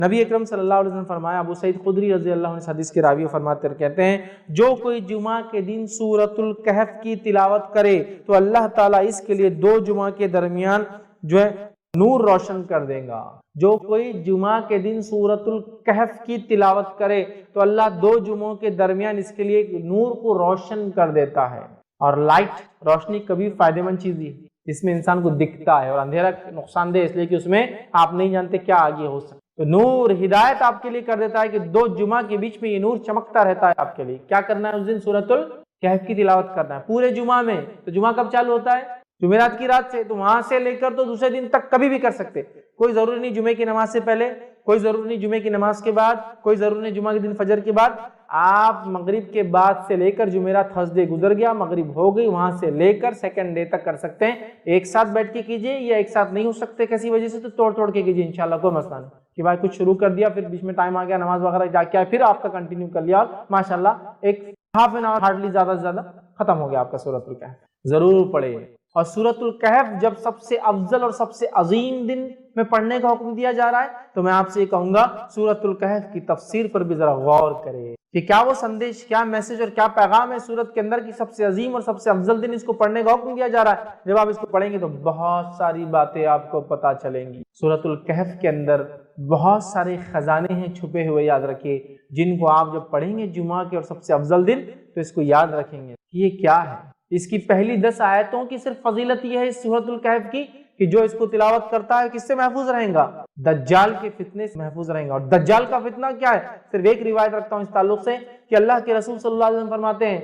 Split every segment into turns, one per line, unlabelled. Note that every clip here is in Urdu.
نبی اکرم صلی اللہ علیہ وسلم فرمایا، ابو سعید خدری رضی اللہ عنہ اس حدیث کے راوی فرماتے کہتے ہیں، جو کوئی جمعہ کے دن سورۃ الکہف کی تلاوت کرے تو اللہ تعالیٰ اس کے لیے 2 جمعہ کے درمیان جو ہے نور روشن کر دے گا۔ جو کوئی جمعہ کے دن سورۃ الکہف کی تلاوت کرے تو اللہ 2 جمعوں کے درمیان اس کے لیے نور کو روشن کر دیتا ہے۔ اور لائٹ، روشنی کبھی فائدہ مند چیز ہے، اس میں انسان کو دکھتا ہے، اور اندھیرا نقصان دہ اس لیے کہ اس میں آپ نہیں جانتے کیا آگے ہو سکتا۔ تو نور ہدایت آپ کے لیے کر دیتا ہے کہ 2 جمعہ کے بیچ میں یہ نور چمکتا رہتا ہے آپ کے لیے۔ کیا کرنا ہے اس دن؟ سورۃ الکہف کی تلاوت کرنا ہے پورے جمعہ میں۔ تو جمعہ کب چالو ہوتا ہے؟ جمعرات کی رات سے، تو وہاں سے لے کر تو دوسرے دن تک کبھی بھی کر سکتے، کوئی ضروری نہیں جمعے کی نماز سے پہلے، کوئی ضروری نہیں جمعے کی نماز کے بعد، کوئی ضروری نہیں جمعہ کے دن فجر کے بعد۔ آپ مغرب کے بعد سے لے کر جمعرات تھرسڈے گزر گیا، مغرب ہو گئی، وہاں سے لے کر سیکنڈ ڈے تک کر سکتے ہیں۔ ایک ساتھ بیٹھ کے کیجئے، یا ایک ساتھ نہیں ہو سکتے کسی وجہ سے تو توڑ کے کیجئے، انشاءاللہ کوئی مسئلہ نہیں کہ بھائی کچھ شروع کر دیا پھر بیچ میں ٹائم آ گیا، نماز وغیرہ جا کے پھر آپ کا کنٹینیو کر لیا، ماشاءاللہ ایک ہاف این آور ہارڈلی زیادہ سے زیادہ ختم ہو گیا آپ کا سورۃ الکہف۔ ضرور پڑھے۔ اور سورۃ الکہف جب سب سے افضل اور سب سے عظیم دن میں پڑھنے کا حکم دیا جا رہا ہے تو میں آپ سے یہ کہوں گا سورۃ الکہف کی تفسیر پر بھی ذرا غور کرے کہ کیا وہ سندیش، کیا میسج اور کیا پیغام ہے سورت کے اندر کی سب سے عظیم اور سب سے افضل دن اس کو پڑھنے کا حکم دیا جا رہا ہے۔ جب آپ اس کو پڑھیں گے تو بہت ساری باتیں آپ کو پتہ چلیں گی۔ سورۃ الکہف کے اندر بہت سارے خزانے ہیں چھپے ہوئے، یاد رکھیے، جن کو آپ جب پڑھیں گے جمعہ کے اور سب سے افضل دن تو اس کو یاد رکھیں گے کہ یہ کیا ہے۔ اس کی پہلی 10 آیتوں کی صرف فضیلت یہ ہے اس سورۃ الکہف کی کہ جو اس کو تلاوت کرتا ہے کس سے محفوظ رہیں گا؟ دجال کے فتنے سے محفوظ رہیں گا۔ اور دجال کا فتنہ کیا ہے؟ صرف ایک روایت رکھتا ہوں اس تعلق سے کہ اللہ کے رسول صلی اللہ علیہ وسلم فرماتے ہیں،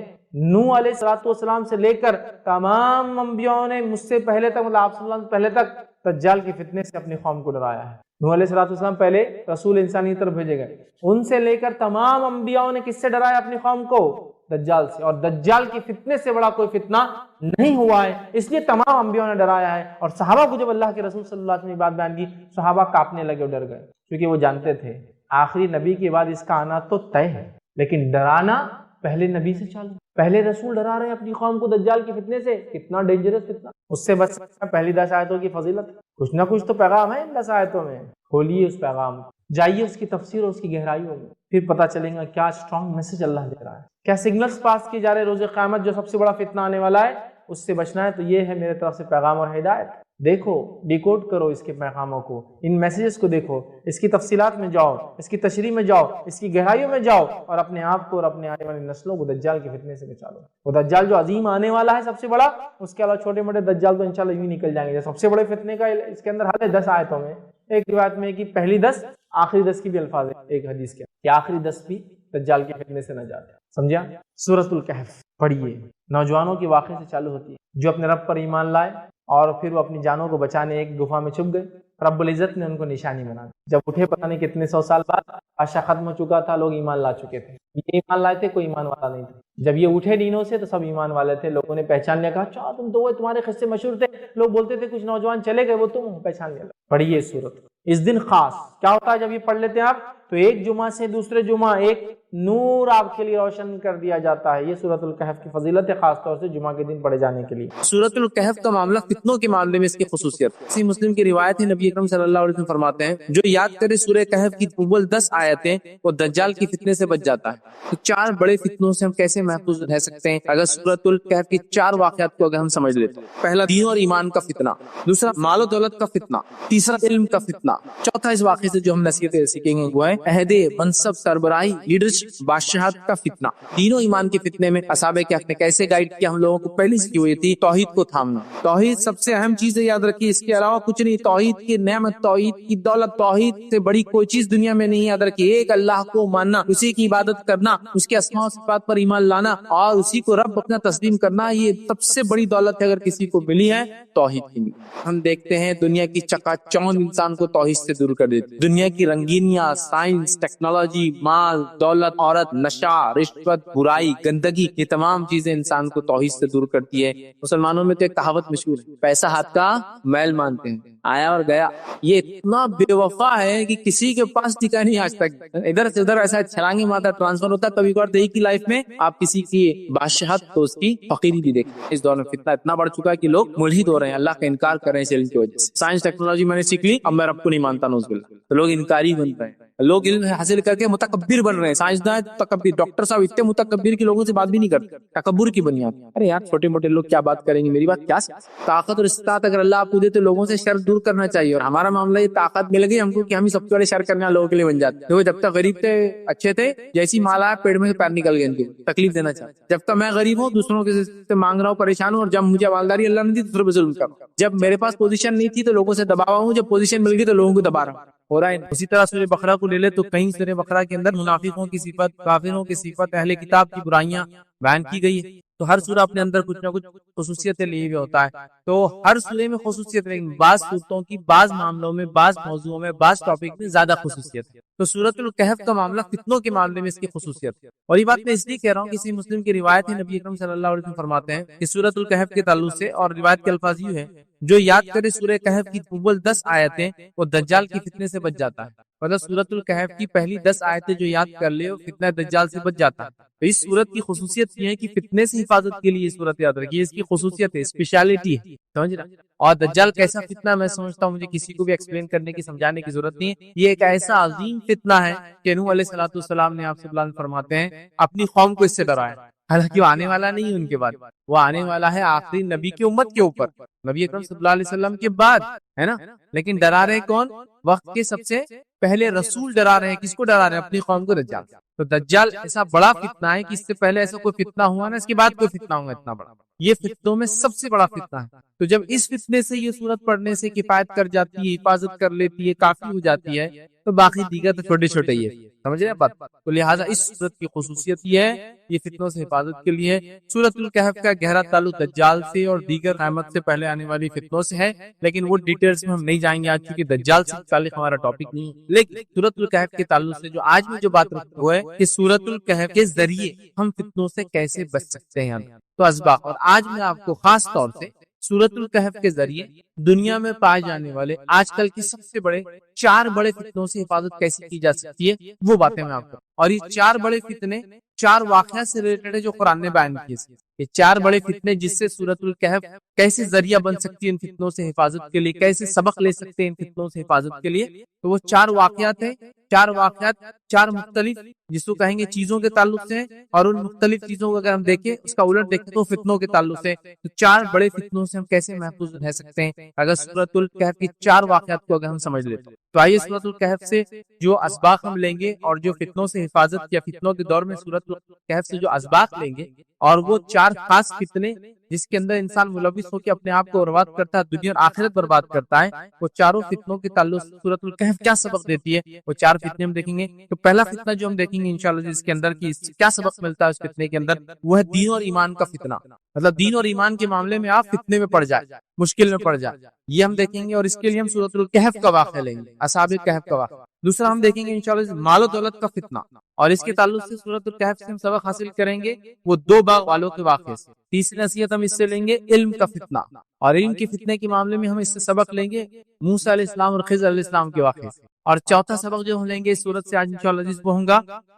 نوح علیہ السلام سے لے کر تمام انبیاءوں نے مجھ سے پہلے تک، مطلب آپ صلی اللہ علیہ وسلم پہلے تک دجال کے فتنے سے اپنی قوم کو ڈرایا ہے۔ نوح علیہ السلام پہلے رسول انسانی طرف بھیجے گئے، ان سے لے کر تمام انبیاءوں نے کس سے ڈرایا اپنی قوم کو؟ دجال سے۔ اور دجال کے فتنے سے بڑا کوئی فتنہ نہیں ہوا ہے، اس لیے تمام انبیاءوں نے ڈرایا ہے۔ اور صحابہ کو جب اللہ کے رسول صلی اللہ علیہ وسلم نے بات بیان کی، صحابہ کانپنے لگے اور ڈر گئے، کیونکہ وہ جانتے تھے آخری نبی کے بعد اس کا آنا تو طے ہے، لیکن ڈرانا پہلے نبی سے چالو، پہلے رسول ڈرا رہے ہیں اپنی قوم کو دجال کے فتنے سے، کتنا ڈینجرس فتنہ، اس سے بچ سکتا ہے۔ پہلی 10 آیتوں کی فضیلت، کچھ نہ کچھ تو پیغام ہے ان 10 آیتوں میں، کھولیے اس پیغام کو، جائیے اس کی تفسیر اور اس کی گہرائی ہوگی، پھر پتہ چلے گا کیا اسٹرانگ میسج اللہ دے رہا ہے، کیا سگنلز پاس کیے جا رہے روز قیامت جو سب سے بڑا فتنہ آنے والا ہے اس سے بچنا ہے۔ تو یہ ہے میرے طرف سے پیغام اور ہدایت، دیکھو، ڈیکوڈ کرو اس کے پیغاموں کو، ان میسیجز کو دیکھو، اس کی تفصیلات میں جاؤ، اس کی تشریح میں جاؤ، اس کی گہرائیوں میں جاؤ، اور اپنے آپ کو اور اپنے آنے والی نسلوں کو دجال کے فتنے سے بچا لو۔ وہ دجال جو عظیم آنے والا ہے سب سے بڑا، اس کے علاوہ چھوٹے موٹے دجال تو انشاءاللہ یوں نکل جائیں گے۔ سب سے بڑے فتنے کا اس کے اندر حل ہے 10 آیتوں میں، ایک روایت میں کہ پہلی 10 آخری 10 کی بھی الفاظ ہے ایک حدیث کے کہ آخری 10 بھی دجال کے فتنے سے نہ جاتے، سمجھا؟ سورۃ الکہف پڑھیے، نوجوانوں کے واقعے سے چالو ہوتی ہے جو اپنے رب پر ایمان لائے اور پھر وہ اپنی جانوں کو بچانے ایک گفا میں چھپ گئے، رب العزت نے ان کو نشانی بنا دی۔ جب اٹھے پتہ نہیں کتنے 100 سال بعد، بادشاہ ختم ہو چکا تھا، لوگ ایمان لا چکے تھے، یہ ایمان لائے تھے، کوئی ایمان والا نہیں تھا۔ جب یہ اٹھے دینوں سے تو سب ایمان والے تھے، لوگوں نے پہچان لیا، کہا اچھا تم تو وہ، تمہارے قصے مشہور تھے، لوگ بولتے تھے کچھ نوجوان چلے گئے وہ تم پہچان لیا۔ پڑھیے سورت، اس دن خاص کیا ہوتا ہے جب یہ پڑھ لیتے ہیں آپ تو ایک جمعہ سے دوسرے جمعہ ایک نور آپ کے لیے روشن کر دیا جاتا ہے۔ یہ سورۃ الکہف کی فضیلت ہے، خاص طور سے جمعہ کے دن پڑھے جانے کے لیے۔
سورۃ الکہف کا معاملہ فتنوں کے معاملے میں اس کی خصوصیت، صحیح مسلم کی روایت ہے، نبی اکرم صلی اللہ علیہ وسلم فرماتے ہیں جو یاد کرے سورہ کہف کی اول 10 آیتیں وہ دجال کی فتنے سے بچ جاتا ہے۔ تو 4 بڑے فتنوں سے ہم کیسے محفوظ رہ سکتے ہیں اگر سورۃ الکہف کی 4 واقعات کو اگر ہم سمجھ لیتے ہیں۔ پہلا دین اور ایمان کا فتنہ، دوسرا مال و دولت کا فتنہ، تیسرا علم کا فتنہ، چوتھا اس واقعے سے جو ہم نصیحتیں سیکھیں گے وہ ہے عہد، منصب، سربراہی، لیڈرشپ، بادشاہت کا فتنہ۔ دین و ایمان کے فتنے میں اصحاب کہف نے کیسے گائیڈ کیا ہم لوگوں کو؟ پہلی سی ہوئی تھی توحید کو تھامنا۔ توحید سب سے اہم چیز ہے، یاد رکھیے، اس کے علاوہ کچھ نہیں۔ توحید کی نعمت، توحید کی دولت، توحید سے بڑی کوئی چیز دنیا میں نہیں ہے۔ یاد رکھیے، ایک اللہ کو ماننا، اسی کی عبادت کرنا، اس کے اسماء و صفات پر ایمان لانا اور اسی کو رب اپنا تسلیم کرنا، یہ سب سے بڑی دولت ہے اگر کسی کو ملی ہے توحید کی۔ ہم دیکھتے ہیں دنیا کی چکا چوند انسان کو توحید سے دور کر دیتی، دنیا کی رنگینیاں، سائنس، ٹیکنالوجی، مال، دولت، عورت، نشہ، رشوت، برائی، گندگی، یہ تمام چیزیں انسان کو توحید سے دور کرتی ہے۔ مسلمانوں میں تو ایک کہاوت مشہور ہے، پیسہ ہاتھ کا میل مانتے ہیں، آیا اور گیا۔ یہ اتنا بے وفا ہے کہ کسی کے پاس ٹکا نہیں آج تک، ادھر سے ادھر ایسا چھلانگے مارتا ٹرانسفر ہوتا ہے۔ کبھی کبھار دیکھ کی لائف میں آپ کسی کی بادشاہت تو اس کی فقیری بھی دیکھتے ہیں۔ اس دور میں فتنہ اتنا بڑھ چکا ہے کہ لوگ ملحد ہو رہے ہیں، اللہ کا انکار کر رہے ہیں اس علم کی وجہ سے۔ سائنس ٹیکنالوجی میں نے سیکھ لی، اب میں رب کو نہیں مانتا، نعوذ باللہ، تو لوگ انکاری بنتے ہیں۔ لوگ علم حاصل کر کے متکبر بن رہے ہیں، سائنسداں تکبر، ڈاکٹر صاحب اتنے متکبر کی لوگوں سے بات بھی نہیں کرتے، تکبر کی بنیاد۔ ارے یار چھوٹے موٹے لوگ کیا بات کریں گے، میری بات کیا طاقت اور استطاعت اگر اللہ آپ کو دے تو لوگوں سے شر دور کرنا چاہیے، اور ہمارا معاملہ یہ طاقت مل گئی ہم کو کہ ہم ہی سب سے بڑے شر کرنے والے لوگوں کے لیے بن جاتے ہیں۔ جب تک غریب تھے اچھے تھے، جیسی مال آیا پیڑ میں سے پیر نکل گئے، ان کو تکلیف دینا چاہتے۔ جب تک میں غریب ہوں دوسروں کے سے مانگ رہا ہوں، پریشان ہوں، اور جب مجھے مالداری اللہ نے دی دوسروں پہ ظلم کر رہا ہوں۔ جب میرے پاس پوزیشن نہیں تھی تو لوگوں سے دبا ہوا ہوں، جب پوزیشن مل گئی تو لوگوں کو دبا رہا ہوں، ہو رہا ہے۔ اسی طرح سورہ بقرہ کو لے لے تو کہیں سورہ بقرہ کے اندر منافقوں کی صفت، کافروں کی صفت، اہل کتاب کی برائیاں بیان کی گئی ہے۔ تو ہر سورہ اپنے اندر کچھ نہ کچھ خصوصیتیں لیے ہوئے ہوتا ہے، تو ہر سورے میں خصوصیت ہے، بعض صورتوں کی بعض معاملوں میں، بعض موضوعوں میں، بعض ٹاپک میں زیادہ خصوصیت ہے۔ تو سورۃ الکہف کا معاملہ فتنوں کے معاملے میں اس کی خصوصیت ہے، اور یہ بات میں اس لیے کہہ رہا ہوں، کسی مسلم کی روایت ہے، نبی اکرم صلی اللہ علیہ وسلم فرماتے ہیں کہ سورۃ الکہف کے تعلق سے، اور روایت کے الفاظ یہ ہے، جو یاد کرے سورہ کہف کی اول 10 آیتیں وہ دجال کی فتنے سے بچ جاتا ہے۔ مطلب سورۃ الکہف کی پہلی 10 آیتیں جو یاد کر لے وہ فتنہ دجال سے بچ جاتا ہے۔ تو اس سورت کی خصوصیت یہ ہے کہ فتنے سے حفاظت کے لیے یہ سورت یاد رکھیے، اس کی خصوصیت ہے، اسپیشلٹی ہے، سمجھ رہا۔ اور دجال کیسا فتنہ، میں سمجھتا ہوں مجھے کسی کو بھی ایکسپلین کرنے کی، سمجھانے کی ضرورت نہیں ہے۔ یہ ایک ایسا عظیم فتنہ ہے کہ نوح علیہ الصلوۃ والسلام نے آپ سے بلند فرماتے ہیں اپنی قوم کو اس سے ڈرایا، حالانکہ وہ آنے والا نہیں ہے ان کے بعد، وہ آنے والا ہے آخری نبی کی امت کے اوپر، نبی اکرم صلی اللہ علیہ وسلم کے بعد، ہے نا۔ لیکن ڈرا رہے کون؟ وقت کے سب سے پہلے رسول ڈرا رہے ہیں، کس کو ڈرا رہے ہیں؟ اپنی قوم کو، دجال۔ تو دجال ایسا بڑا فتنہ ہے کہ اس سے پہلے ایسا کوئی فتنہ ہوا نا، اس کے بعد کوئی فتنہ ہوا اتنا بڑا، یہ فتنوں میں سب سے بڑا فتنہ ہے۔ تو جب اس فتنے سے یہ سورت پڑھنے سے کفایت کر جاتی ہے، حفاظت کر لیتی ہے، کافی ہو جاتی ہے، تو باقی دیگر تو چھوٹے چھوٹے ہی ہے، سمجھ رہے ہیں بات۔ تو لہٰذا اس سورت کی خصوصیت یہ ہے، یہ فتنوں سے حفاظت کے لیے۔ سورۃ الکہف کا گہرا تعلق دجال سے اور دیگر قیامت سے پہلے آنے والی فتنوں سے ہے، لیکن وہ ڈیٹیلز میں ہم نہیں جائیں گے آج، چونکہ دجال سے متعلق ہمارا ٹاپک نہیں ہے۔ لیکن سورۃ الکہف کے تعلق سے جو آج میں جو بات رکھا ہوا ہے کہ سورۃ الکہف کے ذریعے ہم فتنوں سے کیسے بچ سکتے ہیں، تو اسباق، اور آج میں آپ کو خاص طور سے سورۃ الکہف کے ذریعے دنیا میں پائے جانے والے آج کل کے سب سے بڑے 4 بڑے فتنوں سے حفاظت کیسے کی جا سکتی ہے وہ باتیں میں آپ کو، اور یہ 4 بڑے فتنے 4 واقعات سے ریلیٹڈ ہے جو قرآن نے بیان کیے، یہ 4 بڑے فتنے جس سے سورۃ الکہف کیسے ذریعہ بن سکتی ہے ان فتنوں سے حفاظت کے لیے، کیسے سبق لے سکتے ہیں ان فتنوں سے حفاظت کے لیے۔ تو وہ 4 واقعات ہیں، 4 واقعات 4 مختلف جس کو کہیں گے چیزوں کے تعلق سے، اور ان مختلف چیزوں کو اگر ہم دیکھیں اس کا الٹ دیکھیں تو فتنوں کے تعلق سے، تو 4 بڑے فتنوں سے ہم کیسے محفوظ رہ سکتے ہیں اگر سورۃ الکہف کی 4 واقعات کو اگر ہم سمجھ لیتے ہیں۔ تو آئیے سورۃ الکہف سے جو اسباق ہم لیں گے، اور جو فتنوں سے حفاظت یا فتنوں کے دور میں سورۃ الکہف سے جو اسباق لیں گے، اور وہ 4 خاص فتنے جس کے اندر انسان ملوث ہو کے اپنے آپ کو برباد کرتا ہے، دنیا اور آخرت برباد کرتا ہے، وہ چاروں فتنوں کے تعلق سے سورۃ الکہف کیا سبق دیتی ہے، وہ 4 فتنے ہم دیکھیں گے۔ تو پہلا فتنہ جو ہم دیکھیں گے انشاءاللہ اس کے اندر کی کیا سبق ملتا ہے اس فتنے کے اندر، وہ ہے دین اور ایمان کا فتنہ، مطلب دین اور ایمان کے معاملے میں آپ فتنے میں پڑ جائے، مشکل میں پڑ جائے، یہ ہم دیکھیں گے، اور اس کے لیے ہم سورۃ الکہف کا واقعہ لیں گے، اصحاب کہف کا واقعہ۔ دوسرا ہم دیکھیں گے انشاءاللہ مال و دولت کا فتنہ، اور اس کے تعلق سے سورۃ الکہف سے ہم سبق حاصل کریں گے وہ 2 باغ والوں کے واقعے سے۔ تیسری نصیحت ہم اس سے لیں گے علم کا فتنہ، اور علم کے فتنے کے معاملے میں ہم اس سے سبق لیں گے موسیٰ علیہ السلام اور خضر علیہ السلام کے واقعے سے۔ اور چوتھا سبق جو ہم لیں گے اس سورت سے آج انشاءاللہ وہ ہوں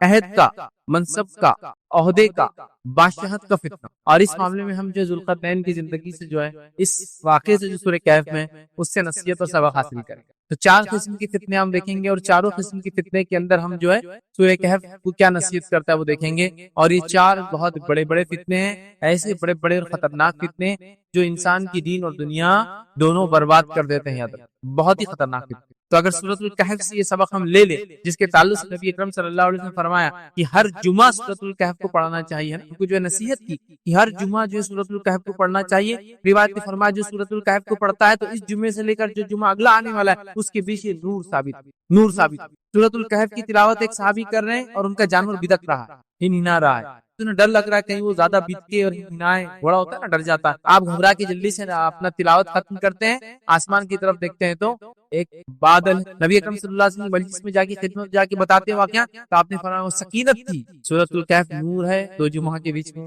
عہد کا، منصب کا، عہدے کا، بادشاہت کا فتنہ، اور اس معاملے میں ہم جو ذوالقرنین کی زندگی سے جو ہے اس واقعے سے جو سورہ کہف میں اس سے نصیحت اور سبق حاصل کریں۔ تو 4 قسم کی فتنے ہم دیکھیں گے، اور چاروں قسم کی فتنے کے اندر ہم جو ہے سورہ کہف کو کیا نصیحت کرتا ہے وہ دیکھیں گے۔ اور یہ 4 بہت بڑے بڑے فتنے ہیں، ایسے بڑے بڑے اور خطرناک فتنے جو انسان کی دین اور دنیا دونوں برباد کر دیتے ہیں، یاد رکھیں بہت ہی خطرناک فتنے۔ تو اگر سورۃ الکہف سے یہ سبق ہم لے لیں، جس کے تعلق سے نبی اکرم صلی اللہ علیہ وسلم نے فرمایا کہ ہر جمعہ سورۃ الکہف کو پڑھنا چاہیے، ان کو جو ہے نصیحت کی کہ ہر جمعہ جو ہے سورۃ الکہف کو پڑھنا چاہیے۔ روایت میں فرمایا جو سورۃ الکہف کو پڑھتا ہے تو اس جمعے سے لے کر جو جمعہ اگلا آنے والا ہے اس کے بیچ نور ثابت۔ سورۃ الکہف کی تلاوت ایک صحابی کر رہے ہیں اور ان کا جانور بدک رہا ہے، ہنہنا رہا ہے، تو ڈر لگ رہا ہے کہیں وہ زیادہ بیت کے اور ہنائے، بڑا ہوتا ہے نا، ڈر جاتا ہے۔ آپ گھبرا کے جلدی سے اپنا تلاوت ختم کرتے ہیں، آسمان کی طرف دیکھتے ہیں تو ایک بادل، نبی اکرم صلی اللہ علیہ وسلم مجلس میں جا کے خدمت جا کے بتاتے ہیں واقعہ، تو آپ نے فرمایا وہ سکینت تھی۔ سورۃ الکہف نور ہے، 2 جمعہ کے بیچ میں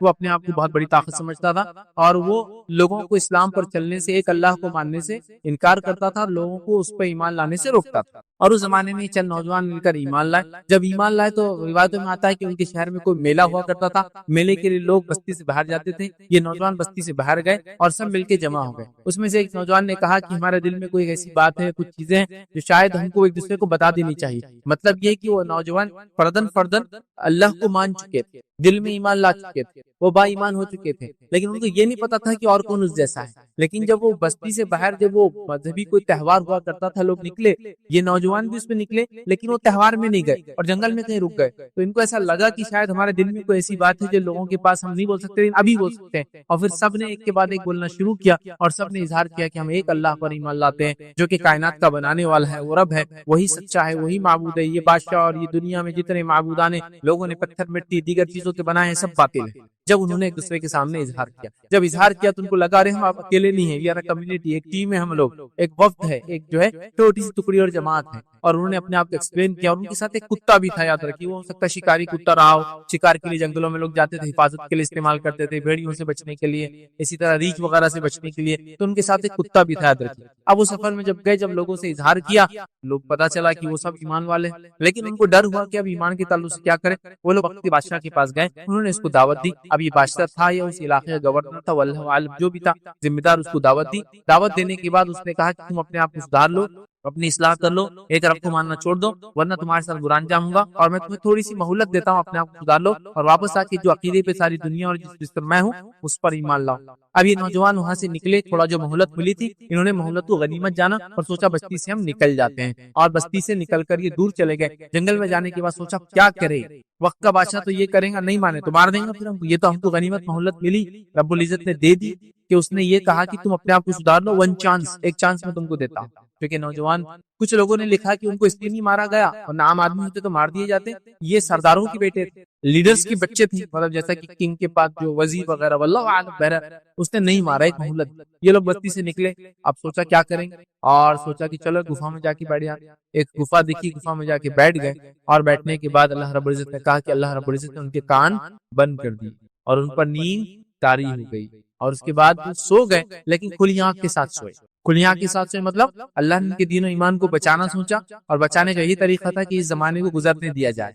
وہ اپنے آپ کو بہت بڑی طاقت سمجھتا تھا اور وہ لوگوں کو اسلام پر چلنے سے، ایک اللہ کو ماننے سے انکار کرتا تھا اور لوگوں کو اس پہ ایمان لانے سے روکتا تھا. اور اس زمانے میں چند نوجوان مل کر ایمان لائے. جب ایمان لائے تو روایتوں میں آتا ہے کہ ان کے شہر میں کوئی میلہ ہوا کرتا تھا. میلے کے لیے لوگ بستی سے باہر جاتے تھے. یہ نوجوان بستی سے باہر گئے اور سب مل کے جمع ہو گئے. اس میں سے ایک نوجوان نے کہا کہ ہمارے دل میں کوئی ایسی بات ہے، کچھ چیزیں ہیں جو شاید ہم کو ایک دوسرے کو بتا دینی چاہیے. مطلب یہ کہ وہ نوجوان فردن اللہ کو مان چکے تھے، دل میں ایمان لا چکے تھے، وہ با ایمان ہو چکے تھے، لیکن ان کو یہ نہیں پتا تھا کہ اور کون اس جیسا ہے. لیکن جب وہ بستی سے باہر، جب وہ مذہبی کوئی تہوار ہوا کرتا تھا، لوگ نکلے، یہ نوجوان بھی اس میں نکلے، لیکن وہ تہوار میں نہیں گئے اور جنگل میں کہیں رک گئے. تو ان کو ایسا لگا کہ شاید ہمارے دل میں کوئی ایسی بات ہے جو لوگوں کے پاس ہم نہیں بول سکتے لیکن ابھی بول سکتے ہیں. اور پھر سب نے ایک کے بعد ایک بولنا شروع کیا اور سب نے اظہار کیا کہ ہم ایک اللہ پر ایمان لاتے ہیں جو کہ کائنات کا بنانے والا ہے، وہ رب ہے، وہی سچا ہے، وہی معبود ہے. یہ بادشاہ اور یہ دنیا میں جتنے معبودان لوگوں نے پتھر مٹی دیگر چیزوں کے بنائے ہیں، سب باطل ہیں. جب انہوں نے ایک دوسرے کے سامنے اظہار کیا، جب اظہار کیا تو ان کو لگا رہے ہم آپ اکیلے نہیں ہیں، وی آر کمیونٹی، ایک ٹیم ہے ہم لوگ، ایک وفد ہے، ایک جو ہے چھوٹی سی ٹکڑی اور جماعت ہے. اور انہوں نے اپنے آپ کو ایکسپلین کیا. اور ان کے ساتھ ایک کتا بھی تھا، یاد رکھیے، وہ ہو سکتا ہے شکاری کتا رہا ہو. شکار کے لیے جنگلوں میں لوگ جاتے تھے، حفاظت کے لیے استعمال کرتے تھے، بھیڑیوں سے بچنے کے لیے، اسی طرح ریچھ وغیرہ سے بچنے کے لیے. تو ان کے ساتھ ایک کتا بھی تھا، یاد رکھیے. اب وہ سفر میں جب گئے، جب لوگوں سے اظہار کیا، لوگ پتا چلا کہ وہ سب ایمان والے ہیں، لیکن ان کو ڈر ہوا کہ اب ایمان کے تعلق سے کیا کریں. وہ لوگ وقت کے بادشاہ کے پاس گئے، انہوں نے اس کو دعوت دی. اب یہ بادشاہ تھا یا اس علاقے کا گورنر تھا، واللہ عالم، جو بھی تھا ذمہ دار، اس کو دعوت دی. دعوت دینے کے بعد اس نے کہا کہ تم اپنے آپ کو سدھار لو، اپنی اصلاح کر لو، ایک رب کو ماننا چھوڑ دو، ورنہ تمہارے ساتھ برا انجام ہوگا. اور میں تمہیں تھوڑی سی مہلت دیتا ہوں، اپنے آپ کو سدھار لو اور واپس آ کے جو عقیدے پہ ساری دنیا اور جس پر میں ہوں اس پر ایمان لاؤ. اب یہ نوجوان وہاں سے نکلے، تھوڑا جو مہلت ملی تھی انہوں نے مہلت کو غنیمت جانا اور سوچا بستی سے ہم نکل جاتے ہیں. اور بستی سے نکل کر یہ دور چلے گئے. جنگل میں جانے کے بعد سوچا کیا کرے، وقت کا بادشاہ تو یہ کریں گا، نہیں مانے تو مار دیں گا. پھر یہ تو ہم کو غنیمت مہلت ملی، رب العزت نے دے دی کہ اس نے یہ کہا کہ تم اپنے آپ کو سدھار لو، ون چانس، ایک چانس میں تم کو دیتا ہوں. کیونکہ نوجوان، کچھ لوگوں نے لکھا کہ ان کو اس لیے نہیں مارا گیا، اور عام آدمی ہوتے تو مار دیے جاتے، یہ سرداروں کے بیٹے تھے، لیڈرز کے بچے تھے، مطلب جیسا کہ کنگ کے پاس جو وزیر وغیرہ، واللہ اعلم، بہرحال اس نے نہیں مارا، ایک مہلت. یہ لوگ بستی سے نکلے. اب سوچا کیا کریں گے، اور سوچا کہ چلو گفا میں جا کے بیٹھ جاتے. ایک گفا دیکھی، گفا میں جا کے بیٹھ گئے. اور بیٹھنے کے بعد اللہ رب العزت نے کہا کہ اللہ رب العزت نے ان کے کان بند کر دی اور ان پر نیند طاری ہو گئی. اور اس کے بعد وہ سو گئے، لیکن کھلی آنکھ کے ساتھ سوئے. کھلی آنکھ کے ساتھ سوئے مطلب اللہ نے ان کے دین و ایمان کو بچانا سوچا، اور بچانے کا یہی طریقہ تھا کہ اس زمانے کو گزرنے دیا جائے.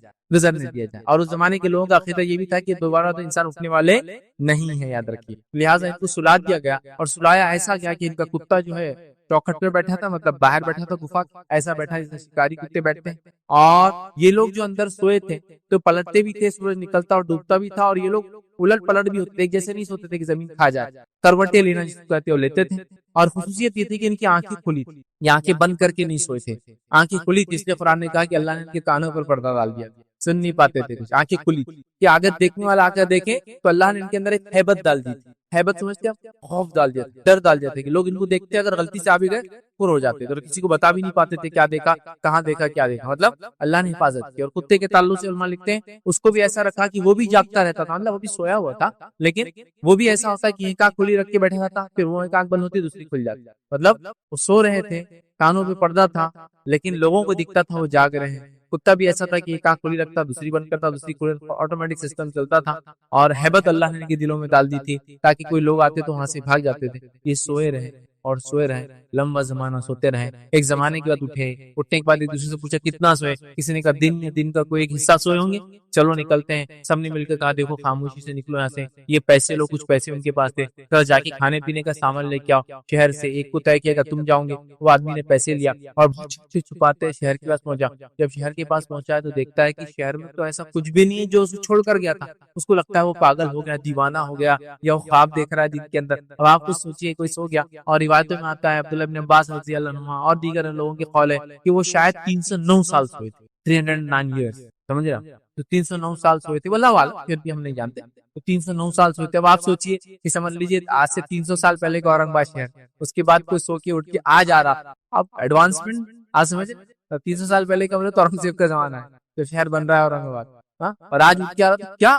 اور اس زمانے کے لوگوں کا عقیدہ یہ بھی تھا کہ دوبارہ تو انسان اٹھنے والے نہیں ہے، یاد رکھیے. لہٰذا ان کو سلا دیا گیا، اور سلایا ایسا گیا کہ ان کا کتا جو ہے چوکھٹ پہ بیٹھا تھا، مطلب باہر بیٹھا تھا گفا، ایسا بیٹھا جیسے شکاری کتے بیٹھتے ہیں. اور یہ لوگ جو اندر سوئے تھے تو پلٹتے بھی تھے، سورج نکلتا اور ڈوبتا بھی تھا، اور یہ لوگ الٹ پلٹ بھی ہوتے، ایک جیسے نہیں سوتے تھے کہ زمین کھا جائے. کروٹیں لینا جس کو کہتے ہیں وہ لیتے تھے. اور خصوصیت یہ تھی کہ ان کی آنکھیں کھلی تھی، یہ آنکھیں بند کر کے نہیں سوئے تھے، آنکھیں کھلی تھی. اس لیے قرآن نے کہا کہ اللہ نے ان کے کانوں پر پردہ ڈال دیا، سن نہیں پاتے تھے کچھ، آنکھیں کھلی تھی کہ اگر دیکھنے والا آ کر دیکھے تو اللہ نے ان کے اندر ایک ہیبت ڈال دی تھی. ہیبت سمجھتے ہیں، خوف ڈال دیا، ڈر ڈال دیا تھا کہ لوگ ان کو دیکھتے اگر غلطی سے آ بھی گئے پور ہو جاتے تھے، اور کسی کو بتا بھی نہیں پاتے تھے کیا دیکھا، کہاں دیکھا، کیا دیکھا. مطلب اللہ نے حفاظت کی. اور کتے کے تعلق سے علماء لکھتے ہیں اس کو بھی ایسا رکھا کہ وہ بھی جاگتا رہتا تھا، مطلب وہ بھی سویا ہوا تھا، لیکن وہ بھی ایسا ہوتا ہے کہ ایک آنکھ کھلی رکھ کے بیٹھا ہوا تھا، پھر وہ ایک آنکھ بند ہوتی دوسری کھل جاتی. مطلب وہ سو رہے تھے، کانوں پہ پردہ تھا، لیکن لوگوں کو دکھتا تھا وہ جاگ رہے ہیں. کتا بھی ایسا تھا کہ ایک آنکھ کھلی رکھتا، دوسری بند کرتا، دوسری کھلی، آٹومیٹک سسٹم چلتا تھا. اور ہیبت اللہ نے ان کے دلوں میں ڈال دی تھی تاکہ کوئی لوگ آتے تو وہاں سے بھاگ جاتے تھے. یہ سوئے رہے اور سوئے رہے، لمبا زمانہ سوتے رہے. ایک زمانے کے بعد اٹھے، اٹھنے کے بعد ایک دوسرے سے پوچھا کتنا سوئے. کسی نے کہا دن کا کوئی ایک حصہ سوئے ہوں گے، چلو نکلتے ہیں. سب نے مل کر کہا دیکھو خاموشی سے نکلو یہاں سے. یہ پیسے لو، کچھ پیسے ان کے پاس تھے، تو جا کے کھانے پینے کا سامان لے کے آؤ شہر سے. ایک کو طے کیا کہ تم جاؤ گے، وہ آدمی نے پیسے لیا اور چھپاتے شہر کے پاس پہنچا. جب شہر کے پاس پہنچا تو دیکھتا ہے کہ شہر میں تو ایسا کچھ بھی نہیں ہے جو اسے چھوڑ کر گیا تھا. اس کو لگتا ہے وہ پاگل ہو گیا، دیوانہ ہو گیا، یا وہ خواب دیکھ رہا ہے دن کے اندر. اب آپ کچھ سوچیے کوئی سو گیا. اور روایتوں میں آتا ہے عبداللہ ابن عباس رضی اللہ عنہ اور دیگر لوگوں کے قول ہے کہ وہ شاید 309 سال سوئے تھے، 309 ایئرز، سمجھ رہے ہیں؟ تو 309 سال سوئے تھے، واللہ اعلم، پھر بھی ہم نہیں جانتے. تو 309 سال سوئے تھے. اب آپ سوچئے کہ سمجھ لیجئے آج سے 300 سال پہلے کا اورنگ آباد شہر، اس کے بعد کوئی سو کے اٹھ کے آج آ رہا. اب ایڈوانسمنٹ آج سمجھے 300 سال پہلے کا بولے تو اورنگزیب کا زمانہ ہے، جو شہر بن رہا ہے اورنگ آباد. ہاں، اور آج کیا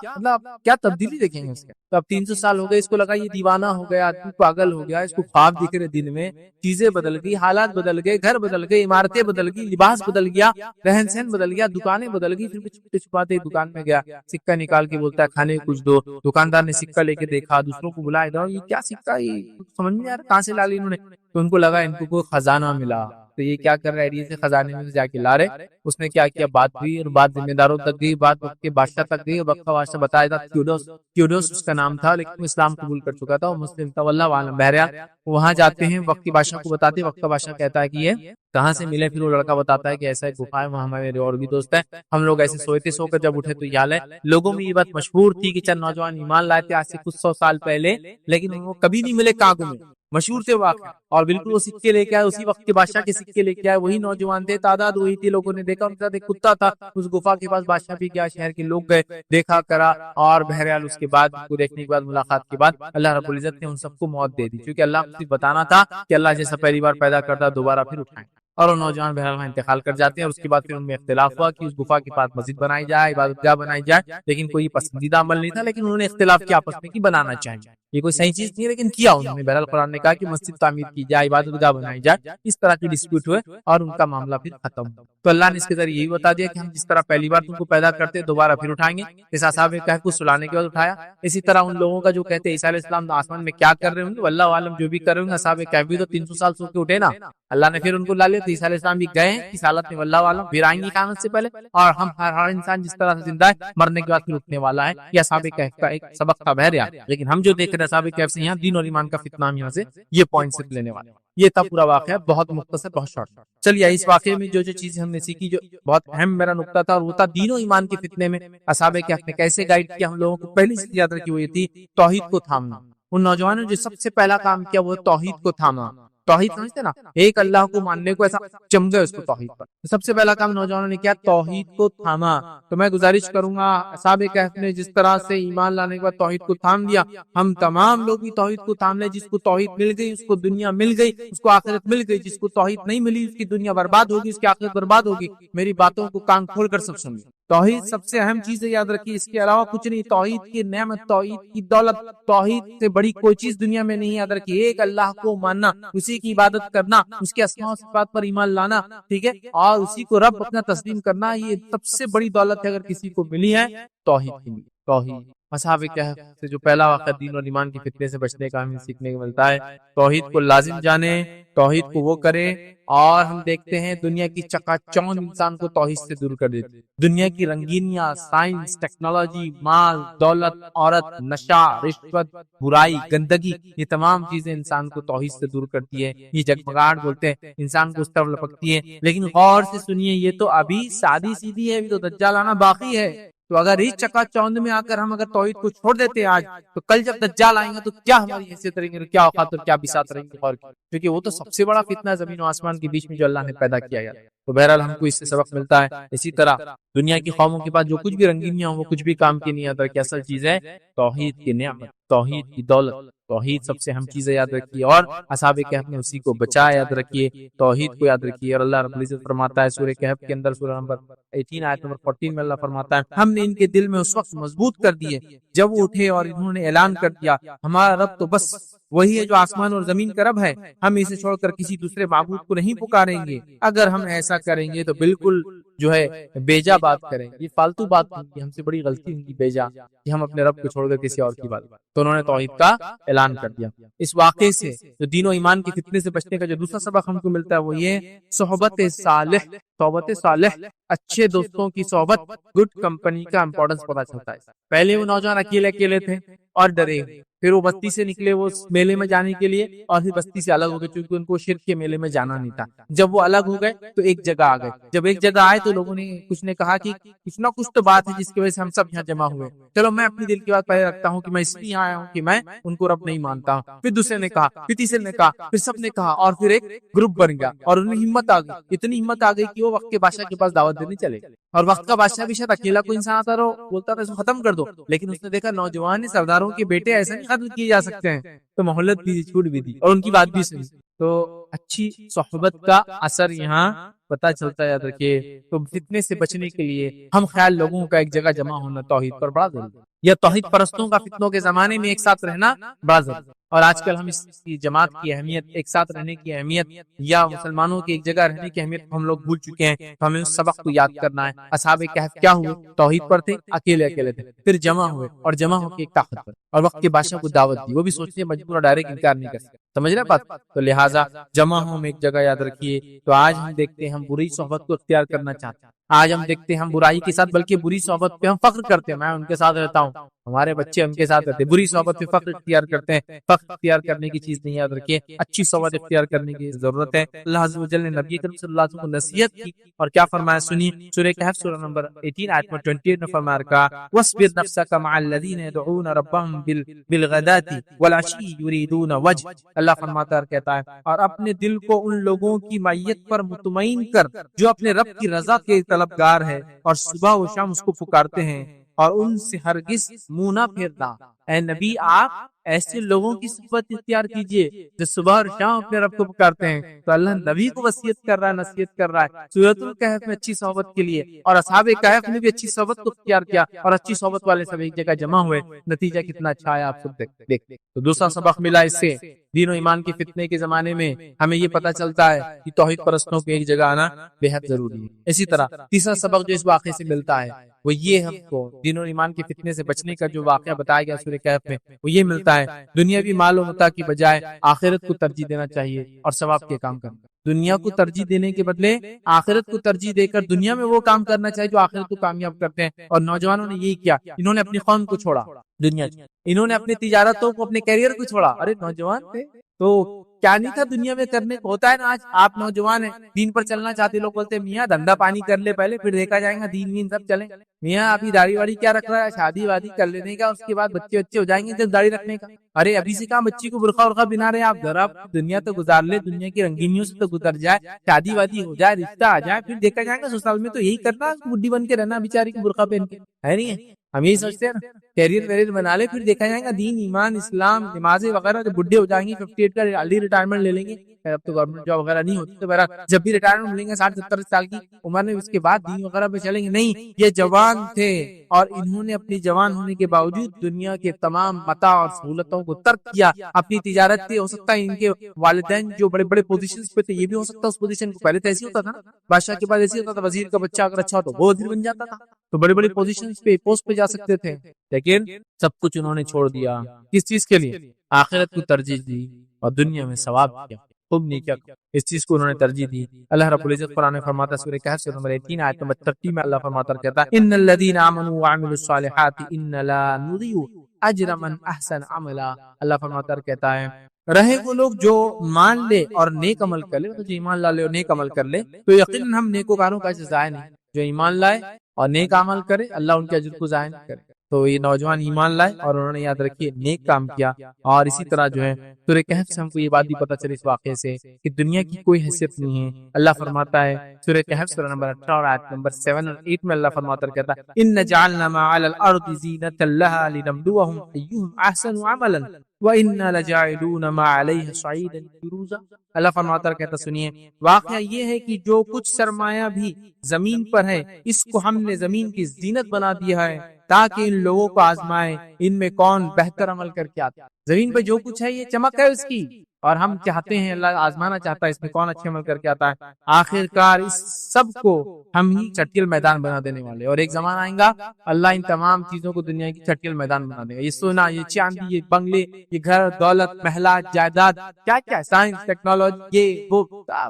مطلب کیا تبدیلی دیکھیں گے اس کے. تو اب 300 سال ہو گئے، اس کو لگا یہ دیوانہ ہو گیا، آدمی پاگل ہو گیا، اس کو خواب دکھ رہے دن میں، چیزیں بدل گئی، حالات بدل گئے، گھر بدل گئے، عمارتیں بدل گئی، لباس بدل گیا، رہن سہن بدل گیا، دکانیں بدل گئی. پھر چھپتے چھپاتے دکان میں گیا، سکہ نکال کے بولتا ہے کھانے کو کچھ دو. دکاندار نے سکہ لے کے دیکھا، دوسروں کو بلایا، ادھر یہ کیا سکہ، یہ سمجھ نہیں آ رہا کہاں سے لا لی انہوں نے. تو ان کو لگا ان کو کوئی خزانہ ملا. تو یہ کیا کر رہا ہے، سے خزانے میں سے جا کے لا رہے. اس نے کیا کیا، بات ہوئی اور بات ذمہ داروں تک گئی، بات وقت کے بادشاہ تک گئی. وقت کا بادشاہ بتایا تھا کیوڈوس اس کا نام تھا، لیکن وہ اسلام قبول کر چکا تھا، وہ مسلم تھا، واللہ عالم. بہرحال وہاں جاتے ہیں، وقت کے بادشاہ کو بتاتے، وقت کا بادشاہ کہتا ہے کہ یہ کہاں سے ملے. پھر وہ لڑکا بتاتا ہے کہ ایسا ایک گفا ہے، وہاں ہمارے اور بھی دوست ہیں، ہم لوگ ایسے سوئے تھے، سو کر جب اٹھے تو یہ حال ہے. لوگوں میں یہ بات مشہور تھی کہ چند نوجوان ایمان لائے تھے آج سے کچھ 100 سال پہلے، لیکن وہ کبھی نہیں ملے کاغذ میں. مشہور تھے واقعہ، اور بالکل وہ سکے لے کے آئے، اسی وقت کے بادشاہ کے سکے لے کے آئے، وہی نوجوان تھے، تعداد وہی تھی. لوگوں نے دیکھا ان کے ساتھ ایک کتا تھا اس گفا کے پاس. بادشاہ بھی گیا، شہر کے لوگ گئے، دیکھا کرا، اور بہرحال اس کے بعد کو دیکھنے کے بعد، ملاقات کے بعد اللہ رب العزت نے ان سب کو موت دے دی، کیونکہ اللہ کو صرف بتانا تھا کہ اللہ جیسا پہلی بار پیدا کرتا دوبارہ پھر اٹھائیں. اور وہ نوجوان بہرحال وہاں انتقال کر جاتے ہیں. اور اس کے بعد پھر ان میں اختلاف ہوا کہ اس گفا کے پاس مسجد بنائی جائے، عبادت گاہ بنائی جائے، لیکن کوئی پسندیدہ عمل نہیں تھا. لیکن انہوں نے اختلاف کیا آپس میں کہ بنانا چاہیے، یہ کوئی صحیح چیز نہیں ہے، لیکن کیا انہوں نے. بہرحال قرآن نے کہا کہ مسجد تعمیر کی جائے، عبادت گاہ بنائی جائے. اس طرح کی ڈسپیوٹ ہوئے اور ان کا معاملہ پھر ختم. تو اللہ نے اس کے ذریعے یہی بتا دیا کہ ہم جس طرح پہلی بار تم کو پیدا کرتے دوبارہ پھر اٹھائیں گے. اس اصحاب کہف کو سلانے کے بعد اٹھایا. اسی طرح ان لوگوں کا جو کہتے ہیں عیسیٰ علیہ السلام آسمان میں کیا کر رہے ہوں گے، واللہ عالم، جو بھی کر رہے ہوں گے. اصحاب کہف بھی تو 300 سال سو کے اٹھے نا، اللہ نے پھر ان کو لا لیا. تو عیسیٰ علیہ السلام بھی گئے اس حالت میں، واللہ عالم، پھر آئیں گے قیامت سے پہلے. اور ہم ہر انسان جس طرح سے زندہ ہے، مرنے کے بعد پھر اٹھنے والا ہے. یہ اصحاب کہف کا ایک سبق تھا بہرحال. لیکن ہم جو دیکھ رہے ہیں اصحاب کہف سے، یہاں دین اور ایمان کا فتنہ، ہم یہاں سے یہ پوائنٹ صرف لینے والے. یہ تھا پورا واقعہ، بہت مختصر، بہت شارٹ. چلیے اس واقعے میں جو چیزیں ہم نے سیکھی، جو بہت اہم میرا نقطہ تھا، اور وہ تھا دین و ایمان کے فتنے میں اصحاب کہف نے کیسے گائیڈ کیا ہم لوگوں کو. پہلی چیز یاد رکھی وہ یہ تھی توحید کو تھامنا. ان نوجوانوں نے جو سب سے پہلا کام کیا وہ توحید کو تھاما. توحید سمجھتے نا، ایک اللہ کو ماننے کو، ایسا چم گئے اس کو توحید پر. سب سے پہلا کام نوجوانوں نے کیا، توحید کو تھاما. تو میں گزارش کروں گا، اصحاب کہف نے جس طرح سے ایمان لانے کے بعد توحید کو تھام دیا، ہم تمام لوگ بھی توحید کو تھام لیں. جس کو توحید مل گئی اس کو دنیا مل گئی، اس کو آخرت مل گئی. جس کو توحید نہیں ملی اس کی دنیا برباد ہوگی، اس کی آخرت برباد ہوگی. میری باتوں کو کان کھول کر سب سنیے. توحید سب سے اہم چیز ہے، یاد رکھیے، اس کے علاوہ کچھ نہیں. توحید کی نعمت، توحید کی دولت، توحید سے بڑی کوئی چیز دنیا میں نہیں. یاد رکھیے، ایک اللہ کو ماننا، اسی کی عبادت کرنا، اس کے اسماء و صفات پر ایمان لانا، ٹھیک ہے، اور اسی کو رب اپنا تسلیم کرنا، یہ سب سے بڑی دولت ہے. اگر کسی کو ملی ہے توحید کی ملی. توحید اصحاب کہف سے جو پہلا واقعہ دین اور ایمان کی فتنے سے بچنے کا ہمیں سیکھنے کو ملتا ہے. توحید کو لازم جانے، توحید کو وہ کرے. اور ہم دیکھتے ہیں دنیا کی چکا چوند انسان کو توحید سے دور کر دیتی. دنیا کی رنگینیاں، سائنس، ٹیکنالوجی، مال، دولت، عورت، نشہ، رشوت، برائی، گندگی، یہ تمام چیزیں انسان کو توحید سے دور کرتی ہے. یہ جگمگاہٹ بولتے ہیں، انسان کو اس طرف لپکتی ہے. لیکن غور سے سنیے، یہ تو ابھی سادی سیدھی ہے، ابھی تو دجال آنا باقی ہے. تو اگر اس چکا چوند میں آ کر ہم اگر توحید کو چھوڑ دیتے ہیں آج، تو کل جب دجال آئیں گے تو کیا ہماری حیثیت رہیں گے، کیا اوقات اور کیا بساط رہیں گے. کیونکہ وہ تو سب سے بڑا فتنہ زمین و آسمان کے بیچ میں جو اللہ نے پیدا کیا ہے. تو بہرحال ہم کو اس سے سبق ملتا ہے. اسی طرح دنیا کی قوموں کے پاس جو کچھ بھی رنگینیاں ہوں وہ کچھ بھی کام کی نہیں آتا. کہ اصل چیز ہے توحید کی نعمت، توحید کی دولت. توحید سب سے اہم چیز ہے، یاد رکھیے. اور اصحاب کہف نے اسی کو بچایا، یاد رکھیے، توحید کو یاد رکھیے. اور اللہ رب العزت فرماتا ہے سورہ کہف کے اندر، سورہ نمبر 18 آیت نمبر 14 میں اللہ فرماتا ہے، ہم نے ان کے دل میں اس وقت مضبوط کر دیے جب وہ اٹھے اور انہوں نے اعلان کر دیا، ہمارا رب تو بس وہی ہے جو آسمان اور زمین کا رب ہے، ہم اسے چھوڑ کر کسی دوسرے معبود کو نہیں پکاریں گے. اگر ہم ایسا کریں گے تو بالکل جو ہے بیجا بات کریں گے، یہ فالتو بات ہوگی، ہم سے بڑی غلطی ہوگی بیجا کہ ہم اپنے رب کو چھوڑ کر کسی اور کی بات. تو انہوں نے توحید کا اعلان کر دیا. اس واقعے سے جو دین و ایمان کے فتنے سے بچنے کا جو دوسرا سبق ہم کو ملتا ہے وہ یہ صحبت صالح. صحبت صالح، اچھے دوستوں کی صحبت، گڈ کمپنی کا امپورٹنس پتا چلتا ہے. پہلے وہ نوجوان اکیلے اکیلے تھے اور ڈرے، پھر وہ بستی سے نکلے وہ میلے میں جانے کے لیے، اور پھر بستی سے الگ ہو گئے کیونکہ ان کو شرک کے میلے میں جانا نہیں تھا. جب وہ الگ ہو گئے تو ایک جگہ آ گئے. جب ایک جگہ آئے تو لوگوں نے کچھ نے کہا کہ کچھ نہ کچھ تو بات ہے جس کی وجہ سے ہم سب یہاں جمع ہوئے. چلو میں اپنی دل کی بات پہلے رکھتا ہوں کہ میں اس لیے یہاں آیا ہوں کہ میں ان کو رب نہیں مانتا ہوں. پھر دوسرے نے کہا، پھر تیسرے نے کہا، پھر سب نے کہا، اور پھر ایک گروپ بن گیا. اور انہیں ہمت آ گئی، اتنی ہمت آ گئی کہ وہ وقت کے بادشاہ کے پاس دعوت دینے چلے. اور وقت کا بادشاہ بھی شاید اکیلا کوئی انسان آتا رہو بولتا تھا اس کو ختم کر دو، لیکن اس نے دیکھا نوجوان سرداروں کے بیٹے ایسے نہیں ختم کیے جا سکتے ہیں، تو مہلت بھی دی، چھوٹ بھی دی، اور ان کی بات بھی سنی. تو اچھی صحبت کا اثر یہاں پتہ چلتا ہے، یاد رکھیے، تو فتنے سے بچنے کے لیے ہم خیال لوگوں کا ایک جگہ جمع ہونا توحید پر بڑا ضروری ہے، یا توحید پرستوں کا فتنوں کے زمانے میں ایک ساتھ رہنا بڑا ضروری ہے۔ اور آج کل ہم اس کی جماعت کی اہمیت، ایک ساتھ رہنے کی اہمیت، یا مسلمانوں کی ایک جگہ رہنے کی اہمیت ہم لوگ بھول چکے ہیں۔ تو ہمیں اس سبق کو یاد کرنا ہے۔ اصحاب کہف کیا ہوئے؟ توحید پر تھے، اکیلے تھے، پھر جمع ہوئے، اور جمع ہو کے ایک طاقت پر، اور وقت کے بادشاہ کو دعوت دی، وہ بھی سوچتے ہیں مجبور اور ڈائریکٹ انکار نہیں کر سکتے، سمجھ رہے بات؟ تو لہٰذا جمع ہوں ایک جگہ، یاد رکھیے۔ تو آج ہم دیکھتے ہیں ہم بری صحبت کو اختیار کرنا چاہتے ہیں، آج ہم دیکھتے ہیں ہم برائی کے ساتھ بلکہ بری صحبت پہ ہم فخر کرتے ہیں، میں ان کے ساتھ رہتا ہوں، ہمارے بچے ان کے ساتھ رہتے ہیں، بری صحبت پہ فخر اختیار کرتے ہیں۔ فخر اختیار کرنے کی چیز نہیں، یاد رکھیے، اچھی صحبت اختیار کرنے کی ضرورت ہے۔ اللہ عز و جل نے نبی کریم صلی اللہ علیہ وسلم کو نصیحت کی، اور کیا فرمایا سنیے، سورہ کہف سورہ نمبر 18 آیت نمبر 28 میں فرمایا رکھا، وَاصْبِرْ نَفْسَكَ مَعَ الَّذِينَ يَدْعُونَ رَبَّهُمْ بِالْغَدَاةِ وَالْعَشِيِّ يُرِيدُونَ وَجْهَهُ، اللہ فرماتا ہے، کہتا ہے، اور اپنے دل کو ان لوگوں کی معیت پر مطمئن کر جو اپنے رب کی رضا کے طلبگار ہے، اور صبح و شام اس کو پکارتے ہیں، اور ان سے ہرگز منہ نہ پھیرنا۔ اے نبی، آپ ایسے لوگوں کی صحبت اختیار کیجئے جو صبح اور شام اپنے رب کو پکارتے ہیں۔ تو اللہ نبی کو وصیت کر رہا ہے، نصیحت کر رہا ہے سورۃ الکہف میں اچھی صحبت کے لیے، اور اصحاب کہف نے بھی اچھی صحبت کو اختیار کیا، اور اچھی صحبت والے سب ایک جگہ جمع ہوئے، نتیجہ کتنا اچھا آیا آپ سب دیکھتے۔ تو دوسرا سبق ملا اس سے، دین و ایمان کے فتنے کے زمانے میں ہمیں یہ پتہ چلتا ہے کہ توحید پرستوں کو ایک جگہ آنا بے حد ضروری ہے۔ اسی طرح تیسرا سبق جو اس واقعے سے ملتا ہے وہ یہ، ہم کو دین و ایمان کے فتنے سے بچنے کا جو واقعہ بتایا گیا سورہ کہف میں، وہ یہ ملتا ہے، دنیاوی مال و متاع کی بجائے آخرت کو ترجیح دینا چاہیے اور ثواب کے کام کرنا۔ دنیا کو ترجیح دینے کے بدلے آخرت کو ترجیح دے کر دنیا میں وہ کام کرنا چاہیے جو آخرت کو کامیاب کرتے ہیں۔ اور نوجوانوں نے یہی کیا، انہوں نے اپنی قوم کو چھوڑا دنیا کی، انہوں نے اپنی تجارتوں کو، اپنے کیریئر کو چھوڑا۔ ارے نوجوان تھے تو کیا نہیں تھا دنیا میں کرنے کو؟ ہوتا ہے نا، آج آپ نوجوان ہیں، دین پر چلنا چاہتے، لوگ بولتے ہیں میاں دھندا پانی کر لے پہلے، پھر دیکھا جائے گا، دین وین سب چلیں۔ میاں ابھی داڑھی واڑی کیا رکھ رہا ہے، شادی وادی کر لینے کا، اس کے بعد بچے ہو جائیں گے جب داڑھی رکھنے کا۔ ارے ابھی سے کہاں بچی کو برقع ورقع بنا رہے آپ، ذرا دنیا تو گزار لے، دنیا کی رنگینیوں سے تو گزر جائے، شادی وادی ہو جائے، رشتہ آ جائے، پھر دیکھا جائے گا سسرال میں تو یہی کرنا، بڈھی بن کے رہنا بیچاری کو برقع پہن کے، ہے نہیں ہے؟ ہم یہی سوچتے ہیں نا، کیریئر ویریئر بنا لے، پھر دیکھا جائے گا دین ایمان اسلام نمازیں وغیرہ، جب بڈھے ہو جائیں گے 58 کا جلدی ریٹائرمنٹ لے لیں گے، اب تو گورنمنٹ جاب وغیرہ نہیں ہوتی، تو بہرحال جب بھی ریٹائرمنٹ ملیں گے 60-70 سال کی عمر میں، اس کے بعد دین وغیرہ پہ چلیں گے۔ نہیں، یہ جوان تھے اور انہوں نے اپنی جوان ہونے کے باوجود دنیا کے تمام متاع اور سہولتوں کو ترک کیا، اپنی تجارت تھی، ہو سکتا ہے ان کے والدین جو بڑے بڑے پوزیشنز پہ تھے، یہ بھی ہو سکتا ہے اس پوزیشن کو، پہلے تو ایسے ہوتا تھا نا، بادشاہ کے بعد ایسے ہوتا تھا، وزیر کا بچہ اگر اچھا ہو تو وہ وزیر بن جاتا تھا، تو بڑے بڑے پوزیشنز پہ، پوسٹ پہ جا سکتے تھے، لیکن سب کچھ انہوں نے چھوڑ دیا، کس چیز کے لیے؟ آخرت کو ترجیح دی اور دنیا میں ثواب کیا، خوب نیکیا، اس چیز کو انہوں نے ترجیح دی۔ اللہ رب العزت قرآن میں فرماتا ہے سورہ کہف سورہ نمبر 18 آیت نمبر 30 میں اللہ فرماتا ہے، کہتا ہے ان الذين امنوا وعملوا الصالحات ان لا نضيع اجر من احسن عملا، اللہ فرماتا ہے، کہتا ہے رہے وہ لوگ جو مان لے اور نیک عمل کر لے، جو ایمان لا لے اور نیک عمل کر لے، تو یقیناً ہم نیکوکاروں کا اجر ضائع نہیں، جو ایمان لائے اور نیک عمل کرے اللہ ان کے اجر کو ضائع نہیں کرے۔ تو یہ نوجوان ایمان لائے اور انہوں نے، یاد رکھیے، نیک کام کیا، اور اسی طرح جو ہے سورہ کہف سے ہم کو یہ بات بھی پتہ چلی اس واقعے سے کہ دنیا کی کوئی حیثیت نہیں ہے۔ اللہ فرماتا ہے سورہ کہف سورہ نمبر 18 اور آیت نمبر 7 اور 8 میں اللہ فرماتا ہے، کہتا ہے ان جعلنا ما علی الارض زینۃ لها لنبلوهم ایہم احسن عملا وَإِنَّا لَجَاعِلُونَ مَا عَلَيْهِ صَعِيدًا جُرُوزًا، اللہ فرماتا ہے، کہتا سنیے، واقعہ یہ ہے کہ جو کچھ سرمایہ بھی زمین پر ہے، اس کو ہم نے زمین کی زینت بنا دیا ہے تاکہ ان لوگوں کو آزمائے ان میں کون بہتر عمل کر کے آتا ہے۔ زمین پہ جو کچھ ہے یہ چمک ہے اس کی، اور ہم چاہتے ہیں، اللہ آزمانا چاہتا ہے اس میں کون اچھے عمل کر کے آتا ہے۔ آخر کار اس سب کو ہم ہی چٹکل میدان بنا دینے والے، اور ایک زمانہ آئے گا اللہ ان تمام چیزوں کو دنیا کی چٹکل میدان بنا دے گا۔ یہ سونا، یہ چاندی، یہ بنگلے، یہ گھر، دولت، محلات، جائیداد، کیا کیا سائنس، ٹیکنالوجی، یہ وہ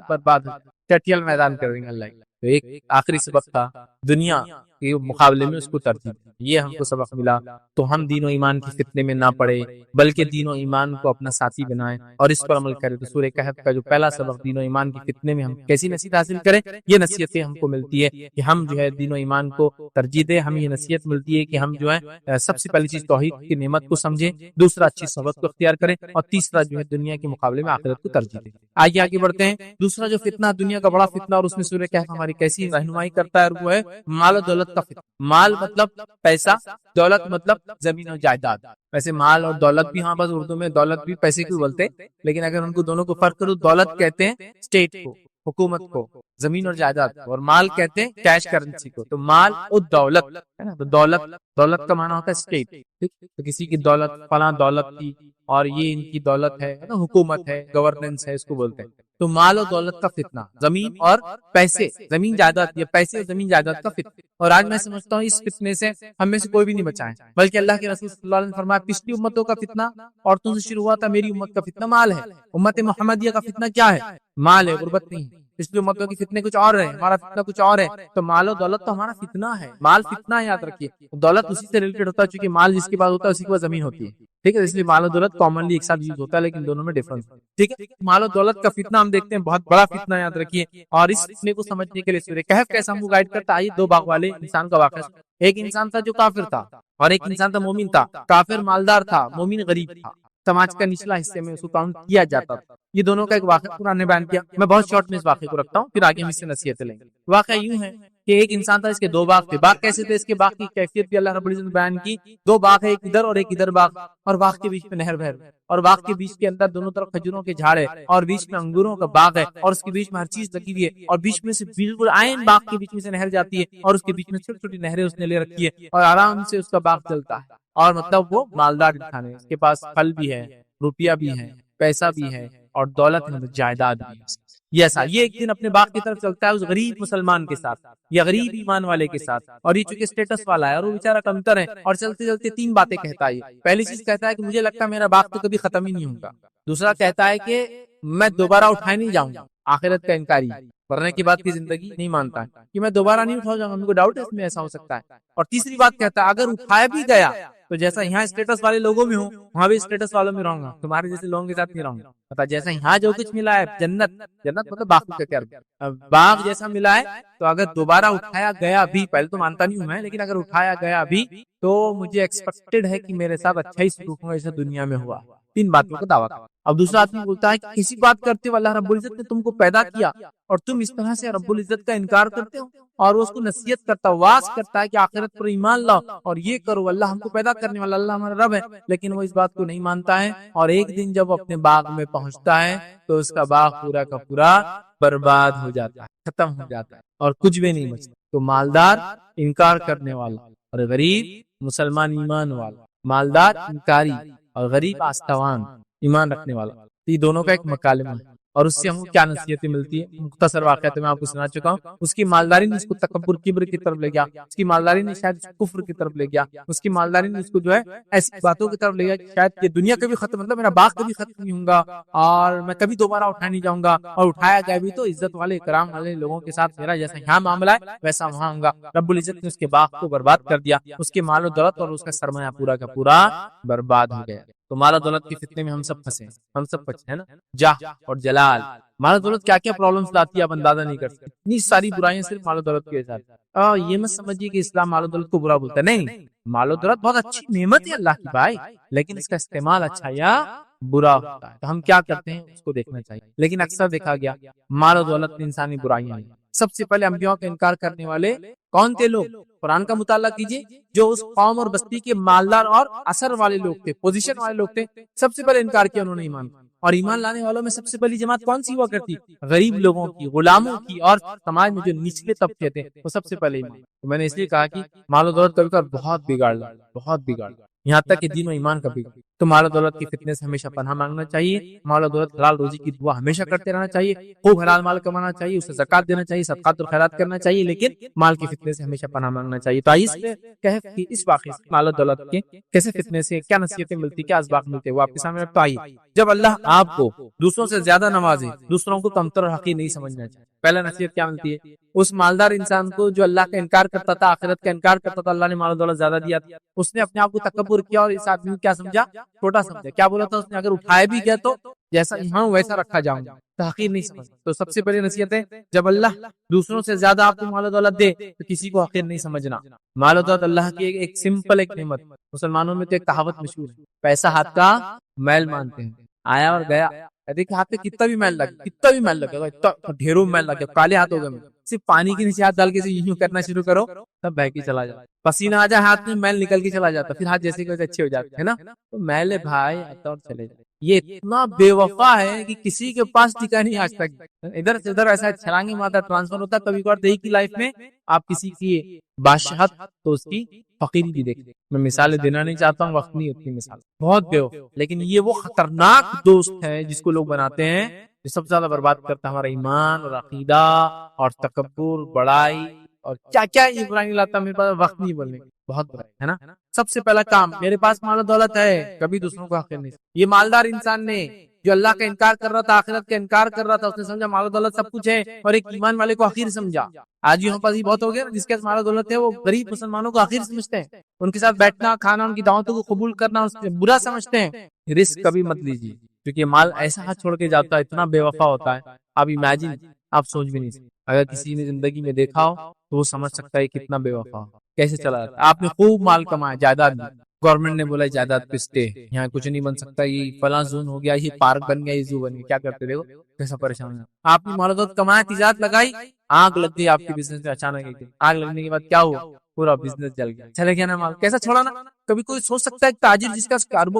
برباد چٹکل میدان کر دیں گے اللہ۔ تو ایک آخری سبق تھا، دنیا کے مقابلے میں اس کو ترجیح، یہ ہم کو سبق ملا۔ تو ہم دین و ایمان کی فتنے میں نہ پڑے بلکہ دین و ایمان کو اپنا ساتھی بنائیں اور اس پر عمل کریں۔ تو سورہ کہف کا جو پہلا سبق دین و ایمان کی فتنے میں ہم کیسی نصیحت حاصل کریں، یہ نصیحتیں ہم کو ملتی ہے کہ ہم جو ہے دین و ایمان کو ترجیح دیں۔ ہمیں یہ نصیحت ملتی ہے کہ ہم جو ہے سب سے پہلی چیز توحید کی نعمت کو سمجھیں، دوسرا اچھی صحبت کو اختیار کریں، اور تیسرا جو ہے دنیا کے مقابلے میں آخرت کو ترجیح دیں۔ آگے بڑھتے ہیں۔ دوسرا جو فتنہ، دنیا کا بڑا فتنہ، اور اس میں سورہ کہف ہماری کیسی رہنمائی کرتا ہے، وہ ہے مال و دولت کا فتنہ۔ مال مطلب پیسہ، دولت مطلب زمین و جائیداد۔ ویسے مال اور دولت بھی، ہاں بس اردو میں دولت بھی پیسے کو بولتے، لیکن اگر ان کو دونوں کو فرق کرو، دولت کہتے ہیں اسٹیٹ کو حکومت کو، زمین اور جائیداد کو، اور مال کہتے ہیں کیش کرنسی کو. تو مال اور دولت ہے نا. تو دولت کا معنی ہوتا ہے اسٹیٹ. ٹھیک، تو کسی کی دولت فلاں دولت کی، اور یہ ان کی دولت ہے نا، حکومت ہے، گورننس ہے، اس کو بولتے ہیں. تو مال اور دولت کا فتنہ، زمین اور پیسے، زمین جائیداد، یہ پیسے اور زمین جائیداد کا فتنہ. اور آج میں سمجھتا ہوں اس فتنے سے ہم میں سے کوئی بھی نہیں بچا ہے، بلکہ اللہ کے رسول صلی اللہ علیہ وسلم نے فرمایا پچھلی امتوں کا فتنہ عورتوں سے شروع ہوا تھا، میری امت کا فتنہ مال ہے. امت محمدیہ کا فتنہ کیا ہے؟ مال ہے، غربت نہیں ہے. پچھلی امتوں کی فتنے کچھ اور ہے، ہمارا فتنہ کچھ اور ہے. تو مال و دولت تو ہمارا فتنہ ہے. مال فتنہ ہے، یاد رکھیے. دولت اسی سے ریلیٹڈ ہوتا ہے، چونکہ مال جس کے پاس ہوتا ہے اسی کے پاس زمین ہوتی ہے. ٹھیک ہے، اس لیے مال و دولت کامنلی ایک ساتھ یوز ہوتا ہے، لیکن دونوں میں ڈفرنس. ٹھیک ہے، مال و دولت کا فتنہ ہم دیکھتے ہیں، بہت بڑا فتنہ، یاد رکھیے. اور اس فتنے کو سمجھنے کے لیے سورہ کہف کیسا ہم کو گائیڈ کرتا ہے. آئیے دو باغ والے انسان کا واقعہ. ایک انسان تھا جو کافر تھا، اور ایک انسان تھا مومن تھا. کافر مالدار تھا، مومن غریب تھا، سماج کا نچلا حصے میں اس کو کاؤنٹ کیا جاتا تھا. یہ دونوں کا ایک واقعہ قرآن نے بیان کیا. میں بہت شارٹ میں اس واقعے کو رکھتا ہوں، پھر آگے ہم اس سے نصیحتیں لیں گے. واقعہ یوں ہے کہ ایک انسان تھا، اس کے دو باغ تھے. باغ کیسے تھے؟ اس کے باغ کی کیفیت بھی اللہ رب العزت نے بیان کی. دو باغ ہے، ایک ادھر اور ایک ادھر باغ، اور باغ کے بیچ میں نہر بہہ رہی ہے، اور باغ کے بیچ کے اندر دونوں طرف کھجوروں کے جھاڑ ہے، اور بیچ میں انگوروں کا باغ ہے، اور اس کے بیچ میں ہر چیز لگی ہوئی ہے، اور بیچ میں سے بالکل عین باغ کے بیچ میں سے نہر جاتی ہے، اور اس کے بیچ میں چھوٹی چھوٹی نہریں اس نے لے رکھی ہے، اور آرام سے اس کا باغ چلتا ہے. اور مطلب وہ مالدار انسان ہے، اس کے پاس پھل بھی ہے، روپیہ بھی ہے، پیسہ بھی ہے، اور دولت ہے، جائیداد بھی ہے. یہ ایک دن اپنے باغ کی طرف چلتا ہے اس غریب مسلمان کے ساتھ، یا غریب ایمان والے کے ساتھ. اور یہ چونکہ اسٹیٹس والا ہے اور وہ بیچارہ کمتر ہے، اور چلتے چلتے تین باتیں کہتا ہے. پہلی چیز کہتا ہے کہ مجھے لگتا ہے میرا باغ تو کبھی ختم ہی نہیں ہوگا. دوسرا کہتا ہے کہ میں دوبارہ اٹھائے نہیں جاؤں گا، آخرت کا انکاری، مرنے کے بعد کی زندگی نہیں مانتا ہے کہ میں دوبارہ نہیں اٹھاؤں جاؤں گا، میرے کو ڈاؤٹ ہے اس میں ایسا ہو سکتا ہے. اور تیسری بات کہتا ہے اگر اٹھایا بھی گیا تو جیسا یہاں اسٹیٹس والے لوگوں میں ہوں وہاں بھی اسٹیٹس والوں میں رہوں گا، تمہارے جیسے لوگوں کے ساتھ نہیں رہوں گا. پتا جیسا یہاں جو کچھ ملا ہے، جنت مطلب باغ کا کیا، باغ جیسا ملا ہے، تو اگر دوبارہ اٹھایا گیا بھی، پہلے تو مانتا نہیں ہوں میں، لیکن اگر اٹھایا گیا بھی تو مجھے ایکسپیکٹڈ ہے کہ میرے ساتھ اچھا ہی سلوک ہوگا جیسے دنیا میں ہوا. تین باتوں کا دعویٰ. اب دوسرا آدمی بولتا ہے کہ کسی بات کرتے ہو، اللہ رب العزت نے تم کو پیدا کیا اور تم اس طرح سے رب العزت کا انکار کرتے ہو. اور وہ اس کو نصیحت کرتا، واز کرتا ہے کہ آخرت پر ایمان لاؤ اور یہ کرو، اللہ ہم کو پیدا کرنے والا، اللہ ہمارا رب ہے. لیکن وہ اس بات کو نہیں مانتا ہے، اور ایک دن جب وہ اپنے باغ میں پہنچتا ہے تو اس کا باغ پورا کا پورا برباد ہو جاتا ہے، ختم ہو جاتا ہے، اور کچھ بھی نہیں بچتا. تو مالدار انکار کرنے والا، اور غریب مسلمان ایمان والا. مالدار انکاری اور غریب آستوان ایمان رکھنے والا. یہ دونوں کا ایک مکالمہ ہے. اور اس سے ہم کیا نصیحتیں ملتی ہے؟ مختصر واقعہ تو میں آپ کو سنا چکا ہوں. اس کی مالداری نے اس کو تکبر، کبر کی طرف لے گیا. اس کی مالداری نے شاید کفر کی طرف لے گیا. اس کی مالداری نے اس کو جو ہے ایسی باتوں کی طرف لے گیا کہ شاید یہ دنیا کبھی ختم، مطلب میرا باغ کبھی ختم نہیں ہوگا، اور میں کبھی دوبارہ اٹھا نہیں جاؤں گا، اور اٹھایا گیا بھی تو عزت والے اکرام والے لوگوں کے ساتھ میرا جیسا یہاں معاملہ ہے ویسا وہاں ہوگا. رب العزت نے اس کے باغ کو برباد کر دیا، اس کے مال و دولت اور اس کا سرمایہ پورا کا پورا برباد ہو گیا. تو مال و دولت کے فتنے میں ہم سب پھنسے، ہم سب پھنسے ہیں نا. جاہ اور جلال، مال و دولت کیا کیا پرابلمز لاتی ہے آپ اندازہ نہیں کر سکتے. اتنی ساری برائیاں صرف مال و دولت کے ساتھ. یہ مت سمجھیے کہ اسلام مال و دولت کو برا بولتا ہے، نہیں. مال و دولت بہت اچھی نعمت ہے اللہ کی بھائی، لیکن اس کا استعمال اچھا یا برا ہوتا ہے. تو ہم کیا کرتے ہیں اس کو دیکھنا چاہیے. لیکن اکثر دیکھا گیا مال و دولت میں انسانی برائیاں ہیں. سب سے پہلے انبیاء کا انکار کرنے والے کون تھے لوگ؟ قرآن کا مطالعہ کیجیے. جو اس قوم اور بستی کے مالدار اور اثر والے لوگ تھے، پوزیشن والے لوگ تھے، سب سے پہلے انکار کیا انہوں نے ایمان. اور ایمان لانے والوں میں سب سے پہلی جماعت کون سی ہوا کرتی؟ غریب لوگوں کی، غلاموں کی، اور سماج میں جو نچلے طبقے تھے وہ سب سے پہلے ایمان. تو میں نے اس لیے کہا کہ مال و دولت کبھی کبھی بہت بگاڑ، یہاں تک کہ دین و ایمان کا بگاڑ. تو مال و دولت کی فتنے سے ہمیشہ پناہ مانگنا چاہیے. مال و دولت حلال روزی کی دعا ہمیشہ کرتے رہنا چاہیے. خوب حلال مال کمانا چاہیے، اسے زکات دینا چاہیے، صدقات اور خیرات کرنا چاہیے، لیکن مال کی فتنے سے ہمیشہ پناہ مانگنا چاہیے. تو آئیے کہف کی اس واقعے سے مال و دولت کے کیسے فتنے سے کیا نصیحتیں ملتی، کیا اسباق ملتے، وہ آپ کے سامنے رکھتا. آئیے، جب اللہ آپ کو دوسروں سے زیادہ نوازے، دوسروں کو کمتر اور حقیر نہیں سمجھنا چاہیے. پہلا نصیحت کیا ملتی ہے؟ اس مالدار انسان کو جو اللہ کا انکار کرتا تھا، آخرت کا انکار کرتا تھا، اللہ نے مال و دولت زیادہ دیا تھا، اس نے اپنے آپ کو تکبر کیا اور اس آدمی کو کیا سمجھا؟ چھوٹا سمجھا. کیا بولا تھا اس نے؟ اگر اٹھایا بھی گیا تو جیسا یہاں ویسا رکھا جاؤں گا. تحقیر نہیں سمجھ. تو سب سے پہلی نصیحت ہے جب اللہ دوسروں سے زیادہ آپ کو مال و دولت دے تو کسی کو حقیر نہیں سمجھنا. مال و دولت اللہ کی ایک سمپل ایک نعمت. مسلمانوں میں تو ایک کہاوت مشہور ہے، پیسہ ہاتھ کا میل مانتے ہیں. آیا اور گیا. دیکھیں ہاتھ پہ کتنا بھی میل لگا، اتنا ڈھیروں میل لگ گیا، کالے ہاتھ ہو گئے. صرف پانی کے نیچے ہاتھ ڈال کے یوں کرنا شروع کرو، تب بہ کے چلا جاتا. پسینہ آ جائے ہاتھ میں، میل نکل کے چلا جاتا، پھر ہاتھ جیسے کہ اچھے ہو جاتے ہیں نا. تو میل ہے بھائی آتا اور چلے جائے. یہ اتنا بے وفا ہے کہ کسی کے پاس ٹکا نہیں آج تک. ادھر سے ادھر ایسا چھلانگیں مارتا ٹرانسفر ہوتا. کبھی کبھار دیکھی کی لائف میں آپ کسی کی بادشاہت تو اس کی فقیری بھی دیکھتے. میں مثالیں دینا نہیں چاہتا ہوں, وقت نہیں اتنی مثال, بہت بے وفا. لیکن یہ وہ خطرناک دوست ہے جس کو لوگ بناتے ہیں جو سب سے زیادہ برباد کرتا ہے ہمارا ایمان اور عقیدہ اور تکبر, بڑائی اور کیا کیا یہ برائی لاتا. میرے پاس وقت نہیں بولنے, بہت برائی ہے نا. سب سے پہلا کام, میرے پاس مال و دولت ہے, کبھی دوسروں کو حقیر نہیں. یہ مالدار انسان نے جو اللہ کا انکار کر رہا تھا, آخرت کا انکار کر رہا تھا, اس نے سمجھا مال و دولت سب کچھ ہے اور ایک ایمان والے کو حقیر سمجھا. آج یہاں پر یہ بہت ہو گیا, جس کے پاس مال و دولت ہے وہ غریب مسلمانوں کو حقیر سمجھتے ہیں, ان کے ساتھ بیٹھنا کھانا, ان کی دعوتوں کو قبول کرنا اس سے برا سمجھتے ہیں. رسک کبھی مت لیجیے, کیونکہ مال ایسا ہاتھ چھوڑ کے جاتا ہے, اتنا بے وفا ہوتا ہے. آپ امیجن, آپ سوچ بھی نہیں سکتے. اگر کسی نے زندگی میں دیکھا ہو تو وہ سمجھ سکتا ہے کتنا بے وفا ہو, کیسے چلا جاتا ہے. آپ نے خوب مال کمایا, جائیداد میں, گورنمنٹ نے بولا جائیداد پہ اسٹے, یہاں کچھ نہیں بن سکتا, یہ فلاں زون ہو گیا, یہ پارک بن گیا, یہ زو بن گیا. کیا کرتے دیکھو کیسا پریشان ہے. آپ نے مال و دولت کمایا, تجارت لگائی, آگ لگ گئی آپ کے بزنس میں. اچانک آگ لگنے کے بعد کیا ہوا, پورا بزنس جل گیا, چلے گیا نا مال. کیسا چھوڑا نا. کبھی کوئی سوچ سکتا ہے ایک تاجر جس کا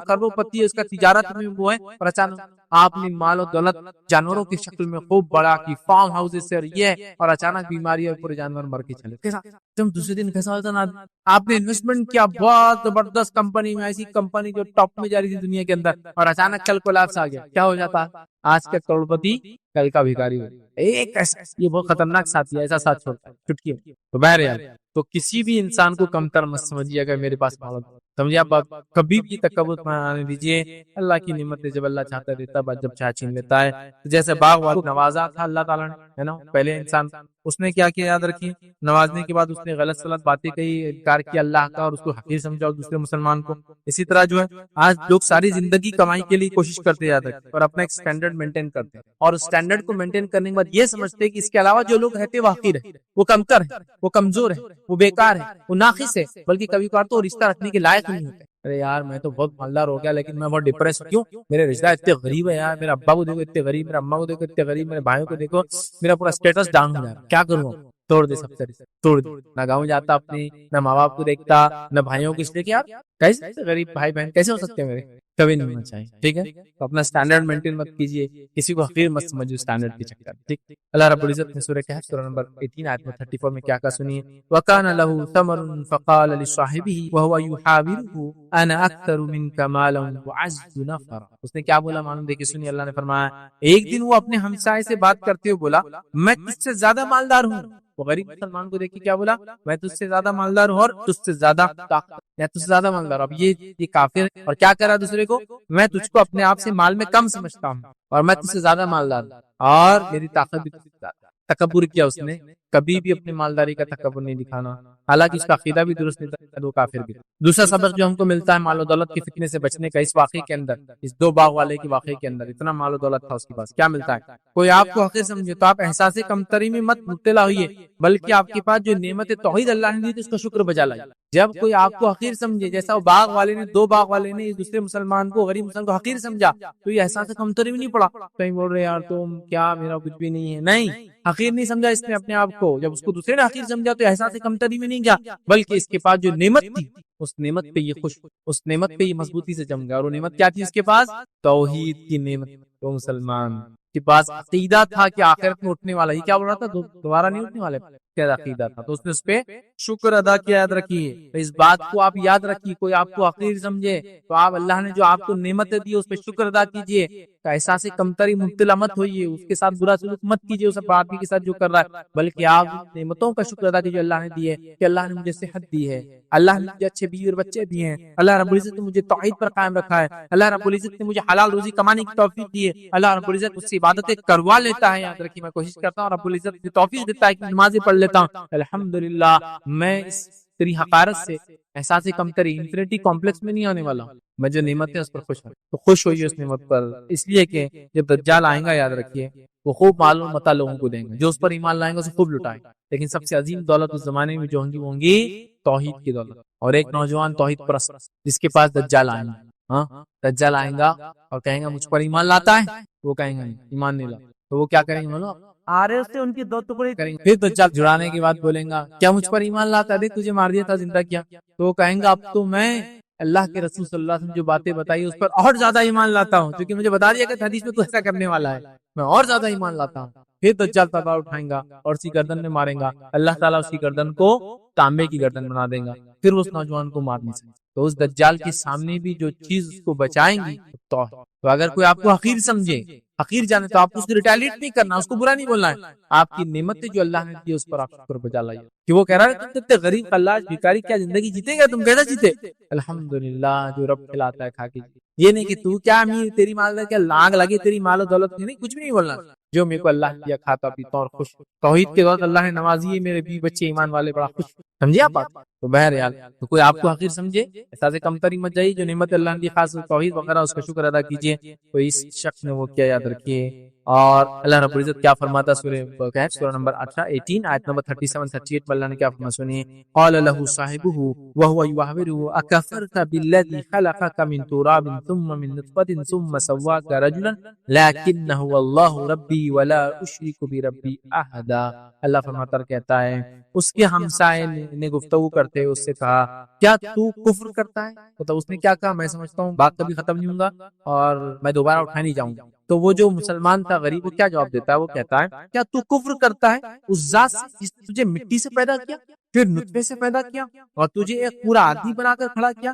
کروڑ پتی ہے, اس کا تجارت میں وہ ہے, اور اچانک آپ نے مال و دولت جانوروں کی شکل میں خوب بڑا کی, فارم ہاؤس سے, اور یہ, اور اچانک بیماری اور پورے جانور مر کے چلے. کیسا تم دوسرے دن کیسا ہوتا نا. آپ نے انویسٹمنٹ کیا بہت زبردست کمپنی میں, ایسی کمپنی جو ٹاپ میں جا رہی تھی دنیا کے اندر, اور اچانک کل کولیپس آ گیا. کیا ہو جاتا, آج کا کروڑپتی کل کا بھکاری ہو. ایک ایسا, یہ بہت خطرناک ساتھی ہے, ایسا ساتھ چھوڑتا ہے چٹکی. تو بہرحال, تو کسی بھی انسان کو کمتر مت سمجھیے اگر میرے پاس مال سمجھے. آپ کبھی بھی تکبر نہ آنے دیجیے. اللہ کی نعمت ہے, جب اللہ چاہتا دیتا ہے, جب چاہے چھین لیتا ہے. جیسے باغ والوں کو نوازا تھا اللہ تعالیٰ نے, ہے نا, پہلے انسان اس نے کیا کیا یاد رکھیے, نوازنے کے بعد اس نے غلط سلط باتیں کہی, انکار کیا اللہ کا, اور اس کو حقیر سمجھا, اور دوسرے مسلمان کو. اسی طرح جو ہے آج لوگ ساری زندگی کمائی کے لیے کوشش کرتے یاد رکھتے, اور اپنا ایک سٹینڈرڈ مینٹین کرتے ہیں, اور اس سٹینڈرڈ کو مینٹین کرنے کے بعد یہ سمجھتے ہیں کہ اس کے علاوہ جو لوگ رہتے وہ حقیر ہے, وہ کمتر ہے, وہ کمزور ہے, وہ بیکار ہے, وہ ناقص ہے, بلکہ کبھی کبھار تو رشتہ رکھنے کے لائق نہیں ہوتے. ارے یار میں تو بہت مالدار ہو گیا لیکن میں بہت ڈپریس, کیوں, میرے رشتہ اتنے غریب ہے یار, میرا ابا کو دیکھو اتنے غریب, میرا اما کو دیکھو اتنے غریب, میرے بھائیوں کو دیکھو, میرا پورا اسٹیٹس ڈاؤن ہو جا رہا ہے. کیا کروں, توڑ دے سب سے, توڑ دے. نہ گاؤں جاتا اپنی, نہ ماں باپ کو دیکھتا, نہ بھائیوں کو, اس لیے کہ یار کیسے غریب بھائی بہن کیسے ہو سکتے ہیں میرے, کبھی نہیں ہونا چاہیے. ٹھیک ہے, تو اپنا سٹینڈرڈ مینٹین مت کیجیے, کسی کو حقیر مت سمجھو سٹینڈرڈ کے چکر. ٹھیک, اللہ رب العزت نے سورہ کہف سورہ نمبر 18 آیت میں 34 میں کیا سنیے, وَكَانَ لَهُ ثَمَرٌ فَقَالَ لِصَاحِبِهِ وَهُوَ يُحَاوِرُهُ أَنَا أَكْثَرُ مِنْكَ مَالًا وَأَعَزُّ نَفَرًا. اس نے کیا بولا معلوم دیکھیے سنیے. اللہ نے فرمایا ایک دن وہ اپنے ہمسائے سے بات کرتے ہوئے بولا میں تجھ سے زیادہ مالدار ہوں. وہ غریب مسلمان کو دیکھ کے کیا بولا, میں تجھ سے زیادہ مالدار ہوں اور تجھ سے زیادہ طاقت, میں تجھ سے زیادہ مالدار. اب یہ کافر, اور کیا کرا دوسرے کو, میں تجھ کو اپنے آپ سے مال میں کم سمجھتا ہوں اور میں تجھ سے زیادہ مالدار ہوں اور میری طاقت بھی تجھ سے زیادہ. تکبر کیا اس نے, کبھی بھی اپنی مالداری کا تکبر نہیں دکھانا, حالانکہ اس کا عقیدہ بھی درست نہیں تھا, وہ کافر بھی. دوسرا سبق جو ہم کو ملتا ہے مال و دولت کے فتنے سے بچنے کا, اس واقعے کے اندر, اس دو باغ والے کے واقعے کے اندر, اتنا مال و دولت تھا اس کے پاس, کیا ملتا ہے, کوئی آپ کو حقیر سمجھے تو آپ احساس کمتری میں مت مبتلا ہوئیے, بلکہ آپ کے پاس جو نعمت توحید اللہ نے دی اس کا شکر بجا لائیے. جب کوئی آپ کو حقیر سمجھے, جیسا وہ باغ والے نے, دو باغ والے نے دوسرے مسلمان کو, غریب مسلمان کو حقیر سمجھا, تو یہ احساس کمتری میں نہیں پڑا, کہیں بول رہے یار تم کیا, میرا کچھ بھی نہیں ہے. نہیں, حقیر نہیں سمجھا اس نے اپنے آپ کو. جب اس کو دوسرے نے حقیر سمجھا تو احساس کمتری میں نہیں گیا, بلکہ اس کے پاس جو نعمت تھی اس نعمت پہ یہ خوش, اس نعمت پہ یہ مضبوطی سے جم گیا. اور وہ نعمت کیا تھی اس کے پاس, توحید کی نعمت. تو مسلمان کے پاس عقیدہ تھا کہ آخرت میں اٹھنے والا, یہ کیا بول رہا تھا, دوبارہ نہیں اٹھنے والے, کیا عقیدہ تھا, تو اس نے اس پہ شکر ادا کیا. یاد رکھیے, اس بات کو آپ یاد رکھیے, کوئی آپ کو حقیر سمجھے تو آپ اللہ نے جو آپ کو نعمتیں دی اس پہ شکر ادا کیجیے. احساس کمتری مبتلا مت ہوئیے, اس کے ساتھ برا سلوک مت کیجیے اس آدمی کے ساتھ جو کر رہا ہے, بلکہ آپ نعمتوں کا شکر ادا کیجیے اللہ نے دی ہے, کہ اللہ نے مجھے صحت دی ہے, اللہ نے مجھے اچھے بیوی اور بچے دیے ہیں, اللہ رب العزت نے مجھے توحید پر قائم رکھا ہے, اللہ رب العزت نے مجھے حلال روزی کمانے کی توفیق دی ہے, اللہ رب العزت مجھ سے عبادتیں کروا لیتا ہے. یاد رکھیے, میں کوشش کرتا ہوں, رب العزت مجھے توفیق دیتا ہے کہ نمازیں پڑھ لیتا ہوں, الحمدللہ. میں اس تیری حقارت سے, احساس کمتری, انفینٹی کمپلیکس میں نہیں آنے والا ہوں, میں جو نعمت ہے اس پر خوش ہوں. تو خوش ہوئیے اس نعمت پر, اس لیے کہ جب دجال آئیں گا, یاد رکھیے, وہ خوب مال و متاع لوگوں کو دیں گے, جو اس پر ایمان لائیں گے اسے خوب لٹائیں, لیکن سب سے عظیم دولت اس زمانے میں جو ہوں گی وہ ہوں گی توحید کی دولت. اور ایک نوجوان توحید پرست جس کے پاس دجال آئیں گا, ہاں دجال آئیں گا اور کہیں گا مجھ پر ایمان لاتا ہے, وہ کہیں گا ایمان نہیں لاتا, تو وہ کیا کریں گے, بولو
آ رہے سے ان کی دو ٹکڑے
کریں گے. پھر دجال جڑانے کے بعد بولیں گا کیا مجھ پر ایمان لاتا ہے, دیکھ تجھے مار دیا تھا زندہ کیا, تو وہ کہیں گا اب تو میں اللہ کے رسول صلی اللہ علیہ وسلم جو باتیں بتائی اس پر اور زیادہ ایمان لاتا ہوں، کیونکہ مجھے بتا دیا کہ حدیث میں تو ایسا کرنے والا ہے، میں اور زیادہ ایمان لاتا ہوں. پھر دجال تلوار اٹھائیں گا اور اسی گردن میں ماریں گا، اللہ تعالیٰ اس کی گردن کو تانبے کی گردن بنا دیں گا، پھر اس نوجوان کو مار نہیں سکتے. تو اس دجال کے سامنے بھی جو چیز اس کو بچائیں گی تو اگر کوئی آپ کو حقیر سمجھے، حقیر جانے، تو آپ اس کو ریٹیلیٹ نہیں کرنا، اس کو برا نہیں بولنا ہے. آپ کی نعمتیں جو اللہ نے دی اس پر آپ شکر بجا لائیے. کہ وہ کہہ رہا ہے تم اتنے غریب فلاش بھکاری کیا زندگی جیتے گا، تم کیسا جیتے؟ الحمدللہ جو رب کھلاتا ہے کھا کے. یہ نہیں کہ تو کیا امیر، تیری مال کیا لاگ لگے، تیری مال و دولت نہیں، کچھ بھی نہیں بولنا. جو میرے کو اللہ نے دیا کھاتا پیتا اور خوش. توحید کے بعد اللہ نے نوازی ہے، میرے بیوی بچے ایمان والے، بڑا خوش. سمجھے آپ بات؟ تو بہرحال تو کوئی آپ کو حقیر سمجھے، احساس کمتری مت جائیے. جو نعمت اللہ نے دی خاص توحید وغیرہ اس کا شکر ادا کیجیے. تو اس شخص نے وہ کیا یاد رکھیے. اور اللہ رب العزت کیا فرماتا سورہ کہف سورہ نمبر 18 آیت نمبر 37 38 میں اللہ نے کیا فرمایا سنیے. قال له صاحبه وهو يحاوره اكفرت بالذي خلقك من تراب ثم من نطفة ثم سواك رجلا لكن هو الله ربي ولا اشرك بربي احدا. اللہ فرماتا کہتا ہے اس کے ہمسائے نے گفتگو کرتے اس سے کہا کیا تو کفر کرتا ہے؟ تو اس نے کیا کہا، میں سمجھتا ہوں بات کبھی ختم نہیں ہوگا اور میں دوبارہ اٹھا نہیں جاؤں گا. تو وہ جو مسلمان تھا غریب، وہ کیا جواب دیتا ہے؟ وہ کہتا ہے کیا تو کفر کرتا ہے اس ذات سے جس نے تجھے مٹی سے پیدا کیا، پھر نطفے سے پیدا کیا اور تجھے ایک پورا آدمی بنا کر کھڑا کیا؟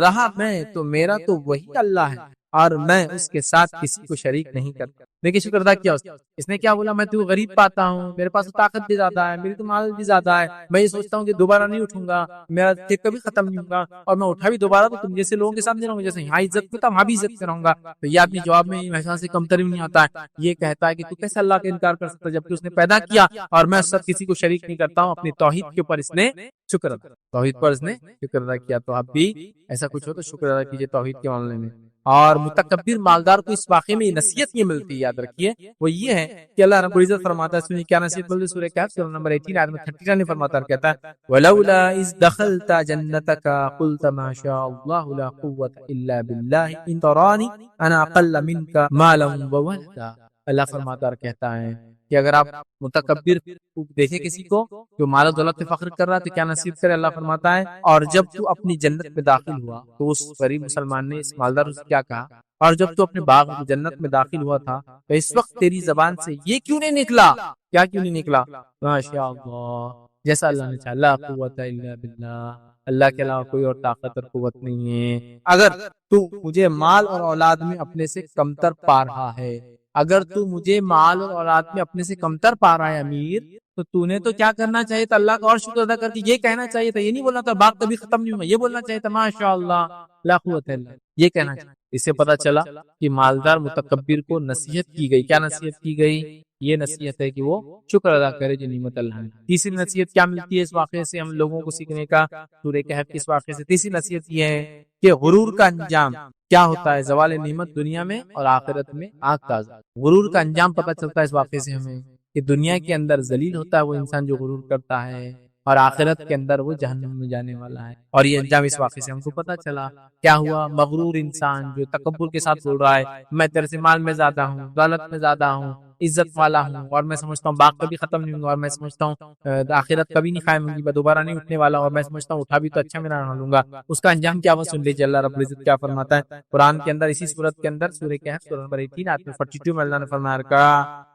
رہا میں تو میرا تو وہی اللہ ہے اور میں اس کے ساتھ کسی کو شریک نہیں کرتا. دیکھیے شکر ادا کیا اس نے. کیا بولا؟ میں تو غریب پاتا ہوں، میرے پاس تو طاقت بھی زیادہ ہے، میری تو مال بھی زیادہ ہے، میں یہ سوچتا ہوں کہ دوبارہ نہیں اٹھوں گا، میرا ٹھیک کبھی ختم نہیں ہوگا، اور میں اٹھا بھی دوبارہ تو تم جیسے لوگوں کے سامنے رہوں گا، جیسے یہاں عزت میں تھا وہاں بھی عزت میں رہوں گا. تو یہ آدمی جواب میں محسوس سے کمتر بھی نہیں آتا ہے. یہ کہتا ہے کہ تو کیسے اللہ کا انکار کر سکتا جبکہ اس نے پیدا کیا اور میں اس ساتھ کسی کو شریک نہیں کرتا ہوں. اپنی توحید کے اوپر اس نے شکر ادا، توحید پر اس نے شکر ادا کیا. تو آپ بھی ایسا کچھ ہو تو شکر ادا کیجیے توحید کے معاملے میں. اور متکبر مالدار کو اس واقعے میں نصیحت یہ ملتی ہے، یاد رکھیے، وہ یہ ہے کہ اللہ رب العزت فرماتا ہے، سنیے کیا نصیحت ملتی ہے. سورہ کہف سورہ نمبر 18 آیت نمبر 39 میں فرماتا ہے، کہتا ہے ولولا اذ دخلت جنتك قلت ما شاء الله لا قوة الا بالله ان تراني انا اقل منك مالا وولدا. اللہ فرماتا ہے، کہتا ہے کہ اگر آپ متکبر دیکھیں کسی کو جو مال و دولت سے فخر کر رہا ہے تو کیا نصیحت کرے. اللہ فرماتا ہے اور جب تو اپنی جنت میں داخل ہوا تو اس غریب مسلمان نے، اس مالدار سے کیا کہا، اور جب تو اپنے باغ جنت میں داخل ہوا تھا تو اس وقت تیری زبان سے یہ کیوں نہیں نکلا؟ کیا کیوں نہیں نکلا؟ ماشاء اللہ، جیسا اللہ نے چاہا، لا قوت الا باللہ، اللہ کے علاوہ کوئی اور طاقت اور قوت نہیں ہے. اگر تو مجھے مال اور اولاد میں اپنے سے کمتر پا رہا ہے، اگر تو مجھے مال اور اولاد میں اپنے سے کمتر پا رہا ہے امیر، تو نے تو کیا کرنا چاہیے تھا؟ اللہ کا اور شکر ادا کر کے یہ کہنا چاہیے تھا، یہ نہیں بولنا تھا بات کبھی ختم نہیں ہوگا، یہ بولنا چاہیے تھا ماشاء اللہ لا قوت الا باللہ، یہ کہنا چاہیے. اس سے پتا چلا کہ مالدار متکبر کو نصیحت کی گئی. کیا نصیحت کی گئی؟ یہ نصیحت ہے کہ وہ شکر ادا کرے جو نعمت اللہ نے. تیسری نصیحت کیا ملتی ہے اس واقعے سے ہم لوگوں کو سیکھنے کا؟ سورہ کہف کے اس واقعے سے تیسری نصیحت یہ ہے کہ غرور کا انجام کیا ہوتا ہے. زوال نعمت دنیا میں اور آخرت میں آگ کا عذاب. غرور کا انجام پتہ چلتا ہے اس واقعے سے ہمیں کہ دنیا کے اندر ذلیل ہوتا ہے وہ انسان جو غرور کرتا ہے، اور آخرت کے اندر وہ جہنم میں جانے والا ہے. اور یہ انجام اس واقعے سے ہم کو پتا چلا. کیا ہوا؟ مغرور انسان جو تکبر کے ساتھ بول رہا ہے میں تیرے سے مال میں زیادہ ہوں، دولت میں زیادہ ہوں، عزت والا ہوں، اور میں سمجھتا ہوں باغ کبھی ختم نہیں ہوگا، اور میں سمجھتا ہوں آخرت کبھی نہیں قائم ہوگی، میں دوبارہ نہیں اٹھنے والا، اور میں سمجھتا ہوں اٹھا بھی تو اچھا میں نہ لوں گا. اس کا انجام کیا وہ سن لیجیے. اللہ رب العزت کیا فرماتا ہے قرآن کے اندر اسی سورت کے اندر سورہ کہف سورہ نمبر 18 آیت 42 میں اللہ نے فرمایا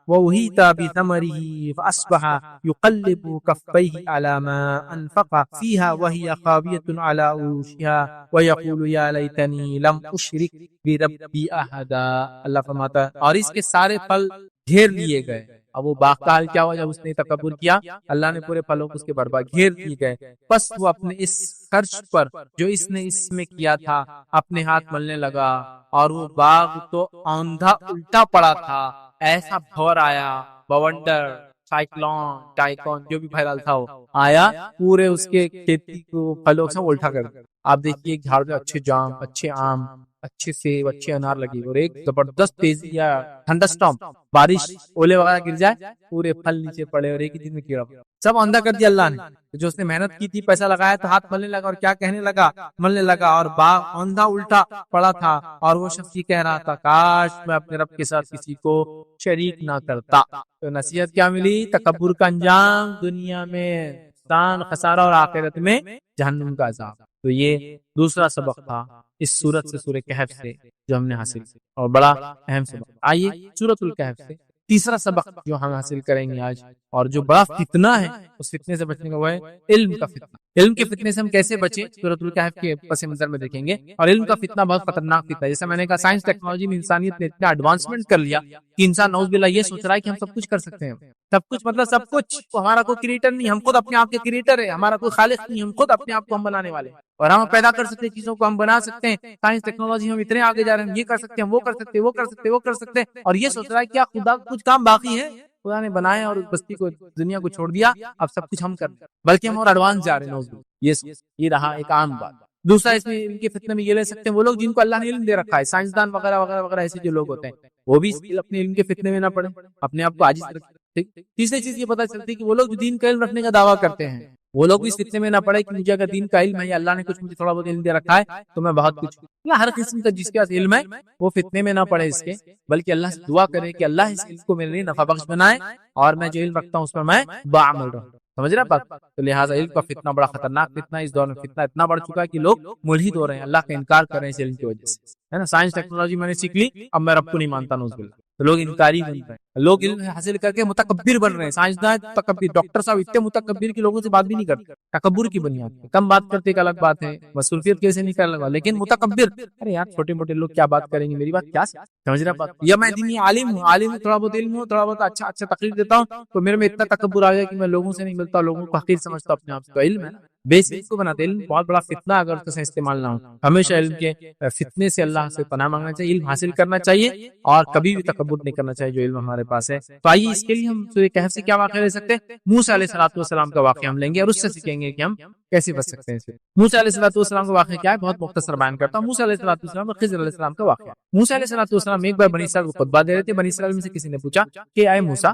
وَأُحِيطَ بِثَمَرِهِ فَأَصْبَحَ يُقَلِّبُ كَفَّيْهِ عَلَى مَا أَنفَقَ فِيهَا وَهِيَ خَاوِيَةٌ عَلَى عُرُوشِهَا وَيَقُولُ يَا لَيْتَنِي لَمْ أُشْرِكْ بِرَبِّي أَحَدًا. اللہ فرماتا ہے اور اس کے سارے پھل گھیر لیے گئے. اب وہ باغ کا حال کیا ہوا جب اس نے تکبر کیا؟ اللہ نے پورے پھلوں کو اس کے برباد گھیر دیے گئے. بس وہ اپنے اس خرچ پر جو اس نے اس میں کیا تھا اپنے ہاتھ ملنے لگا، اور وہ باغ تو آندھا الٹا پڑا تھا. ایسا بھور آیا، بونڈر، سائیکلون، ٹائکون، جو بھی بہرحال تھا وہ آیا، پورے اس کے کھیتی کو پھلوں سے الٹا کر دیا. آپ دیکھیے جھاڑ میں اچھے جام، اچھے آم، اچھے سیب، اچھے انار لگے اور ایک زبردست تیزی یا ٹھنڈا سٹارم، بارش، اولے وغیرہ گر جائے، پورے پھل نیچے پڑے اور ایک ہی دن میں کیڑا سب اندھا کر دیا اللہ نے. جو اس نے محنت کی تھی، پیسہ لگایا تو ہاتھ ملنے لگا، اور کیا کہنے لگا؟ ملنے لگا، اور باغ اندھا الٹا پڑا تھا. اور وہ شخص یہ کہہ رہا تھا کاش میں اپنے رب کے ساتھ کسی کو شریک نہ کرتا. تو نصیحت کیا ملی؟ تکبر کا انجام دنیا میں نقصان، خسارہ، اور آخرت میں جہنم کا عذاب. تو یہ دوسرا سبق تھا اس سورت سے، سورہ کہف سے، جو ہم نے حاصل کیا، اور بڑا اہم سبق۔ آئیے سورۃ الکہف سے تیسرا سبق جو ہم حاصل کریں گے آج، اور جو بڑا فتنہ ہے اس فتنے سے بچنے کا، وہ ہے علم کا فتنہ۔ علم کے فتنے سے ہم کیسے بچیں، سورۃ الکہف کے پس منظر میں دیکھیں گے۔ اور علم کا فتنہ بہت خطرناک فتنہ ہے، جیسا میں نے کہا سائنس ٹیکنالوجی میں انسانیت نے اتنا ایڈوانسمنٹ کر لیا کہ انسان نعوذ باللہ یہ سوچ رہا ہے کہ ہم سب کچھ کر سکتے ہیں، سب کچھ مطلب سب کچھ، ہمارا کوئی کریٹر نہیں، ہم خود اپنے آپ کے کریٹر ہیں، ہمارا کوئی خالق نہیں، ہم خود اپنے آپ کو ہم بنانے والے ہیں، اور ہم پیدا کر سکتے ہیں چیزوں کو، ہم بنا سکتے ہیں۔ سائنس ٹیکنالوجی ہم اتنے آگے جا رہے ہیں، یہ کر سکتے ہیں، وہ کر سکتے ہیں، وہ کر سکتے ہیں، وہ کر سکتے ہیں، اور یہ سوچ رہا ہے کیا خدا کچھ کام باقی ہے؟ خدا نے بنایا اور بستی کو، دنیا کو چھوڑ دیا، اب سب کچھ ہم کر رہے ہیں، بلکہ ہم اور ایڈوانس جا رہے ہیں نعوذ باللہ۔ یہ رہا ایک عام بات۔ دوسرا اس میں ان کے فتنے میں یہ لے سکتے ہیں وہ لوگ جن کو اللہ نے علم دے رکھا ہے، سائنسدان وغیرہ وغیرہ وغیرہ، ایسے جو لوگ ہوتے ہیں وہ بھی اپنے علم کے فتنے میں نہ پڑے، اپنے آپ کو عاجز رکھیں۔ ٹھیک۔ تیسری چیز یہ پتہ چلتی ہے کہ وہ لوگ جو دین کا علم رکھنے کا دعویٰ کرتے ہیں وہ لوگ بھی اس فتنے میں نہ پڑے کہ مجھے اگر دین کا علم ہے یا اللہ نے کچھ مجھے تھوڑا بہت علم دے رکھا ہے تو میں بہت کچھ، یا ہر قسم کا جس کے پاس علم ہے وہ فتنے میں نہ پڑے اس کے، بلکہ اللہ سے دعا کرے کہ اللہ اس علم کو میرے لیے نفع بخش بنائے اور میں جو علم رکھتا ہوں اس پر میں بعمل رہوں۔ سمجھ رہے بات؟ تو لہٰذا علم کا فتنہ بڑا خطرناک فتنہ ہے۔ اس دور میں فتنہ اتنا بڑھ چکا ہے کہ لوگ ملحد ہو رہے ہیں، اللہ کا انکار کر رہے ہیں اس علم کی وجہ سے، ہے نا۔ سائنس ٹیکنالوجی میں نے سیکھ لی، اب میں رب کو نہیں مانتا، نعوذ باللہ۔ تو لوگ انکاری بن رہے ہیں، لوگ علم حاصل کر کے متکبر بن رہے ہیں، سائنسدان متکبر، ڈاکٹر صاحب اتنے متکبر کی لوگوں سے بات بھی نہیں کرتے، تکبر کی بنیاد پہ کم بات کرتے، ایک الگ بات ہے، مصروفیت کیسے نہیں کرنے لگا، لیکن متکبر، ارے یار چھوٹے موٹے لوگ کیا بات کریں گے، میری بات کیا سمجھ رہا بات؟ یا میں دینی عالم ہوں، عالم تھوڑا بہت علم ہوں، تھوڑا بہت اچھا تقریر دیتا ہوں، تو میرے میں اتنا تکبر آ گیا کہ میں لوگوں سے نہیں ملتا، لوگوں کو حقیر سمجھتا اپنے آپ سے۔ تو علم ہے نا، بیس کو بناتے، علم بہت بڑا فتنہ اگر اس سے استعمال نہ ہو۔ ہمیشہ علم کے فتنے سے اللہ سے پناہ مانگنا چاہیے، علم حاصل کرنا چاہیے، اور کبھی بھی تکبر نہیں کرنا چاہیے جو علم ہمارے پاس ہے۔ تو آئیے اس کے لیے ہم سورہ کہف سے کیا واقعہ لے سکتے ہیں؟ موسیٰ علیہ السلام کا واقعہ ہم لیں گے اور اس سے سیکھیں گے کہ ہم کیسے بچ سکتے ہیں۔ موسیٰ علیہ السلام کا واقعہ کیا ہے، بہت مختصر بیان کرتا ہوں۔ موسیٰ علیہ السلام اور خضر علیہ السلام کا واقعہ۔ موسیٰ علیہ السلام ایک بار بنی اسرائیل کو خطبہ دے رہے تھے، بنی اسرائیل میں سے کسی نے پوچھا کہ اے موسیٰ،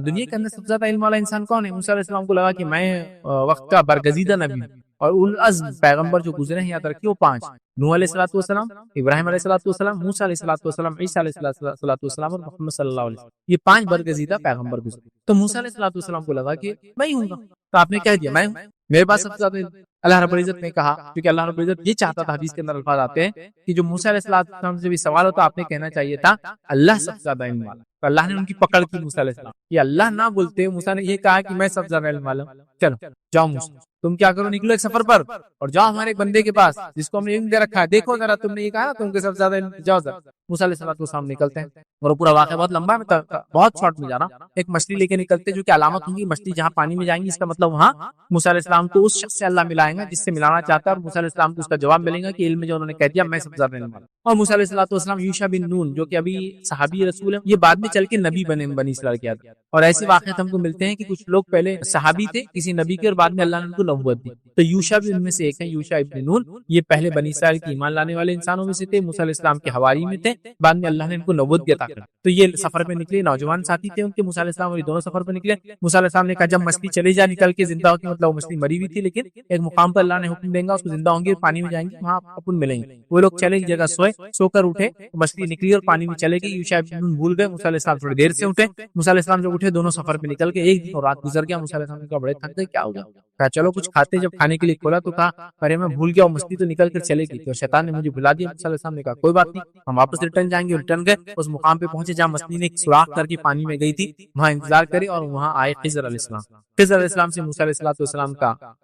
دنیا کے اندر سب سے زیادہ علم والا انسان کون ہے؟ موسیٰ علیہ السلام کو لگا کہ میں وقت کا برگزیدہ نبی ہوں، اور العزم پیغمبر جو گزرے ہیں یاد رکھیے وہ 5، نوح علیہ السلام، ابراہیم علیہ السلام، موسیٰ علیہ السلام، عیسیٰ علیہ السلام اور محمد صلی اللہ علیہ وسلم، یہ 5 برگزیدہ پیغمبر گزرے۔ تو موسیٰ علیہ السلام کو لگا کہ میں ہی ہوں گا، تو آپ نے کہہ دیا میں ہوں، میرے پاس سب سے زیادہ۔ اللہ رب العزت نے کہا، کیونکہ اللہ رب العزت یہ چاہتا تھا، حدیث کے اندر الفاظ آتے ہیں کہ جو موسیٰ علیہ السلام سے بھی سوال ہوتا آپ نے کہنا چاہیے تھا اللہ سب سے زیادہ علم والا۔ تو اللہ نے ان کی پکڑ کی موسیٰ علیہ السلام، یہ اللہ نہ بولتے، موسیٰ نے یہ کہا کہ میں سب سے زیادہ علم والا ہوں، چلو جاؤ موسیٰ، تم کیا کرو، نکلو ایک سفر پر اور جاؤ ہمارے ایک بندے کے پاس جس کو ہم نے علم دے رکھا ہے، دیکھو ذرا تم نے یہ کہا نا تم کے سب سے زیادہ علم، جاؤ ذرا۔ موسیٰ علیہ السلام نکلتے ہیں، اور پورا واقعہ بہت لمبا ہے، میں بہت شارٹ میں جا رہا ہوں۔ ایک مچھلی لے کے نکلتے جو کہ علامت ہوں گی، مچھلی جہاں پانی میں جائیں گی اس کا مطلب وہاں موسیٰ علیہ السلام کو اس شخص سے اللہ ملائیں گا جس سے ملانا چاہتا ہے، اور موسیٰ علیہ السلام کو اس کا جواب ملے گا کہ علم میں جو انہوں نے کہہ دیا میں سب سے زیادہ علم والا۔ اور موسیٰ علیہ السلام یوشع بن نون جو کہ ابھی صحابی رسول ہے، یہ بعد میں چل کے نبی بنے بنی اسرائیل کے آدمی۔ اور ایسے واقعات ہم کو ملتے ہیں کہ کچھ لوگ پہلے صحابی تھے کسی نبی کے، اور بعد میں اللہ نے ان کو نبوت دی، تو یوشع بھی ان میں سے ایک ہے، یوشع ابن نون، یہ پہلے بنی اسرائیل کی ایمان لانے والے انسانوں میں سے تھے، موسیٰ علیہ السلام کے حواری میں تھے، بعد میں اللہ نے ان کو نبوت دی عطا کر۔ تو یہ سفر پہ نکلے، نوجوان ساتھی تھے ان کے، موسیٰ علیہ السلام اور یہ دونوں سفر پہ نکلے۔ موسیٰ علیہ السلام نے کہا جب مچھلی چلی جائے نکل کے زندہ ہو کے، مطلب وہ مچھلی مری ہوئی تھی لیکن ایک مقام پر اللہ نے حکم دیں گا اس کو زندہ ہوں گے، پانی میں جائیں گے، وہاں اپن ملیں گے۔ وہ لوگ چلے ایک جگہ سوئے، سو کر اٹھے، مچھلی نکلی اور پانی میں چلے گئی، یوشع ابن نون بھول گئے، موسیٰ علیہ السلام تھوڑی دیر سے اٹھے، موسیٰ علیہ السلام جب اٹھے دونوں سفر پہ نکل کے، ایک دن اور رات گزر گیا، موسیٰ علیہ السلام نے کہا بڑے تھک گئے، کیا ہو گیا؟ کہا چلو کچھ کھاتے، جب کھانے کے لیے کھولا تو کہا ارے میں بھول گیا، مچھلی تو نکل کر چلے گئی، تو شیطان نے مجھے بھلا دیا۔ موسیٰ علیہ السلام نے کہا کوئی بات نہیں، ہم واپس ریٹرن جائیں گے، ریٹرن گئے، اس مقام پہ پہنچے جہاں مچھلی نے ایک سوراخ کر کے پانی میں گئی تھی، وہاں انتظار کرے، اور وہاں آئے خضر علیہ السلام۔ خضر علیہ السلام سے موسیٰ علیہ السلام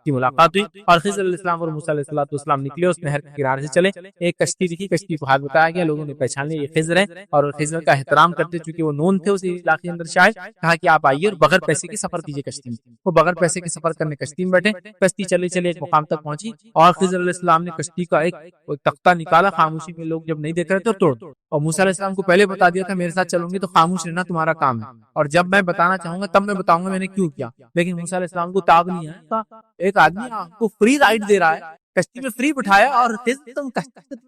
کی ملاقات ہوئی، اور خضر علیہ السلام اور موسیٰ علیہ السلام نکلے، اس نہر کے کنارے سے چلے، ایک کشتی دکھی، کشتی کو ہاتھ بتایا گیا، لوگوں نے پہچان لیا یہ خضر ہے، اور خضر کا احترام کرتے چونکہ وہ نون تھے اس علاقے کے اندر، شاید کہا کہ آپ آئیے اور بغیر پیسے کے سفر کیجیے کشتی میں۔ وہ بغیر پیسے کے سفر کرنے کشتی میں بیٹھے، کشتی چلے چلے ایک مقام تک پہنچی، اور خضر علیہ السلام نے کشتی کا ایک تختہ نکالا، خاموشی میں لوگ جب نہیں دیکھ رہے تھے توڑ دو، اور موسیٰ علیہ السلام کو پہلے بتا دیا تھا میرے ساتھ چلوں گے تو خاموش رہنا تمہارا کام ہے، اور جب میں بتانا چاہوں گا تب میں بتاؤں گا میں نے کیوں کیا۔ لیکن موسیٰ علیہ السلام کو تاب نہیں ہے، ایک آدمی آپ کو فری رائڈ دے رہا ہے، کشتی میں فری بٹھایا، اور تم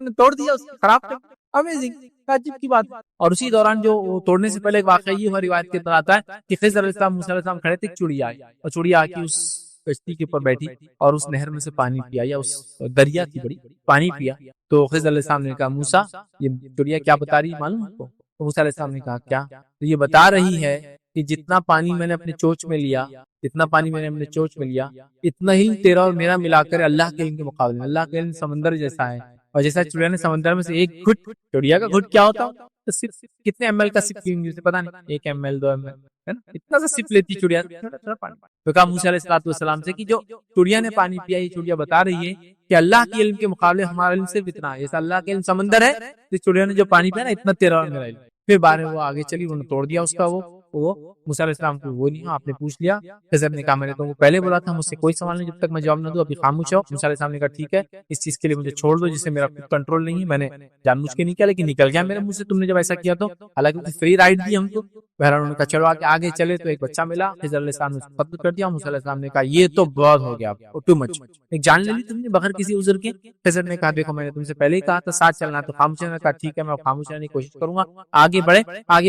نے توڑ دیا، اس کو خراب کر، امیزنگ، عجیب کی بات۔ اور اسی دوران جو توڑنے سے پہلے ایک واقعہ یہ ہوا روایت کے اندر آتا ہے کہ خضر علیہ السلام موسیٰ علیہ السلام کھڑے تھے، ایک چڑیا آئی، اور چڑیا آ کے اس کشتی کے اوپر بیٹھی اور اس نہر میں سے پانی پیا، یا اس دریا کی بڑی پانی پیا۔ تو خضر علیہ السلام نے کہا موسیٰ یہ چڑیا کیا بتا رہی ہے معلوم ہے آپ کو؟ تو موسیٰ علیہ السلام نے کہا کیا؟ تو یہ بتا رہی ہے کہ جتنا پانی میں نے اپنے چونچ میں لیا اتنا پانی میں نے ہم نے چوچ میں لیا، اتنا ہی تیرا اور میرا ملا کر اللہ کے علم کے مقابلے میں، اللہ کا علم سمندر جیسا ہے، اور جیسا چڑیا نے سمندر میں سے ایک گھٹ، چڑیا کا گھٹ کیا ہوتا تو صرف کتنے ایم ایل کا سپ پیوں گی اسے پتا نہیں، 1 ml 2 ml ہے نا، اتنا سا سپ لیتی چڑیا، تھوڑا پانی۔ تو کہا موسیٰ علیہ السلام سے کہ جو چڑیا نے پانی پیا، یہ چڑیا بتا رہی ہے کہ اللہ کے علم کے مقابلے ہمارا علم صرف اتنا ہے، جیسا اللہ کے علم سمندر ہے، تو چڑیا نے جو پانی پیا نا اتنا تیرا اور میرا علم۔ پھر بعد میں وہ آگے چلی، انہوں نے توڑ دیا اس کا وہ موسیٰ علیہ السلام کو وہ نہیں، آپ نے پوچھ لیا۔ خضر نے کہا میں نے تو وہ پہلے بولا تھا، مجھ سے کوئی سوال نہیں جب تک میں جواب نہ دوں، ابھی خاموش ہو۔ موسیٰ علیہ السلام نے کہا ٹھیک ہے، اس چیز کے لیے مجھے چھوڑ دو جسے میرا خود کنٹرول نہیں ہے، میں نے جان بوجھ کے نہیں کیا لیکن نکل گیا میرے منہ سے تم نے جب ایسا کیا تو، حالانکہ فری رائٹ دی ہم کو۔ بہرحال انہوں نے کہا چلو آگے چلے، تو ایک بچہ ملا، خضر علیہ السلام نے اس کو قتل کر دیا۔ موسیٰ علیہ السلام نے کہا یہ تو بہت ہو گیا، ٹو مچ، ایک جان لے لی تم نے بغیر کسی عذر کے۔ خضر نے کہا دیکھو میں نے تم سے پہلے ہی کہا تھا ساتھ چلنا، تو خاموش رہنا، کہا ٹھیک ہے میں خاموش رہنے کی کوشش کروں گا۔ آگے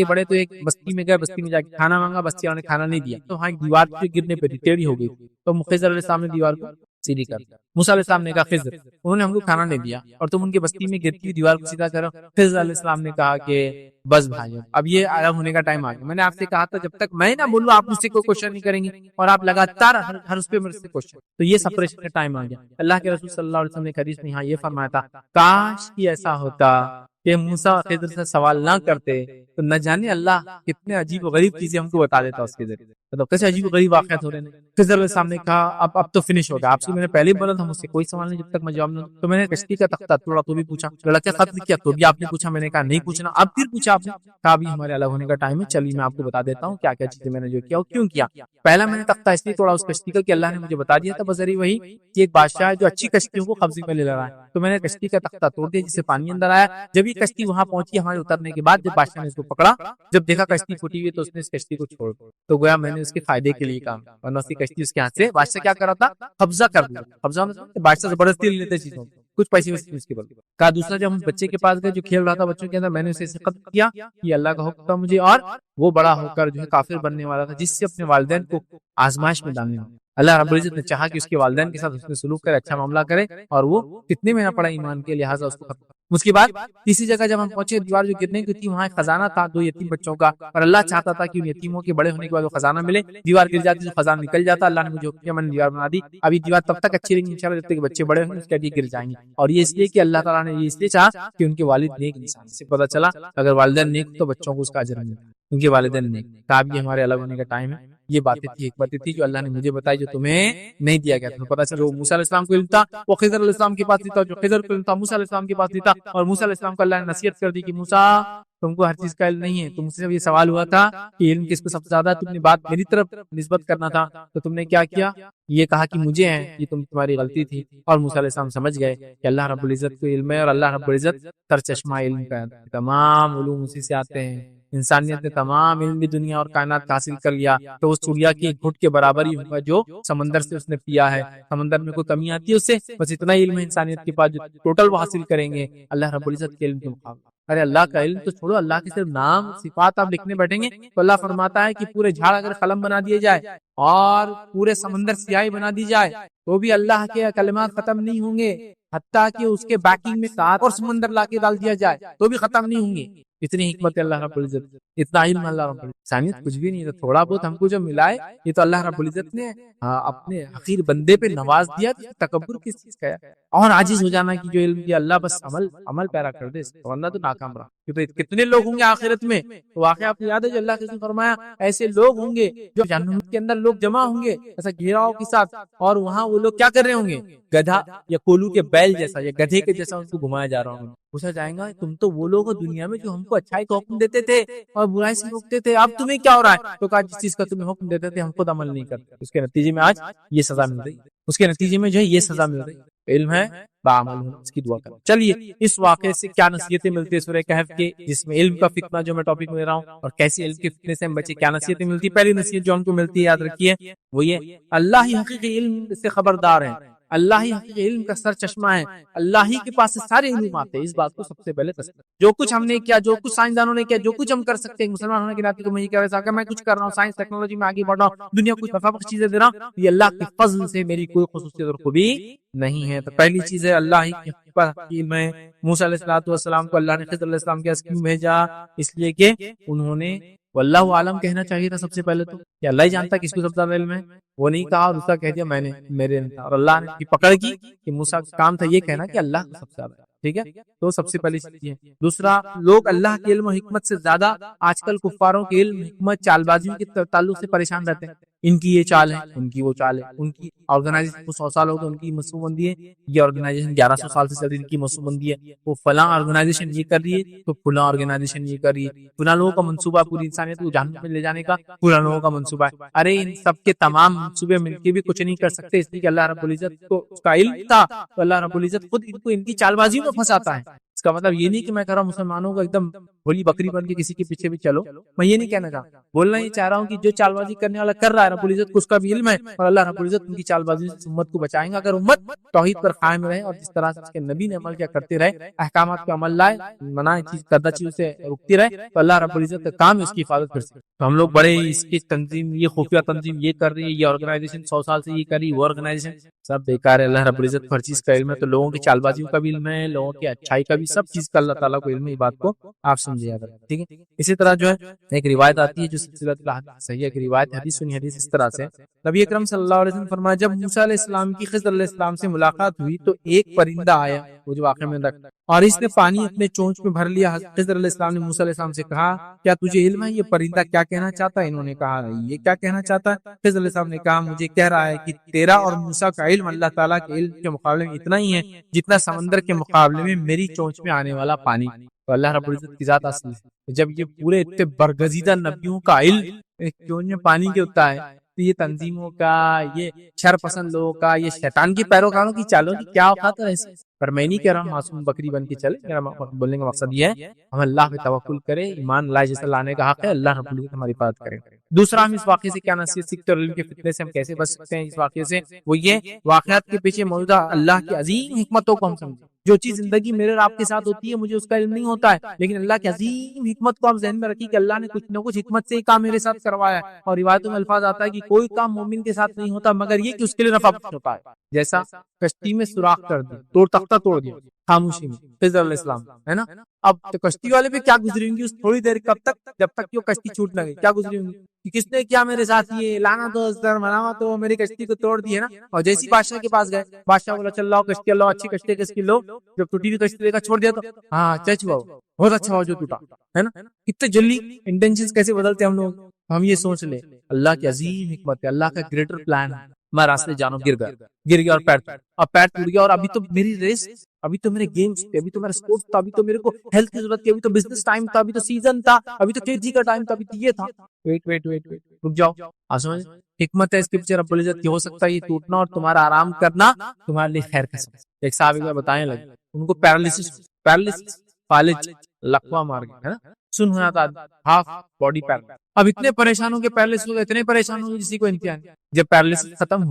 بڑھے تو ایک بستی میں گئے، بستی میں جا کے کھانا مانگا، بستی والوں نے کھانا نہیں دیا، تو وہاں ایک دیوار پہ گرنے پہ ٹیڑھی ہو گئی، تو خضر علیہ السلام نے دیوار کو سیدھی کر دیا۔ موسیٰ علیہ السلام نے کہا خضر انہوں نے ہم کو کھانا نہیں دیا اور تم ان کی بستی میں گرتی ہوئی دیوار کو سیدھا کرو۔ خضر علیہ السلام نے کہا کہ بس بھائیو اب یہ الگ ہونے کا ٹائم آ گیا، میں نے آپ سے کہا تھا جب تک میں نہ بولوں آپ مجھ سے کوئی کوشچن نہیں کریں گے، اور آپ لگاتار ہر اس پہ میرے سے کوشچن، تو یہ سپریشن کا ٹائم آ گیا۔ اللہ کے رسول صلی اللہ علیہ وسلم نے حدیث میں یہاں یہ فرمایا تھا کاش کہ ایسا ہوتا کہ موسیٰ خضر سے سوال نہ کرتے تو نہ جانے اللہ کتنے عجیب و غریب چیزیں ہم کو بتا دیتا اس کے ذریعے، مطلب کیسے عجیب و غریب واقعات ہو رہے ہیں۔ خضر علیہ السلام نے کہا اب تو فنش ہو گیا، آپ سے میں نے پہلے ہی بولا تھا مجھ سے کوئی سوال نہیں جب تک میں جواب نہ دوں، تو میں نے کشتی کا تختہ توڑا تو بھی پوچھا، لڑا کے قتل کیا تو بھی آپ نے پوچھا، میں نے کہا نہیں پوچھنا، اب پھر پوچھا آپ نے، کہا ابھی ہمارے الگ ہونے کا ٹائم ہے، چلیے میں آپ کو بتا دیتا ہوں کیا کیا چیزیں میں نے جو کیا اور کیوں کیا۔ پہلا میں نے تختہ اس لیے توڑا اس کشتی کا کہ اللہ نے مجھے بتا دیا تھا بذریعہ وہی کہ ایک بادشاہ ہے جو اچھی کشتیوں کو قبضے میں لے رہا ہے، تو میں نے کشتی کا تختہ توڑ دیا جس سے پانی اندر آیا۔ جب یہ کشتی وہاں پہنچی ہمارے اترنے کے بعد، جب بادشاہ نے اس کو پکڑا، جب دیکھا کشتی پھٹی ہوئی تو اس نے اس کشتی کو چھوڑ دیا، تو گویا میں نے اس کے فائدے کے لیے کام، ورنہ اس کی کشتی اس کے ہاتھ سے بادشاہ کیا کر رہا تھا قبضہ کر دیا، قبضہ مطلب بادشاہ زبردستی لے لیتے چیزوں کچھ پیسے ویسے اس کے بدلے۔ کہا دوسرا جب ہم بچے کے پاس گئے جو کھیل رہا تھا بچوں کے اندر، میں نے اسے قتل کیا، یہ اللہ کا حکم تھا مجھے، اور وہ بڑا ہو کر جو ہے کافر بننے والا تھا جس سے اپنے والدین کو آزمائش میں ڈالنے والا۔ اللہ رب العزت نے چاہا کہ اس کے والدین کے ساتھ اس نے سلوک کرے، اچھا معاملہ کرے، اور وہ کتنے میں نہ پڑا ایمان کے، لہٰذا اس کو ختم۔ اس کے بعد تیسری جگہ جب ہم پہنچے، دیوار جو گرنے کی تھی وہاں ایک خزانہ تھا 2 یتیم بچوں کا، اور اللہ چاہتا تھا کہ ان یتیموں کے بڑے ہونے کے بعد وہ خزانہ ملے، دیوار گر جاتی تو خزانہ نکل جاتا، اللہ نے مجھے حکم کیا میں نے دیوار بنا دی، ابھی دیوار تب تک اچھی رہیں گی انشاءاللہ جب تک کہ بچے بڑے ہوں گے، اس کے بعد یہ گر جائیں گے، اور یہ اس لیے کہ اللہ تعالیٰ نے یہ اس لیے چاہا کہ ان کے والد نیک انسان، سے پتہ چلا اگر والدین نیک تو بچوں کو اس کا اجر ملتا ہے کیونکہ والدین نیک۔ کہا اب یہ ہمارے الگ ہونے کا ٹائم ہے، یہ باتیں تھی حکمتیں تھی جو اللہ نے مجھے بتائی جو تمہیں نہیں دیا گیا، تمہیں پتہ چلا جو موسیٰ علیہ السلام کو علم تھا وہ خضر علیہ السلام کے پاس نہیں تھا، جو خضر کو علم تھا موسیٰ علیہ السلام کے پاس نہیں تھا، اور موسیٰ علیہ السلام کو اللہ نے نصیحت کر دی کہ موسیٰ تم کو ہر چیز کا علم نہیں ہے، تم سے یہ سوال ہوا تھا کہ علم کس کو سب سے زیادہ، تم نے بات میری طرف نسبت کرنا تھا تو تم نے کیا کیا، یہ کہا کہ مجھے ہے، یہ تمہاری غلطی تھی، اور موسیٰ علیہ السلام سمجھ گئے کہ اللہ رب العزت کو علم ہے، اور اللہ رب العزت سر چشمہ علم کا تمام علوم اسی سے آتے ہیں، انسانیت نے تمام علم بھی دنیا اور کائنات کا حاصل کر لیا تو اس چڑیا کی ایک گھٹ کے برابر ہی ہوگا جو سمندر سے اس نے پیا ہے، سمندر میں کوئی کمی آتی ہے اس سے، بس اتنا ہی علم ہے انسانیت کے پاس جو ٹوٹل وہ حاصل کریں گے اللہ رب العزت کے علم کے مقابلے۔ ارے اللہ کا علم تو چھوڑو، اللہ کے صرف نام صفات آپ لکھنے بیٹھیں گے تو اللہ فرماتا ہے کہ پورے جھاڑ اگر قلم بنا دیے جائے اور پورے سمندر سیاہی بنا دی جائے تو بھی اللہ کے کلمات ختم نہیں ہوں گے، حتیٰ کہ اس کے بیکنگ میں 7 اور سمندر لا کے ڈال دیا جائے تو بھی ختم نہیں ہوں گے، اتنی حکمت ہے اللہ رب العزت، اتنا علم اللہ رب العزت، انسانیت کچھ بھی نہیں ہے، تھوڑا بہت ہم کو جو ملا ہے یہ تو اللہ رب العزت نے اپنے حقیر بندے پہ نواز دیا، تکبر کس چیز کا ہے، اور عاجز ہو جانا کہ جو علم دیا اللہ بس عمل پیرا کر دے، ورنہ تو ناکام رہا، کیونکہ کتنے لوگ ہوں گے آخرت میں، تو واقعہ آپ کو یاد ہے جو اللہ نے فرمایا ایسے لوگ ہوں گے جو جہنم کے اندر لوگ جمع ہوں گے ایسا گھیراؤ کے ساتھ، اور وہاں وہ لوگ کیا کر رہے ہوں گے، گدھا یا کولو کے بیل جیسا یا گدھے کے جیسا ان کو گھمایا جا رہا ہوں، پوچھا جائے گا تم تو وہ لوگ ہو دنیا میں جو ہم کو اچھائی کا حکم دیتے تھے اور برائی سے روکتے تھے، اب تمہیں کیا ہو رہا ہے، تو کہا جس چیز کا تمہیں حکم دیتے تھے ہم خود عمل نہیں کرتے، اس کے نتیجے میں آج یہ سزا مل رہی، اس کے نتیجے میں جو ہے یہ سزا مل رہی، علم ہے بعمل ہونا، اس کی دعا کریں۔ چلیے اس واقعے سے کیا نصیحتیں ملتی ہے سورہ کہف کے، جس میں علم کا فتنہ جو میں ٹاپک میں لے رہا ہوں اور کیسے علم کے فتنے سے ہم بچے، کیا نصیحتیں ملتی؟ پہلی نصیحت جو ہم کو ملتی ہے یاد رکھیے وہ یہ اللہ ہی حقیقی علم سے خبردار ہے، اللہ ہی حقیقی علم کا سر چشمہ ہے، اللہ ہی کے پاس سے سارے علوم آتے ہیں، اس بات کو سب سے پہلے تسلیم۔ جو کچھ ہم نے کیا، جو کچھ سائنسدانوں نے کیا، جو کچھ ہم کر سکتے ہیں مسلمان ہونے کے ناطے تو میں یہ کہہ رہا کہ میں کچھ کر رہا ہوں، سائنس ٹیکنالوجی میں آگے بڑھ رہا ہوں، دنیا کچھ نفع بخش چیزیں دے رہا ہوں، یہ اللہ کے فضل سے میری کوئی خصوصیت اور خوبی نہیں ہے۔ تو پہلی چیز ہے اللہ ہی کی علم ہے۔ موسیٰ علیہ السلام کو اللہ نے خضر علیہ السلام کے پاس کیوں بھیجا؟ اس لیے کہ انہوں نے وہ اللہ عالم کہنا چاہیے تھا سب سے پہلے تو، کہ اللہ ہی جانتا کس کو سب سے زیادہ علم ہے، وہ نہیں کہا اور اس کا کہہ دیا میں نے، میرے نے، اور اللہ نے پکڑ کی کہ موسیٰ کا کام تھا یہ کہنا کہ اللہ کو سب سے زیادہ، ٹھیک ہے، تو سب سے پہلی چیز ہے۔ دوسرا، لوگ اللہ کے علم و حکمت سے زیادہ آج کل کفاروں کے علم حکمت چال بازیوں کے تعلق سے پریشان رہتے ہیں، ان کی یہ چال ہے، ان کی وہ چال ہے، ان کی آرگنائزیشن کو 100 سال ہو گئے ان کی منصوبہ بندی ہے، یہ آرگنائزیشن 1100 سال سے چل رہی ہے ان کی منصوبہ بندی ہے، وہ فلاں آرگنائزیشن یہ کر رہی ہے تو فلاں آرگنائزیشن یہ کر رہی ہے، فلاں لوگوں کا منصوبہ پوری انسانیت کو جہنم میں لے جانے کا فلاں لوگوں کا منصوبہ ہے۔ ارے ان سب کے تمام منصوبے مل کے بھی کچھ نہیں کر سکتے، اس لیے کہ اللہ رب العزت کو اس کا علم تھا، تو اللہ رب العزت خود ان کو ان کی چال بازی میں پھنساتا ہے۔ اس کا مطلب یہ نہیں کہ میں کہہ رہا ہوں مسلمانوں کو ایک دم بھولی بکری بن کے کسی کے پیچھے بھی چلو، میں یہ نہیں کہنا چاہتا، بولنا یہ چاہ رہا ہوں کہ جو چال بازی کرنے والا کر رہا ہے رب العزت کو اس کا بھی علم ہے، اور اللہ رب العزت ان کی چال بازی سے امت کو بچائیں گا۔ اگر امت توحید پر قائم رہے اور جس طرح سے اس کے نبی نے عمل کیا کرتے رہے، احکامات پہ عمل لائے، منع چیز کردہ چیزوں سے رکتی رہے، تو اللہ رب العزت کا کام ہے اس کی حفاظت کر سکتے۔ تو ہم لوگ بڑے اس کی تنظیم، یہ خفیہ تنظیم یہ کر رہی ہے، یہ آرگنائزیشن 100 سال سے یہ کر رہی ہے، وہ آرگنائزیشن سب بیکار ہے۔ اللہ رب العزت ہر چیز کا علم ہے، تو لوگوں کی چال بازیوں کا بھی علم ہے، لوگوں کی اچھائی کا بھی، سب چیز کا اللہ تعالیٰ کو علم ہے، یہ بات کو آپ سمجھے اگر، ٹھیک ہے۔ اسی طرح جو ہے ایک روایت آتی ہے جو سلسلہ صحیح ہے کہ روایت حدیث سنی حدیث اس طرح سے، نبی اکرم صلی اللہ علیہ وسلم فرمایا جب موسیٰ علیہ السلام کی خضر علیہ السلام سے ملاقات ہوئی تو ایک پرندہ آیا، وہ جو واقعہ میں رکھتا، اور اس نے پانی اپنے چونچ میں بھر لیا۔ خضر علیہ السلام نے موسیٰ علیہ السلام سے کہا کیا تجھے علم ہے یہ پرندہ کیا کہنا چاہتا ہے؟ انہوں نے کہا یہ کیا کہنا چاہتا ہے؟ خضر علیہ السلام نے کہا مجھے کہہ رہا ہے کہ تیرا اور موسیٰ کا علم اللہ تعالیٰ کے علم کے مقابلے میں اتنا ہی ہے جتنا سمندر کے مقابلے میں میری چونچ میں آنے والا پانی۔ تو اللہ رب العزت کی ذات اصل ہے، جب یہ پورے اتنے برگزیدہ نبیوں کا علم ایک چونچ میں پانی کے ہوتا ہے، تو یہ تنظیموں کا، یہ شر پسند لوگوں کا، یہ شیطان کی پیروکاروں کی چالوں کی کیا اوقات ہے ایسے؟ پر میں نہیں کہہ رہا ہوں معصوم بکری بن کے چلے، میرا بولنے کا مقصد یہ ہے ہم اللہ پہ توکل کرے، ایمان لائے، جیسے لانے کا حق ہے، اللہ رب العزت ہماری حفاظت کرے۔ دوسرا، ہم اس واقعے سے کیا نصیحت سیکھتے اور علم کے فتنے سے ہم کیسے بچ سکتے ہیں اس واقعے سے، وہ یہ واقعات کے پیچھے موجودہ اللہ کی عظیم حکمتوں کو ہم سمجھیں۔ جو چیز زندگی میرے اور آپ کے ساتھ ہوتی ہے مجھے اس کا علم نہیں ہوتا ہے، لیکن اللہ کی عظیم حکمت کو ہم ذہن میں رکھیں کہ اللہ نے کچھ نہ کچھ حکمت سے ہی کام میرے ساتھ کروایا ہے، اور روایتوں میں الفاظ آتا ہے کہ کوئی کام مومن کے ساتھ نہیں ہوتا مگر یہ کہ اس کے لیے نفع بخش ہوتا ہے۔ جیسا کشتی میں سوراخ کر دی، توڑ تختہ توڑ دیا خاموشی میں، خضر علیہ السلام ہے نا، اب تو کشتی والے پہ کیا گزری ہوں گی اس تھوڑی دیر، کب تک؟ جب تک کہ وہ کشتی چھوٹ نہ گئی، کیا گزری ہوں گی کہ کس نے کیا میرے ساتھ، یہ لانا تو مناوا تو میری کشتی کو توڑ دی ہے نا۔ اور جیسی بادشاہ کے پاس گئے، بادشاہ بولا چل لاؤ کشتی، اللہ اچھی کشتی کس کی لو، جب ٹوٹی ہوئی کشتی دیکھا چھوڑ دیا تو ہاں چچ ہوا، بہت اچھا ہوا جو ٹوٹا ہے نا۔ کتنے جلدی انٹینشنز کیسے بدلتے ہم لوگ، ہم یہ سوچ لیں اللہ کی عظیم حکمت ہے، اللہ کا گریٹر پلان ہے۔ میں راستے جانو گر گیا اور پیر ٹوٹ گیا، اور ابھی تو میری ریس، ابھی تو میرے گیمز تھے، ابھی تو میرا سپورٹس تھا، ابھی تو میرے کو ہیلتھ کی ضرورت تھی، ابھی تو بزنس ٹائم تھا، ابھی تو سیزن تھا، ابھی تو کھیتی کا ٹائم تھا، ابھی تو یہ تھا، ویٹ رک جاؤ، سمجھ حکمت ہے اس کے پیچھے رب العزت کی، ہو سکتا ہے یہ ٹوٹنا اور تمہارا آرام کرنا تمہارے لیے خیر کا سبب۔ ایک صاحب ایک بار بتانے لگے، ان کو پیرالسس فالج لقوا مار گیا ہے نا، سن ہونا تھا، ہاف باڈی پیر، اب اتنے پریشان ہو کے پیرالسس ہو گئے، اتنے پریشان ہو گئے جسی کو انتہا نہیں۔ جب پیرالسس ختم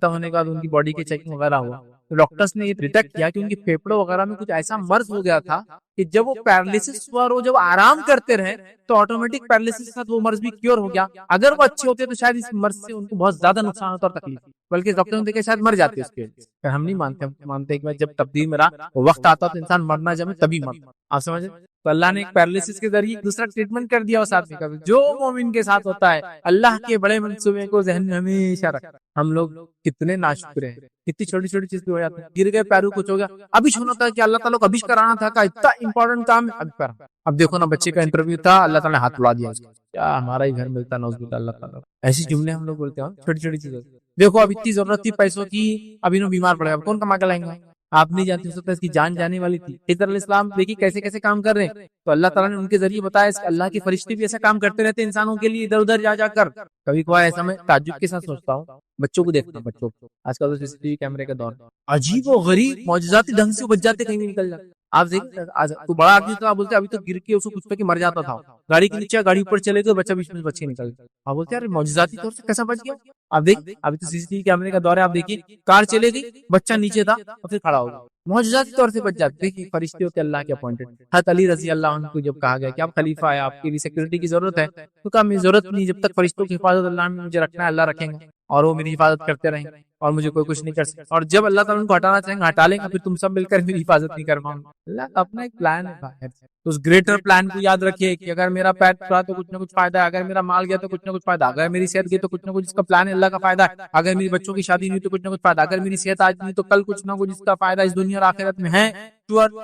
ہونے کے بعد ان کی باڈی کی چیکنگ وغیرہ ہوا تو ڈاکٹرز نے یہ ڈیٹیکٹ کیا کہ ان کی پھیپڑوں وغیرہ میں کچھ ایسا مرض ہو گیا تھا کہ جب وہ پیرالسس ہوا اور وہ جب آرام کرتے رہے تو آٹومیٹک پیرالسس کے ساتھ وہ مرض بھی کیور ہو گیا۔ اگر وہ اچھے ہوتے تو شاید اس مرض سے ان کو بہت زیادہ نقصان ہوتا اور تکلیف، بلکہ ڈاکٹر نے دیکھا شاید مر جاتے اس کے، ہم نہیں مانتے، ہم مانتے کہ جب تبدیل میں رہا وقت آتا تو انسان مرنا جب تبھی مرتا، آپ سمجھے؟ تو اللہ نے ایک پیرالسس کے ذریعے دوسرا ٹریٹمنٹ کر دیا، اور ساتھ میں جو مومن کے ساتھ ہوتا ہے اللہ کے بڑے منصوبے کو ذہن میں ہمیشہ رکھ۔ ہم لوگ کتنے ناشکر ہیں، کتنی چھوٹی چھوٹی چیز ہو جاتی ہے، گر گئے پیرو کچھ ہو گیا، ابش ہونا تھا کہ اللہ تعالیٰ کو ابش کرانا تھا، کہ اتنا امپورٹنٹ کام ہے ابھی پر۔ اب دیکھو نا بچے کا انٹرویو تھا، اللہ تعالیٰ نے ہاتھ اڑا دیا اس کا، کیا ہمارا ہی گھر ملتا نوز باللہ اللہ تعالیٰ۔ ایسی جملے ہم لوگ بولتے ہیں چھوٹی چھوٹی چیزیں، دیکھو اب اتنی ضرورت تھی پیسوں کی، اب انہوں بیمار پڑے گا، کون کما کے لائیں گے؟ آپ نہیں جانتے، ہو سکتا ہے اس کی جان جانے والی تھی۔ خضر علیہ السلام دیکھیے کیسے کیسے کام کر رہے ہیں، تو اللہ تعالیٰ نے ان کے ذریعے بتایا اس اللہ کے فرشتے بھی ایسا کام کرتے رہتے ہیں انسانوں کے لیے، ادھر ادھر جا کر۔ کبھی کبھار ایسا میں تعجب کے ساتھ سوچتا ہوں، بچوں کو دیکھتا ہوں، بچوں کو آج کل تو CCTV کیمرے کا دور، عجیب و غریب معجزاتی ڈھنگ سے بچ جاتے، کہیں بھی نکل جاتے۔ آپ دیکھیں تو بڑا آدمی تھا، بولتے ابھی تو گر کے اس کو کچھ پہ کہ مر جاتا تھا، گاڑی کے نیچے گاڑی اوپر چلے گئے، بچہ بیچ میں بچ کے نکل گیا، آپ بولتے یار معجزاتی طور سے کیسا بچ گیا؟ آپ دیکھ ابھی تو CCTV کیمرے کا دور ہے، آپ دیکھیے کار چلے گئی، بچہ نیچے تھا اور پھر کھڑا ہو گیا، معجزاتی طور سے بچ جاتے۔ دیکھیے فرشتے ہوتے اللہ کے اپوائنٹڈ۔ حضرت علی رضی اللہ عنہ کو جب کہا گیا کہ آپ خلیفہ ہے، آپ کے لیے سیکورٹی کی ضرورت ہے، تو کہا مجھے ضرورت نہیں، جب تک فرشتوں کی حفاظت اللہ نے مجھے رکھنا ہے اللہ رکھیں گے۔ اور وہ میری حفاظت کرتے رہیں گے اور مجھے کوئی کچھ نہیں کر سکتا, اور جب اللہ تعالیٰ ان کو ہٹانا چاہیں گے ہٹا لیں گے, پھر تم سب مل کر میری حفاظت نہیں کر پاؤں گے. اللہ کا اپنا ایک پلان ہے باہر. تو اس گریٹر پلان کو یاد رکھیے کہ اگر میرا پیر ٹوٹا تو کچھ نہ کچھ فائدہ ہے, اگر میرا مال گیا تو کچھ نہ کچھ فائدہ, اگر میری صحت گئی تو کچھ نہ کچھ اس کا پلان ہے, اللہ کا فائدہ ہے, اگر میری بچوں کی شادی نہیں ہوئی تو کچھ نہ کچھ فائدہ, اگر میری صحت آج نہیں تو کل کچھ نہ کچھ اس کا فائدہ اس دنیا اور آخرت میں ہے.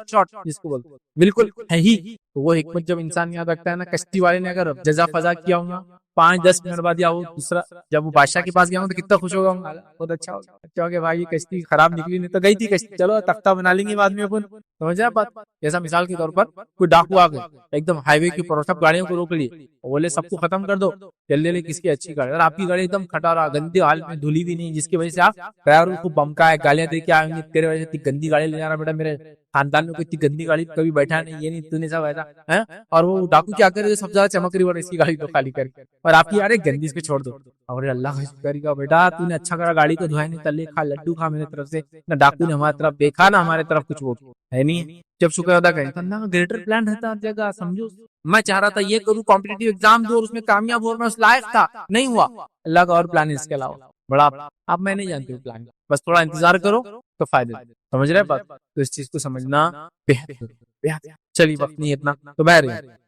شارٹ جس کو بولتے بالکل ہے ہی. تو وہ حکمت جب انسان یاد رکھتا ہے نا, کشتی والے نے اگر جزا فضا کیا ہوگا 5-10 منٹ بعد یا وہ دوسرا جب وہ بادشاہ کے پاس گیا ہوں تو کتنا خوش ہوگا, بہت اچھا ہوگا بھائی یہ کشتی خراب نکلی, نہیں تو گئی تھی کشتی, چلو تختہ بنا لیں گے بعد میں اپن. سمجھ رہے بات. جیسا مثال کے طور پر کوئی ڈاکو آ گئے ایک دم ہائی وے کے اوپر, سب گاڑیوں کو روک لیے, بولے سب کو ختم کر دو, جلدی لے کس کی اچھی گاڑی, اور آپ کی گاڑی ایک دم کھٹارا گندے حال میں دھلی بھی نہیں, جس کی وجہ سے آپ ڈرائیور کو بمکا ہے, گالیاں دے کے آئیں گے, تیرے وجہ سے اتنی گندی گاڑی لے جانا بیٹا, میرے خاندان میں کوئی اتنی گندی گاڑی کبھی بیٹھا نہیں, یہ نہیں تو نہیں سب ایسا ہے. اور وہ ڈاکو کیا کرے, سب زیادہ چمک رہی اور اس کی گاڑی تو خالی کر کے, اور آپ کی یار گندی اس کو چھوڑ دو, اور اللہ کا شکر کا بیٹا تو نے اچھا کرا, گاڑی کو دھویا نہیں, تلے کھا لڈو کھا میرے طرف سے, نہ ڈاکو نے ہماری طرف دیکھا نہ ہمارے طرف کچھ وہ ہے نہیں. جب شکر ادا کریں تو اللہ کا گریٹر پلان رہتا ہے ہر جگہ. سمجھو میں چاہ رہا تھا یہ کروں, کمپٹیٹیو ایگزام دو اور اس میں کامیاب ہو, میں اس لائق تھا, نہیں ہوا, اللہ کا اور پلان ہے اس کے علاوہ بڑا. اب میں نہیں جانتی ہوں پلان, بس تھوڑا انتظار کرو تو فائدے. سمجھ رہے بات, تو اس چیز کو سمجھنا بہت. چلیے وقت نہیں اتنا تو بہر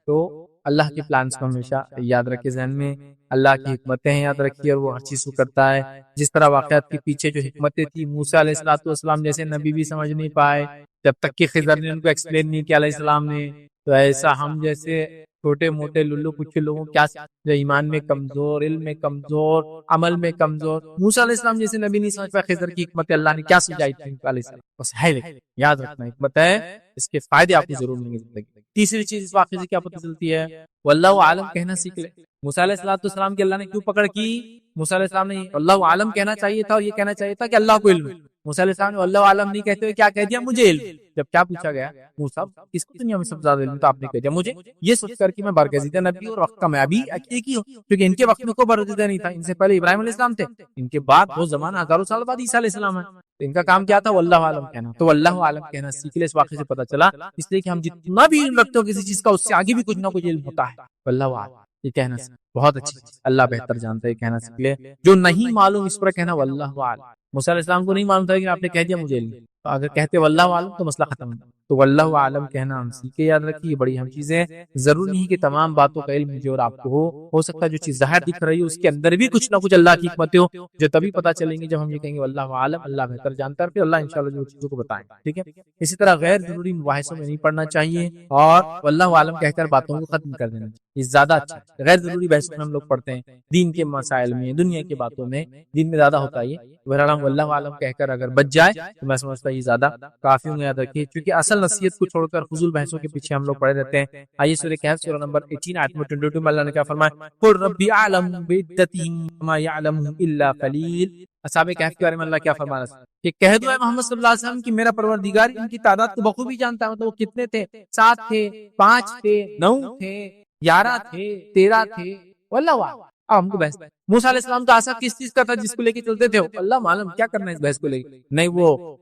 تو اللہ کے پلانس کو ہمیشہ یاد رکھے ذہن میں, اللہ کی حکمتیں یاد رکھیے, اور وہ ہر چیز کو کرتا ہے. جس طرح واقعات کے پیچھے جو حکمتیں تھی, موسیٰ علیہ السلام جیسے نبی بھی سمجھ نہیں پائے جب تک کہ خضر نے ان کو ایکسپلین نہیں کیا علیہ السلام نے, تو ایسا ہم جیسے چھوٹے موٹے للو کچھ لوگوں کیا جو ایمان میں کمزور, علم میں کمزور, عمل میں کمزور, موسیٰ علیہ السلام جیسے نبی نہیں سمجھ پائے خضر کی حکمت اللہ نے کیا سمجھائی تھی علیہ السلام. بس ہے یاد رکھنا, حکمت ہے, اس کے فائدے آپ کو ضرور ملیں گے زندگی. تیسری چیز اس واقعے سے کیا پتہ چلتی ہے, واللہ عالم کہنا سیکھ لے. موسیٰ علیہ السلام کے اللہ نے کیوں پکڑ کی, موسیٰ علیہ السلام نے اللہ عالم کہنا چاہیے تھا, اور یہ کہنا چاہیے تھا کہ اللہ کو علم ہے. موسیٰ علیہ السلام نے اللہ عالم نہیں کہتے ہوئے کیا کہہ دیا, مجھے علم. جب کیا پوچھا گیا, موسیٰ اس کو دنیا میں سب سے زیادہ علم, تو آپ نے کہہ دیا مجھے, یہ سوچ کر کہ میں برگزیدہ نبی اور وقت کا میں بھی ایک ہی ہوں, کیونکہ ان کے وقت میں کوئی برگزیدہ نہیں تھا. ان سے پہلے ابراہیم علیہ السلام تھے, ان کے بعد بہت زمانہ ہزاروں سال بعد عیسیٰ علیہ السلام ہے. تو ان کا کام کیا تھا, واللہ عالم کہنا. تو واللہ عالم کہنا سیکھ لے, اس واقعے سے پتہ چلا, اس لیے کہ ہم جتنا بھی علم رکھتے ہو کسی چیز کا, اس سے آگے بھی کچھ نہ کچھ علم ہوتا ہے. واللہ عالم یہ کہنا بہت اچھی چیز, اللہ بہتر جانتا ہے, کہنا سیکھ لے. جو نہیں معلوم اس پر کہنا واللہ عالم. موسیٰ علیہ السلام کو نہیں معلوم تھا کہ آپ نے کہہ دیا مجھے علم, تو اگر کہتے واللہ عالم تو مسئلہ ختم ہے. تو واللہ عالم کہنا ہم سیکھے, یاد رکھیے بڑی اہم چیزیں. ضرور نہیں کہ تمام باتوں کا علم مجھے اور آپ کو ہو سکتا ہے جو چیز ظاہر دکھ رہی ہے اس کے اندر بھی کچھ نہ کچھ اللہ کی حکمتیں ہو, جو تبھی پتہ چلیں گی جب ہم یہ کہیں گے واللہ عالم, اللہ بہتر جانتا ہے, پھر اللہ انشاءاللہ جو چیزوں کو بتائیں. ٹھیک ہے. اسی طرح غیر ضروری مباحثوں میں نہیں پڑھنا چاہیے, اور واللہ عالم کہہ کر باتوں کو ختم کر دینا, یہ زیادہ اچھا ہے. غیر ضروری بحثوں میں ہم لوگ پڑھتے ہیں, دین کے مسائل میں, دنیا کی باتوں میں, دین میں زیادہ ہوتا ہے یہ. بہرحال واللہ عالم کہہ کر اگر بچ جائے تو میں سمجھتا یہ زیادہ کافی ہوں. یاد رکھیے کیونکہ اصل نصیحت کو چھوڑ کر فضول بحثوں کے پیچھے ہم لوگ پڑے رہتے ہیں. آئیے سورہ کہف سورہ نمبر 18 آیت نمبر 22 میں اللہ نے کیا فرمایا, قل ربی اعلم بعدتہم ما یعلمہم الا قلیل. اصحاب کہف کے بارے میں اللہ کیا فرما رہا ہے کہ کہہ دو اے محمد صلی اللہ علیہ وسلم کہ میرا پروردگار ان کی تعداد کو بخوبی جانتا ہے. مطلب وہ کتنے تھے, 7 تھے, 5 تھے, 9 تھے, 11 تھے, 13 تھے, واللہ اعلم. اب ہم کو بحث, موسیٰ علیہ السلام کا عصا کس چیز کا تھا جس کو لے کے چلتے تھے, اللہ معلوم, کیا کرنا ہے اس بحث کو لے کے. نہیں وہ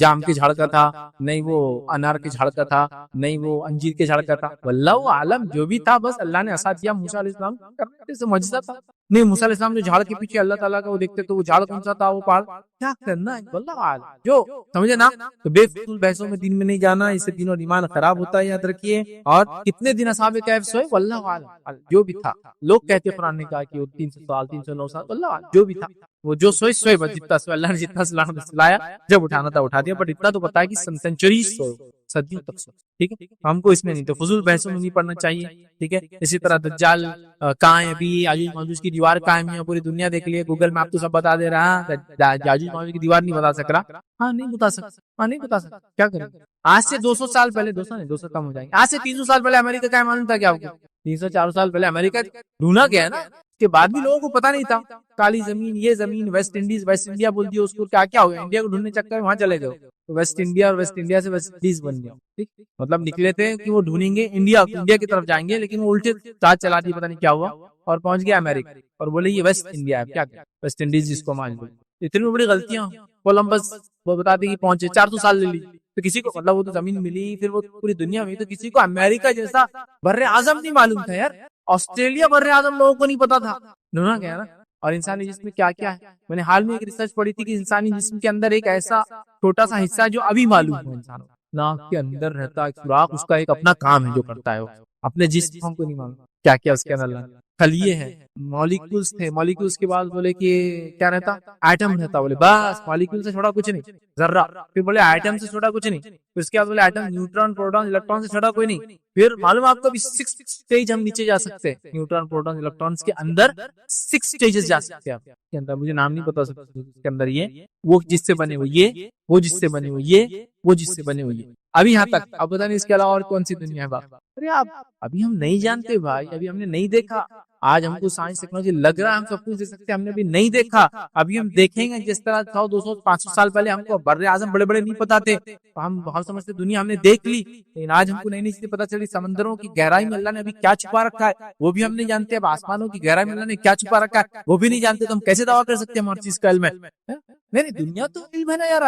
جام کے جھاڑ کا تھا, نہیں وہ انار کے جھاڑ کا تھا, نہیں وہ انجیر کے جھاڑ کا تھا, واللہ عالم. جو بھی تھا بس اللہ نے عصا دیا موسیٰ علیہ السلام کرنے سے معجزہ تھا. نہیں موسیٰ علیہ السلام جو جھاڑ کے پیچھے اللہ تعالیٰ کا وہ دیکھتے تو وہ جھاڑ کون سا تھا, وہ پہاڑ, کیا کرنا ہے, واللہ عالم. جو سمجھے نا, تو بے فضول بحثوں میں دین میں نہیں جانا, اس سے دین اور ایمان خراب ہوتا ہے, یاد رکھیے. اور کتنے دن اصحاب کہف سوئے, واللہ عالم. جو بھی تھا, لوگ کہتے قرآن نے کہا کہ وہ 300 سال 309 سال, واللہ عالم. جو بھی تھا وہ جو سوئے بس, جتنا سوئے اللہ نے جتنا سلایا, جب اٹھانا تھا اٹھا دیا, بٹ اتنا تو پتا ہے کہ سینچریز سوئے, صدیوں تک سوئے. ٹھیک ہے, ہم کو اس میں نہیں, تو فضول بحثوں میں نہیں پڑھنا چاہیے. ٹھیک ہے. اسی طرح دجال کہاں ہے ابھی, یاجوج ماجوج کی دیوار قائم ہے, پوری دنیا دیکھ لیے, گوگل میپ تو سب بتا دے رہا, یاجوج ماجوج کی دیوار نہیں بتا سک رہا. ہاں نہیں بتا سکتا, کیا کریں. آج سے 200 سال پہلے, 200 کم ہو جائیں گے, آج سے 300 سال پہلے امریکہ کا معلوم تھا کیا آپ کو, 300-400 سال پہلے امریکہ ڈھونڈا گیا ہے نا, اس کے بعد بھی لوگوں کو پتا نہیں تھا. کالی زمین, یہ زمین, ویسٹ انڈیز, ویسٹ انڈیا بول دیا اس کو, کیا ہو گیا, انڈیا کو ڈھونڈنے چکر میں وہاں چلے گئے, تو ویسٹ انڈیا, اور ویسٹ انڈیا سے ویسٹ انڈیز بن گیا. ٹھیک, مطلب نکلے تھے کہ وہ ڈھونڈیں گے انڈیا کی طرف جائیں گے, لیکن وہ الٹے چال چلا دی, پتا نہیں کیا ہوا, اور پہنچ گیا امریکہ, اور بولے یہ ویسٹ انڈیا ہے, کیا ویسٹ انڈیز جس کو مان لو. اتنی بڑی غلطیاں, کولمبس وہ بتاتے کہ پہنچے 400 سال لے لی, تو کسی کو مطلب وہ تو زمین ملی, پھر وہ پوری دنیا میں, تو کسی کو امریکہ جیسا بر اعظم نہیں معلوم تھا یار, آسٹریلیا بر اعظم لوگوں کو نہیں پتا تھا, ڈھونڈا گیا نا. اور انسانی جسم میں کیا کیا ہے. میں نے حال میں ایک ریسرچ پڑھی تھی کہ انسانی جسم کے اندر ایک ایسا چھوٹا سا حصہ ہے جو ابھی معلوم ہو انسان کو. ناک کے اندر رہتا ایک سوراخ, اس کا ایک اپنا کام ہے جو کرتا ہے وہ اپنے جسم کو نہیں معلوم کیا کیا اس کے اندر. خلیے ہیں, مالیکولز تھے, مالیکولز کے بعد بولے کہ کیا رہتا, ایٹم رہتا. بولے بس مالیکول سے چھوڑا کچھ نہیں, ذرہ. پھر بولے ایٹم سے چھوڑا کچھ نہیں. پھر اس کے بعد بولے ایٹم, نیوٹران, پروٹون, الیکٹران سے چھوڑا کوئی نہیں. پھر معلوم آپ کو ابھی 6 اسٹیج ہم نیچے جا سکتے ہیں. نیوٹران, پروٹون, الیکٹرانز کے اندر 6 اسٹیجز جا سکتے ہیں آپ کے اندر. مجھے نام نہیں پتا سکتے اس کے اندر. یہ وہ جس سے بنے ہوئے, یہ وہ جس سے بنے ہوئے, یہ وہ جس سے بنے ہوئے. ابھی یہاں تک. اب پتہ نہیں اس کے علاوہ اور کون سی دنیا ہے باپ. ارے آپ ابھی ہم نہیں جانتے بھائی, ابھی ہم نے نہیں دیکھا. آج ہم کو سائنس ٹیکنالوجی لگ رہا ہے ہم سب کچھ دے سکتے ہیں, ہم نے ابھی نہیں دیکھا. ابھی ہم دیکھیں گے. جس طرح 100 200 500 سال پہلے ہم کو بر اعظم بڑے بڑے نہیں پتا تھے, ہم بہت سمجھتے دنیا ہم نے دیکھ لی, لیکن آج ہم کو نئی نئی چیزیں پتا چلی. سمندروں کی گہرائی میں اللہ نے ابھی کیا چھپا رکھا ہے وہ بھی ہم نہیں جانتے. اب آسمانوں کی گہرائی میں اللہ نے کیا چھپا رکھا ہے وہ بھی نہیں جانتے. تو ہم کیسے دعویٰ کر سکتے ہیں ہماری چیز کا علم ہے؟ نہیں, دنیا تو علم ہے نا یار.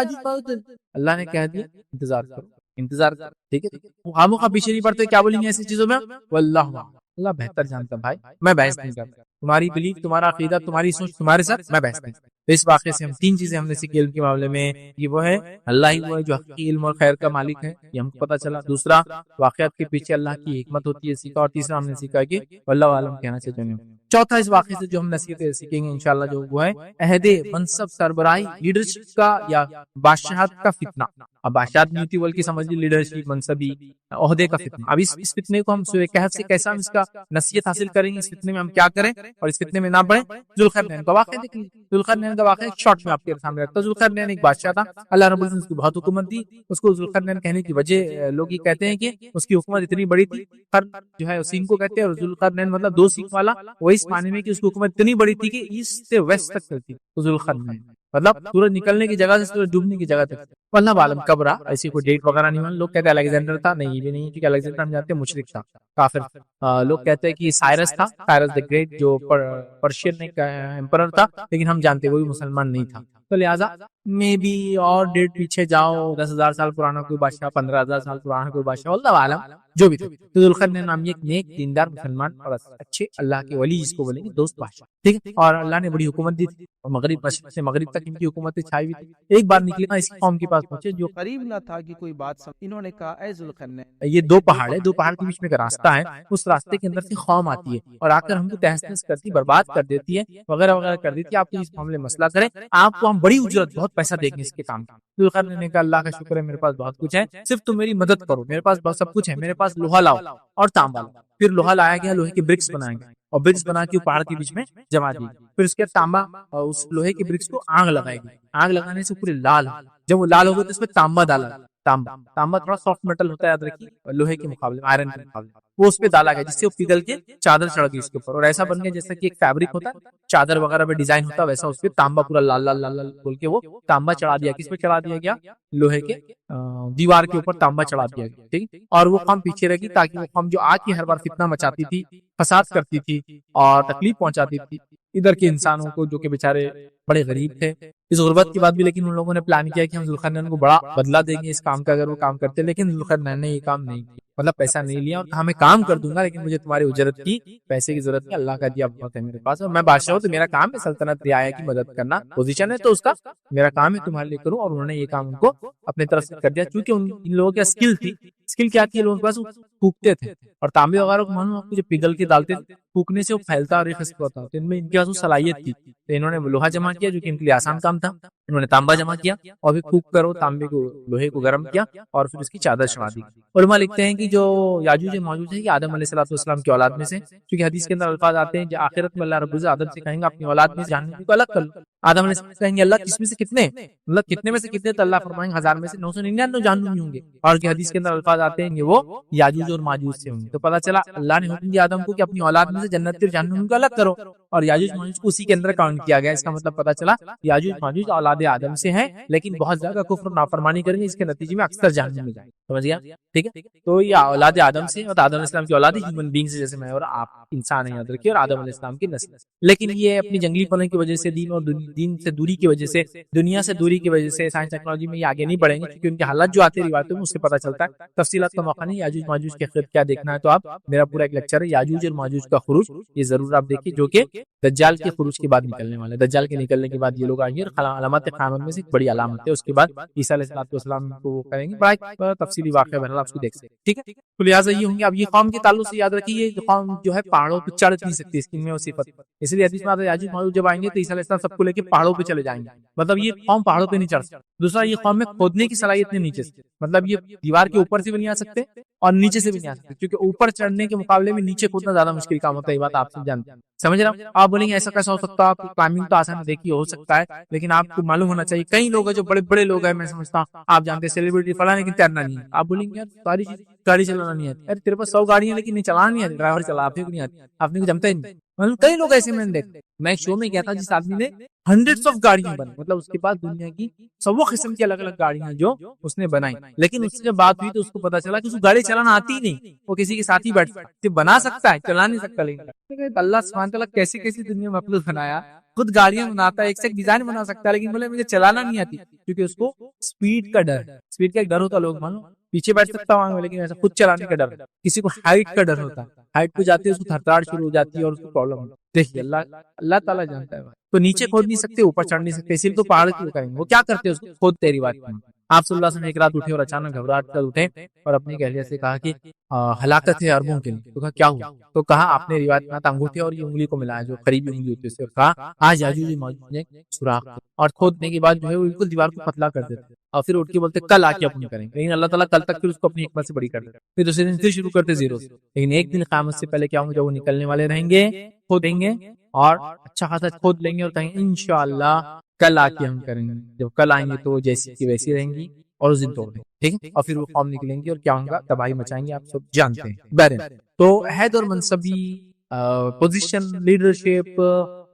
اللہ نے کہہ دیا انتظار کرو, انتظار کرو, ٹھیک ہے. ہم پیچھے نہیں پڑتے. کیا بولیں گے ایسی چیزوں میں؟ واللہ اللہ بہتر جانتا بھائی. میں بحث نہیں کرتا. تمہاری بلیف, تمہارا عقیدہ, تمہاری سوچ تمہارے ساتھ, میں بحث نہیں. تو اس واقعے سے ہم 3 چیزیں ہم نے سیکھی علم کے معاملے میں. یہ وہ ہے اللہ ہی وہ ہے جو حقیقی علم اور خیر کا مالک ہے, یہ ہم کو پتا چلا. دوسرا, واقعات کے پیچھے اللہ کی حکمت ہوتی ہے, سیکھا. اور تیسرا ہم نے سیکھا کہ واللہ عالم کہنا چاہتے ہیں. چوتھا, اس واقعے سے جو ہم نصیحتیں سیکھیں گے انشاءاللہ جو وہ ہے عہد, منصب, سربراہی, لیڈرشپ کا یا بادشاہت کا فتنہ. اب بادشاہت نہیں ہوتی بلکہ سمجھ لی لیڈرشپ, منصبی, عہدے کا فتنہ. اب اس فتنے کو ہم سورہ کہف سے کیسا ہم اس کا نصیحت حاصل کریں گے, اس فتنے میں ہم کیا کریں اور اس فتنے میں نہ پڑیں. ذوالقرنین کا واقعہ دیکھ لیجیے. ذوالقرنین کا واقعہ شارٹ میں آپ کے سامنے رکھتا. ذوالقرنین ایک بادشاہ تھا, اللہ رب العزت نے اس کو بہت حکومت دی. اس کو ذوالقرنین کہنے کی وجہ لوگ یہ کہتے ہیں کہ اس کی حکومت اتنی بڑی تھی. قرن جو ہے سینگ کو کہتے ہیں, اور ذوالقرنین مطلب 2 سینگ والا, وہ اس معنی میں کہ اس کی حکومت اتنی بڑی تھی کہ ایسٹ سے ویسٹ تک چلتی. ذوالقرنین مطلب سورج نکلنے کی جگہ سے سورج ڈوبنے کی جگہ تک. واللہ عالم کب رہا, ایسی کوئی ڈیٹ وغیرہ نہیں. لوگ کہتے ہیں الیگزینڈر تھا, نہیں, یہ بھی نہیں, کیونکہ الیگزینڈر ہم جانتے ہیں مشرک تھا, کافر. لوگ کہتے ہیں کہ سائرس تھا, سائرس دی گریٹ, جو پرشین ایک ایمپرر تھا, لیکن ہم جانتے ہیں وہ بھی مسلمان نہیں تھا. تو لہٰذا میں بھی اور ڈیٹ پیچھے جاؤ, 10,000 سال پرانا کوئی بادشاہ, 15,000 سال پرانا کوئی بادشاہ, واللہ عالم جو بھی تھے. تو ذوالقرنین نام ایک نیک, دیندار مسلمان اور اچھے اللہ کے ولی, جس کو بولیں گے دوست بادشاہ, ٹھیک ہے. اور اللہ نے بڑی حکومت دی تھی, اور مغرب مشرق سے مغرب تک ان کی حکومتیں چھائی ہوئی تھی. ایک بار نکلے اس قوم کے پاس پہنچے جو
قریب نہ تھا کہ کوئی بات سمجھ. انہوں نے کہا اے ذوالقرنین,
یہ 2 پہاڑ ہے, 2 پہاڑ کے بیچ میں ایک راستہ ہے, اس راستے کے اندر سے قوم آتی ہے اور آ کر ہم کو تہس نہس کرتی, برباد کر دیتی ہے, وغیرہ وغیرہ کر دیتی ہے. آپ کو اس معاملے میں مسئلہ کریں, آپ کو ہم بڑی اجرت, بہت پیسہ دیں گے اس کے کام کا. ذوالقرنین نے کہا اللہ کا شکر ہے میرے پاس بہت کچھ ہے, صرف تم میری مدد کرو, میرے پاس بہت سب کچھ ہے, میرے پاس لوہا لاؤ اور تانبا لاؤ. پھر لوہا لایا گیا, لوہے کے برکس بنائے گئے, اور برکس بنا کے پہاڑ کے بیچ میں جما دی. پھر اس کے تانبا اور اس لوہے کے برکس کو آگ لگائے گی. آگ لگانے سے پورے لال, جب وہ لال ہو گئے تو اس میں تانبا ڈالا. تانبا تھوڑا سافٹ میٹل ہوتا ہے, یاد رکھیے, لوہے کے مقابلے میں, آئرن کے مقابلے میں. وہ اس پہ ڈالا گیا جس سے وہ پگھل کے چادر چڑھ گئی اس کے اوپر, اور ایسا بن گیا جیسا کہ ایک فیبرک ہوتا ہے, چادر وغیرہ پہ ڈیزائن ہوتا ہے, ویسا اس پہ تانبا پورا لال لال لال لال بول کے وہ تانبا چڑھا دیا. کس پہ چڑھا دیا گیا؟ لوہے کے دیوار کے اوپر تانبا چڑھا دیا گیا, ٹھیک. اور وہ قوم پیچھے رہ گئی, تاکہ وہ قوم جو آ کے ہر بار فتنہ مچاتی تھی, فساد کرتی تھی اور تکلیف پہنچاتی تھی ادھر کے انسانوں کو, جو کہ بیچارے بڑے غریب تھے. اس غربت کے بعد بھی لیکن ان لوگوں نے پلان کیا کہ ہم ذوالقرنین کو بڑا بدلہ دیں گے اس کام کا اگر وہ کام کرتے, لیکن ذوالقرنین نے یہ کام نہیں کیا. مطلب پیسہ نہیں لیا, اور کہا میں کام کر دوں گا, لیکن مجھے تمہاری اجرت کی, پیسے کی ضرورت نہیں, اللہ کا دیا بہت ہے میرے پاس, اور میں بادشاہ ہوں تو میرا کام ہے سلطنت رعایا کی مدد کرنا, پوزیشن ہے تو اس کا میرا کام ہے تمہارے لیے کروں. اور انہوں نے یہ کام ان کو اپنے طرف سے کر دیا, چونکہ ان لوگوں کے اسکل تھی. اسکل کیا تھی لوگوں کے پاس؟ پھونکتے تھے, اور تانبے وغیرہ کو معلوم آپ کو جو پگھل کے ڈالتے تھے, پھونکنے سے وہ پھیلتا اور خشک ہوتا, تو ان میں ان کے پاس وہ صلاحیت تھی. تو انہوں نے لوہا جمع کیا جو کہ ان کے لیے آسان کام تھا, انہوں نے تانبا جمع کیا, اور پھر پھونک کر وہ تانبے کو, لوہے کو گرم کیا, اور پھر اس کی چادر چڑھا دی. علماء لکھتے ہیں کہ جو یاجوج ماجوج ہے یہ آدم علیہ الصلوۃ والسلام کی اولاد میں سے, کیونکہ حدیث کے اندر الفاظ آتے ہیں جو آخرت میں اللہ رب العزت آدم سے کہیں گا اپنی اولاد میں سے جہنمی کو الگ کر لو. آدم علیہ السلام کہیں گے اللہ کس میں سے کتنے, مطلب کتنے میں سے کتنے, تو اللہ فرمائیں گے 1000 میں سے 999 جہنمی ہوں گے. اور کہ حدیث کے اندر الفاظ آتے ہیں کہ وہ یاجوج اور ماجوج سے ہوں گے. تو پتہ چلا اللہ نے حکم دیا آدم کو کہ اپنی اولاد میں سے جنت اور جہنم کو الگ کرو, اور یاجوج ماجوج کو اسی کے اندر کاؤنٹ کیا گیا. اس کا مطلب پتہ چلا یاجوج ماجوج اولاد اولاد آدم سے ہیں لیکن بہت زیادہ کفر و نافرمانی کریں گے، اس کے نتیجے میں اکثر جہنم میں جائیں گے. سمجھ گیا؟ ٹھیک ہے. تو یہ اولاد آدم سے اور آدم علیہ السلام کی اولاد ہیومن بینگ سے، جیسے میں اور آپ انسان ہیں یاد رکھیے، اور آدم علیہ السلام کی نسل. لیکن یہ اپنی جنگلی پنے کی وجہ سے، دین سے دوری کی وجہ سے، دنیا سے دوری کی وجہ سے سائنس ٹیکنالوجی میں یہ آگے نہیں بڑھیں گے، کیونکہ ان کے حالات جو آتے ہیں روایتوں میں اس سے پتہ چلتا ہے. تفصیلات کا موقع نہیں، یاجوج ماجوج کے خرید کیا دیکھنا ہے تو آپ، میرا پورا ایک لیکچر ہے یاجوج اور ماجوج کا خروج، یہ ضرور آپ دیکھیے، جو کہ دجال کے خروج کے بعد نکلنے والے. دجال کے نکلنے کے بعد یہ لوگ آئیں گے، علامات قیامت میں سے ایک بڑی علامت ہے. اس کے بعد عیسیٰ علیہ السلام کو وہ کریں گے، بڑا تفصیلی واقعہ بہرحال آپ اس کو دیکھ سکتے ہیں. ٹھیک ہے. تو لہٰذا یہ ہوں گے. اب یہ قوم کے تعلق سے یاد رکھیے، یہ قوم جو ہے پہاڑوں پہ چڑھ نہیں سکتی، اس کی میں وہ صفت، اس لیے حدیث میں آتا ہے یاجوج ماجوج جب آئیں گے تو عیسیٰ علیہ السلام سب کو لے کے پہاڑوں پہ چلے جائیں گے. مطلب یہ قوم پہاڑوں پہ نہیں چڑھ سکتی. دوسرا، یہ قوم میں کھودنے کی صلاحیت نہیں نیچے سے، مطلب یہ دیوار کے اوپر سے بھی نہیں آ سکتے اور نیچے سے بھی نہیں آ سکتے، کیونکہ اوپر چڑھنے کے مقابلے میں نیچے کھودنا زیادہ مشکل کام ہوتا ہے. یہ بات آپ سب جانتے ہیں. سمجھ رہے ہیں؟ آپ بولیں گے ایسا کیسا ہو سکتا ہے، آپ کو کلائمبنگ تو آسان دیکھیے ہو سکتا ہے، لیکن آپ کو معلوم ہونا چاہیے کئی لوگ ہیں جو بڑے بڑے لوگ ہیں، میں سمجھتا ہوں آپ جانتے ہیں سیلیبریٹی فلاں، لیکن تیرنا نہیں ہے. آپ بولیں گے یار ساری چیز گاڑی چلانا نہیں آتی. ارے تیرے پاس 100 گاڑیاں لیکن نہیں چلانا نہیں آتی، ڈرائیور چلا آپ کو نہیں آتی، آپ نے کو جمتا ہی نہیں. کئی لوگ ایسے میں نے دیکھا. میں ایک شو میں گیا تھا جس آدمی نے ہنڈریڈس آف گاڑیاں بنائی، مطلب اس کے پاس دنیا کی 100 قسم کی الگ الگ گاڑیاں جو اس نے بنائی، لیکن اس سے جب بات ہوئی تو اس کو پتا چلا کہ اس کو گاڑی چلانا آتی ہی نہیں. وہ کسی کے ساتھ ہی بیٹھتا ہے، بنا سکتا ہے چلا نہیں سکتا. لیکن اللہ سبحانہ تعالیٰ کیسی کیسی دنیا میں مخلوق بنایا، خود گاڑیاں بناتا ہے، ایک سے ایک ڈیزائن بنا سکتا ہے، لیکن بولے مجھے چلانا نہیں آتی، کیونکہ اس کو سپیڈ کا ڈر ہے. سپیڈ کا ایک ڈر ہوتا ہے، لوگ مانو پیچھے بیٹھ سکتا ہوں لیکن ایسا خود چلانے کا ڈر. کسی کو ہائٹ کا ڈر ہوتا ہے، ہائٹ پہ جاتے اس کو تھرتھراہٹ شروع ہو جاتی ہے اور اس کو پرابلم ہوتی ہے. دیکھیے اللہ تعالیٰ جانتا ہے. تو نیچے کھود نہیں سکتے، اوپر چڑھ نہیں سکتے، اسی لیے تو پہاڑ کیوں کریں گے. وہ کیا کرتے ہیں اس کو کھود تیری بات میں. آپ صلی اللہ علیہ وسلم ایک رات اٹھے اور اچانک گھبراہٹ کر اٹھے اور اپنی اہلیہ سے کہا کہ ہلاکت ہے عربوں کے لیے. تو کہا کیا ہوا؟ تو کہا آپ نے روایت میں انگوٹھے اور یہ انگلی کو ملایا جو قریبی انگلی ہوتی ہے اس سے، کہا آج یاجوج ماجوج نے سوراخ اور کھودنے کے بعد جو ہے وہ بالکل دیوار کو پتلا کر دیتے اور پھر اٹھ کے بولتے کل آ کے اپنی کریں گے. لیکن اللہ تعالیٰ کل تک پھر اس کو اپنی حکمت سے بڑی کر دیتے، پھر دوسرے دن پھر شروع کرتے زیرو سے. لیکن ایک دن قیامت سے پہلے کیا ہوں گے، جب وہ نکلنے والے رہیں گے کھودیں گے اور اچھا خاصا کھود لیں گے اور کہیں انشاءاللہ کل آ کے ہم کریں گے. جب کل آئیں گے تو وہ جیسی کی ویسی رہیں گی اور اس دن توڑ دیں گے. ٹھیک ہے. اور پھر وہ قوم نکلیں گی اور کیا ہوگا، تباہی مچائیں گے، آپ سب جانتے ہیں. بہرحال تو عہد اور منصبی پوزیشن، لیڈرشپ،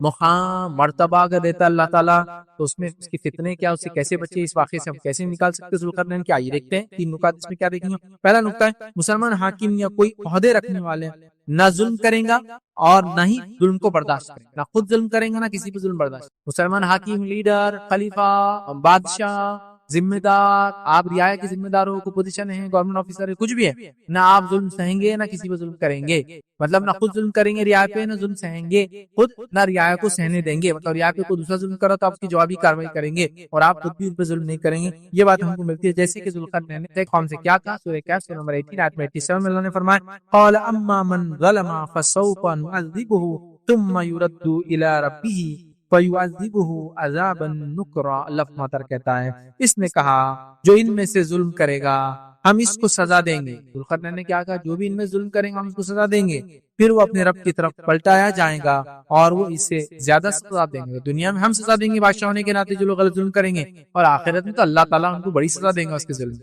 مقام، مرتبہ اگر دیتا اللہ تعالیٰ تو اس میں اس کے فتنے کیا، اس سے کیسے بچے، اس واقعے سے ہم کیسے نکال سکتے ذوالقرنین کیا، یہ دیکھتے ہیں. 3 نکات اس میں کیا دیکھیں گے. پہلا نکتہ ہے مسلمان حاکم یا کوئی عہدے رکھنے والے نہ ظلم کریں گا اور نہ ہی ظلم کو برداشت کریں گا، نہ خود ظلم کریں گا نہ کسی پہ ظلم برداشت. مسلمان حاکم، لیڈر، خلیفہ، بادشاہ، ذمہ دار، آپ رعایا کے ذمہ داروں کو پوزیشن ہے، گورنمنٹ آفیسر ہے، کچھ بھی ہے، نہ آپ ظلم سہیں گے نہ کسی پہ ظلم کریں گے. مطلب نہ خود ظلم کریں گے رعایا پہ، نہ ظلم سہیں گے خود، نہ رعایا کو سہنے دیں گے. مطلب رعایا پہ کوئی دوسرا ظلم کرو تو آپ کی جوابی کاروائی کریں گے اور آپ خود بھی ان پہ ظلم نہیں کریں گے. یہ بات ہم کو ملتی ہے. جیسے کہ ذوالقرنین نے قوم سے کیا کہا، سورہ کہف سورہ نمبر 18 آیت 87 میں اللہ نے فرمایا قال اما من ظلم فسوف نعذبه ثم يرد الى ربه فَيُعَذِّبُهُ عَذَابًا نُكْرًا. اللہ فرماتا کہتا ہے اس نے کہا جو ان میں سے ظلم کرے گا ہم اس کو سزا دیں گے. ذوالقرنین نے کیا کہا، جو بھی ان میں ظلم کریں گا ہم اس کو سزا دیں گے، پھر وہ اپنے رب کی طرف پلٹایا جائے گا اور وہ اس سے زیادہ سزا دیں گے. دنیا میں ہم سزا دیں گے بادشاہ ہونے کے ناطے جو لوگ غلط ظلم کریں گے، اور آخرت میں تو اللہ تعالیٰ ان کو بڑی سزا دیں گا اس کے ظلم.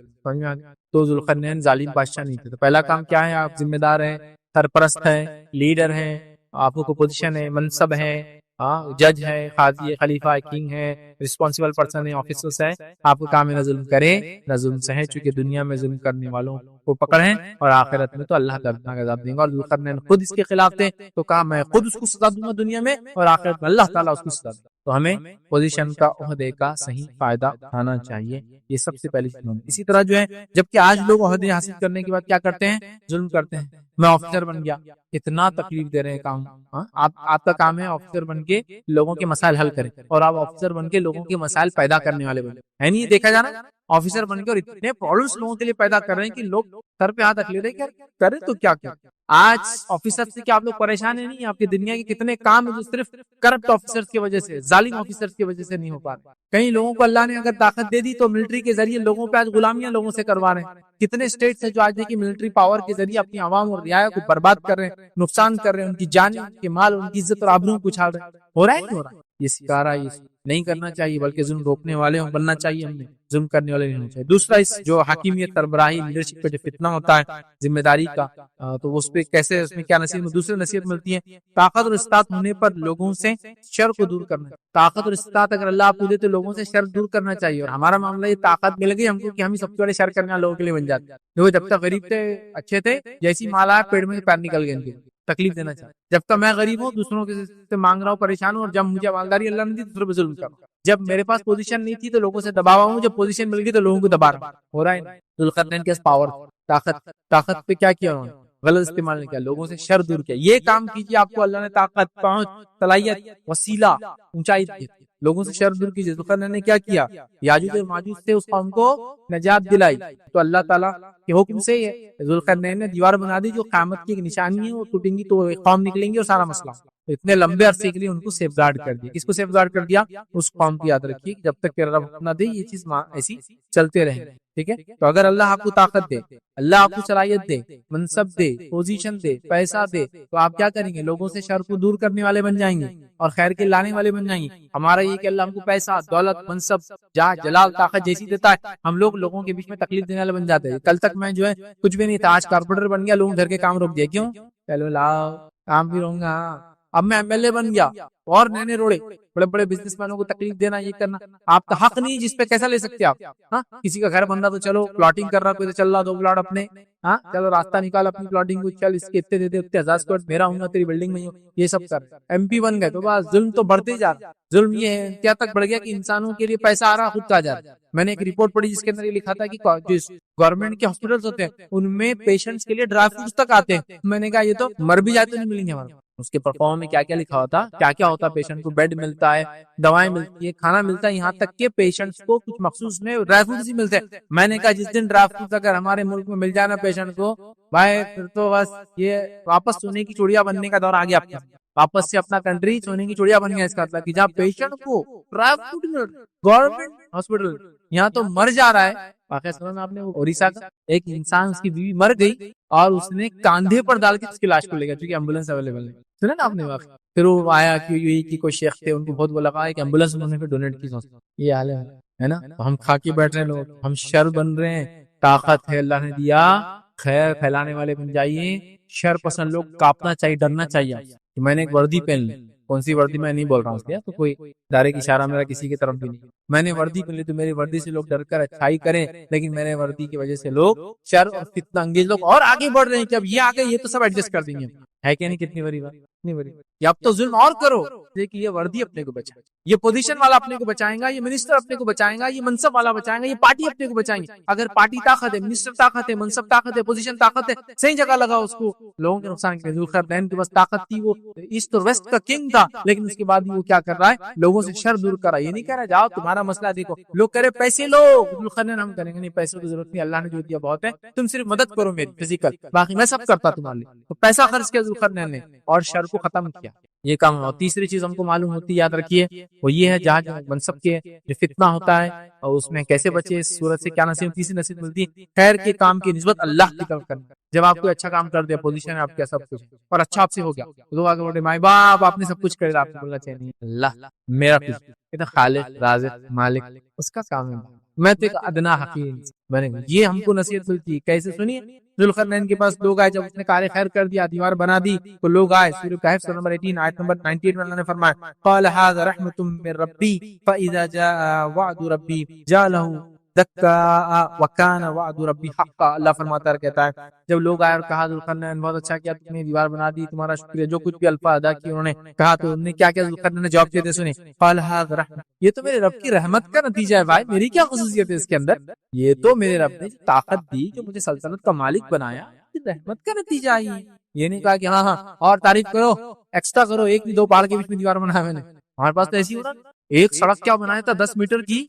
تو ذوالقرنین ظالم بادشاہ نہیں تھے. تو پہلا کام کیا ہے، آپ ذمہ دار ہیں، سرپرست ہیں، لیڈر ہیں، آپ کو پوزیشن ہے، منصب ہے، جج ہے، قاضی ہے، خلیفہ ہے، کنگ ہے، ریسپانسبل پرسن ہے، آفیسرز ہے. آپ کو کام ہے نہ ظلم کرے نہ ظلم سہے، چونکہ دنیا میں ظلم کرنے والوں کو پکڑیں اور آخرت میں تو اللہ دردناک عذاب دیں گا. اور ذوالقرنین خود اس کے خلاف تھے تو کہا میں خود اس کو سزا دوں گا دنیا میں اور آخرت میں اللہ تعالیٰ اس کو سزا دیں. تو ہمیں پوزیشن کا عہدے کا صحیح فائدہ اٹھانا چاہیے، یہ سب سے پہلی چیز. اسی طرح جو ہے جبکہ آج لوگ عہدے حاصل کرنے کے بعد کیا کرتے ہیں، ظلم کرتے ہیں. میں آفیسر بن گیا، کتنا تکلیف دے رہے ہیں کام. آپ کا کام ہے آفیسر بن کے لوگوں کے مسائل حل کریں، اور آپ آفیسر بن کے لوگوں کے مسائل پیدا کرنے والے بنے. ہے نہیں دیکھا جانا، آفیسر بن کے اور اتنے پرابلمس لوگوں کے لیے پیدا کر رہے ہیں کہ لوگ سر پہ ہاتھ رکھ لے رہے ہیں کہ کریں تو کیا کریں. آج آفیسر سے کیا آپ لوگ پریشان ہیں؟ نہیں، آپ کی دنیا کے کتنے کام ہیں جو صرف کرپٹ آفیسرز کی وجہ سے، ظالم آفیسرز کی وجہ سے نہیں ہو پا رہے. کئی لوگوں کو اللہ نے اگر طاقت دے دی تو ملٹری کے ذریعے لوگوں پہ آج غلامیاں لوگوں سے کروا رہے ہیں. کتنے اسٹیٹس ہیں جو آج دیکھیے ملٹری پاور کے ذریعے اپنی عوام اور رعایا کو برباد کر رہے ہیں، نقصان کر رہے ہیں، ان کی جانیں، ان کے مال، ان کی عزت اور آبرو کو اچھال رہے ہیں. ہو رہا ہے نہیں ہو رہا ہے؟ یہ سکارا، یہ نہیں کرنا چاہیے، بلکہ ظلم روکنے والے بننا چاہیے، ہم نے ظلم کرنے والے نہیں ہونا چاہیے۔ دوسرا اس جو حکیمیت سربراہی لیڈرشپ کا جو فتنہ ہوتا ہے ذمہ داری کا، تو اس پہ کیسے، اس میں کیا نصیحت میں دوسرے نصیحت ملتی ہے؟ طاقت اور استطاعت ہونے پر لوگوں سے شر کو دور کرنا، طاقت اور استطاعت اگر اللہ آپ کو دے تو لوگوں سے شر دور کرنا چاہیے۔ اور ہمارا معاملہ یہ طاقت مل گئی ہم کو کہ ہم ہی سب سے بڑے شر کرنے والے لوگوں کے لیے بن جاتے ہیں۔ جو جب تک غریب تھے اچھے تھے، جیسی مال آیا پیڑ میں سے پیر نکل گئے، ان کے تکلیف دینا چاہیے۔ جب تک میں غریب ہوں دوسروں کے سے مانگ رہا ہوں، پریشان ہوں، اور جب مجھے مالداری اللہ نے دی دوسروں پہ ظلم کر رہا ہوں۔ جب میرے پاس پوزیشن نہیں تھی تو لوگوں سے دباوا ہوں، جب پوزیشن مل گئی تو لوگوں کو دبا رہا ہو رہا ہے۔ ذوالقرنین کے پاس پاور، طاقت پہ کیا کیا انہوں نے؟ غلط استعمال نہیں کیا، لوگوں سے شر دور کیا۔ یہ کام کیجیے، آپ کو اللہ نے طاقت، پہنچ، صلاحیت، وسیلہ، اونچائی دی، لوگوں سے شر دور کیجیے۔ ذوالقرنین نے کیا کیا؟ یاجوج اور ماجوج سے اس قوم کو نجات دلائی۔ تو اللہ تعالیٰ کے حکم سے ذوالقرنین نے دیوار بنا دی جو قیامت کی ایک نشانی ہے، وہ ٹوٹیں گی تو ایک قوم نکلیں گی اور سارا مسئلہ۔ اتنے لمبے عرصے کے لیے ان کو سیف گارڈ کر دیا۔ کس کو سیف گارڈ کر دیا؟ اس قوم کی یاد رکھیے کہ جب تک کہ رب نہ دے یہ چیز ایسی چلتے رہیں، ٹھیک ہے؟ تو اگر اللہ آپ کو طاقت دے، اللہ آپ کو صلاحیت دے، منصب دے، پوزیشن دے، پیسہ دے، تو آپ کیا کریں گے؟ لوگوں سے شر کو دور کرنے والے بن جائیں گے اور خیر کے لانے والے بن جائیں گے۔ ہمارا یہ کہ اللہ ہم کو پیسہ، دولت، منصب، جاہ، جلال، طاقت جیسی دیتا ہے، ہم لوگوں کے بیچ میں تکلیف دینے والے بن جاتے ہیں۔ کل تک میں جو ہے کچھ بھی نہیں تھا، آج کارپوریٹر بن گیا، لوگوں گھر کے کام روک دیا۔ کیوں؟ چلو لاؤ کام بھی رہوں گا۔ اب میں ایم ایل اے بن گیا اور نئے روڑے بڑے بڑے بزنس مینوں کو تکلیف دینا، یہ کرنا آپ کا حق نہیں، جس پہ کیسا لے سکتے آپ؟ ہاں، کسی کا گھر بن رہا تو چلو پلاٹنگ کر رہا، کوئی تو چل رہا 2 پلاٹ اپنے، ہاں چلو راستہ نکال اپنی پلاٹنگ کو، چل اس کے اتنے دے دے، اتنے 1000 اسکوائر میرا ہوں گا، تیری بلڈنگ میں ہوں، یہ سب کر۔ ایم پی بن گئے تو بس ظلم تو بڑھتے ہی جا رہا۔ ظلم یہ ہے کیا تک بڑھ گیا کہ انسانوں کے لیے پیسہ آ رہا، خود کا جا رہا۔ میں نے ایک رپورٹ پڑھی جس کے اندر یہ لکھا تھا کہ جو گورنمنٹ کے ہاسپٹلس ہوتے ہیں ان میں پیشنٹس کے لیے ڈرائی فروٹس تک آتے ہیں۔ میں نے کہا یہ تو مر بھی جاتے نہیں ملیں گے ہمارے۔ اس کے پرفارم میں کیا کیا لکھا ہوتا، کیا کیا ہوتا، پیشنٹ کو بیڈ ملتا ہے، دوائیں ملتی ہے، کھانا ملتا ہے، یہاں تک کہ پیشنٹس کو کچھ مخصوص میں ڈرائی فروٹس ہی ملتے ہیں۔ میں نے کہا جس دن ڈرائی فروٹس اگر ہمارے ملک میں مل جانا پیشنٹ کو، بھائی پھر تو بس یہ واپس سونے کی چوڑیاں بننے کا دور آ گیا آپ کا، واپس سے اپنا کنٹری سونے کی چوڑیاں بن گیا۔ اس کا مطلب کہ جہاں پیشنٹ کو ڈرائی فروٹ مل گورنمنٹ ہاسپٹل، یہاں تو مر جا رہا ہے۔ واقعہ سنا آپ نے اڑیسہ کا ایک انسان، اس کی بیوی مر گئی اور اس نے کاندھے پر ڈال کے اس کی لاش کو لے گیا کیونکہ ایمبولینس اویلیبل نہیں۔ سنا نا آپ نے واقعہ؟ پھر وہ آیا کہ یو کی کوئی شیخ تھے، ان کو بہت وہ لگا ہے کہ ایمبولینس انہوں نے پھر ڈونیٹ کی۔ یہ حال ہے نا، ہم کھا کے بیٹھ رہے ہیں، لوگ ہم شر بن رہے ہیں۔ طاقت ہے اللہ نے دیا، خیر پھیلانے والے بن جائیے۔ شر پسند لوگ کاپنا چاہیے، ڈرنا چاہیے کہ میں نے ایک وردی پہن لی۔ کون سی وردی میں نہیں بول رہا ہوں اس کے، تو کوئی ڈائریکٹ اشارہ میرا کسی کی طرف بھی نہیں۔ میں نے وردی پہن لی تو میری وردی سے لوگ ڈر کر اچھائی کریں، لیکن میرے وردی کی وجہ سے لوگ شر اور فتنہ انگیز لوگ اور آگے بڑھ رہے ہیں کہ اب یہ آگے یہ تو سب ایڈجسٹ کر دیں گے۔ ہے کہ نہیں؟ کتنی بڑی بات، کتنی بڑی بات۔ اب تو ظلم اور کرو، لیکن یہ وردی اپنے کو بچائے، یہ پوزیشن والا اپنے کو بچائیں گا، یہ منسٹر اپنے کو بچائیں گا، یہ منصب والا بچائیں گا، یہ پارٹی اپنے کو بچائیں گے۔ اگر پارٹی طاقت ہے، منسٹر طاقت ہے، منصب طاقت ہے، پوزیشن طاقت ہے، صحیح جگہ لگا اس کو، لوگوں کے نقصان کے۔ ذوالقرنین کے پاس طاقت تھی، وہ ایسٹ اور ویسٹ کا کنگ تھا، لیکن اس کے بعد بھی وہ کیا کر رہا ہے؟ لوگوں سے شر دور کر رہا ہے۔ یہ نہیں کہہ رہا جاؤ تمہارا مسئلہ دیکھو، لوگ کہہ رہے پیسے لو، ذوالقرنین ہم کریں گے نہیں، پیسوں کی ضرورت نہیں، اللہ نے جو دیا بہت ہے، تم صرف مدد کرو میری فزیکل، باقی میں سب کرتا تمہارے لیے۔ تو پیسہ خرچ کیا ذوالقرنین نے اور شر کو ختم کیا، یہ کام۔ اور تیسری چیز ہم کو معلوم ہوتی ہے، یاد رکھیے، وہ یہ ہے جہاں منصب کے جو فتنہ ہوتا ہے اور اس میں کیسے بچے، اس صورت سے کیا نصیحت؟ تیسری نصیحت ملتی ہے خیر کے کام کی نسبت اللہ کی طرف کرنا۔ جب آپ کوئی اچھا کام کر دیا، پوزیشن ہے آپ کا، سب کچھ اور اچھا آپ سے ہو گیا، تو آگے بڑھے مائی باپ آپ نے سب کچھ کر دیا، آپ کو بولنا چاہیے نہیں اللہ میرا کچھ، یہ خالق رازق مالک اس کا کام ہے، میں تو ایک ادنا حقیر بنے گا۔ یہ ہم کو نصیحت ملتی ہے۔ کیسے سنیے؟ ذوالقرنین کے پاس لوگ آئے، جب اس نے کار خیر کر دیا، دیوار بنا دی، تو لوگ آئے۔ سورہ کہف سورہ نمبر 18 آیت نمبر 98 میں اللہ نے فرمایا قال هذا رحمۃ من ربی فاذا جاء وعد ربی جعله دکا وکان وعد ربی حقا۔ اللہ فرماتا ہے، کہتا ہے جب لوگ آئے اور کہا ذوالقرنین بہت اچھا کیا تم نے، دیوار بنا دی، تمہارا شکریہ، جو کچھ بھی الفاظ ادا کیے انہوں نے کہا، تو انہوں نے کیا کیا؟ ذوالقرنین نے جواب دیتے سنے قال هذا رحمۃ، یہ تو میرے رب کی رحمت کا نتیجہ ہے بھائی، میری کیا خصوصیت ہے اس کے اندر؟ یہ تو میرے رب نے طاقت دی، جو مجھے سلطنت کا مالک بنایا، رحمت کا نتیجہ آئی۔ یہ نہیں کہا کہ ہاں ہاں اور تعریف کرو، ایکسٹرا کرو، ایک نہیں 2 پہاڑ کے بیچ میں دیوار بنایا میں نے۔ ہمارے پاس تو ایسی ہو رہا، ایک سڑک کیا بنایا تھا 10 میٹر کی،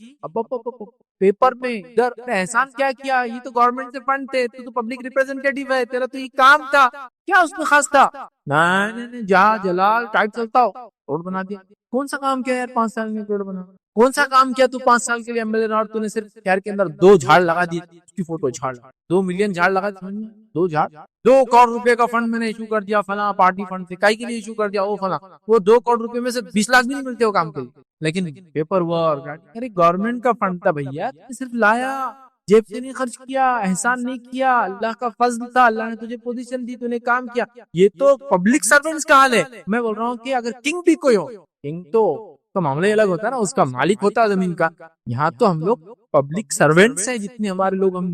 پیپر میں ادھر احسان کیا کیا، یہ تو گورنمنٹ سے فنڈ تھے، تو پبلک ریپرزینٹیٹیو ہے، تیرا تو یہ کام تھا، کیا اس میں خاص تھا؟ نہیں جہاں جلال ٹائٹ چلتا ہو روڈ بنا دیا۔ کون سا کام کیا یار 5 سال میں روڈ بنا؟ کون سا کام کیا تو 5 سال کے لیے MLA رہا اور تو نے صرف شہر کے اندر 2 جھاڑ لگا دی, اس کی فوٹو جھاڑ 2 ملین جھاڑ لگا دی, 2 جھاڑ, 2 کروڑ روپے کا فنڈ میں نے ایشو کر دیا, فلاں پارٹی فنڈ سے کائی کے لیے ایشو کر دیا, وہ فلاں, وہ 2 کروڑ روپے میں سے 20 لاکھ بھی نہیں ملتے وہ کام کے لیے, لیکن پیپر ورک, ارے گورنمنٹ کا فنڈ تھا بھیا, صرف لایا, جیب سے نہیں خرچ کیا, احسان نہیں کیا, اللہ کا فضل تھا, اللہ نے تجھے پوزیشن دی, تو نے کام کیا. یہ تو پبلک سرونٹس کا حال ہے. میں بول رہا ہوں کہ اگر کنگ بھی کوئی ہو, کنگ تو معاملہ الگ ہوتا ہے نا, اس کا مالک ہوتا ہے زمین کا. یہاں تو ہم لوگ پبلک سروینٹس ہیں, جتنے ہمارے لوگ, ہم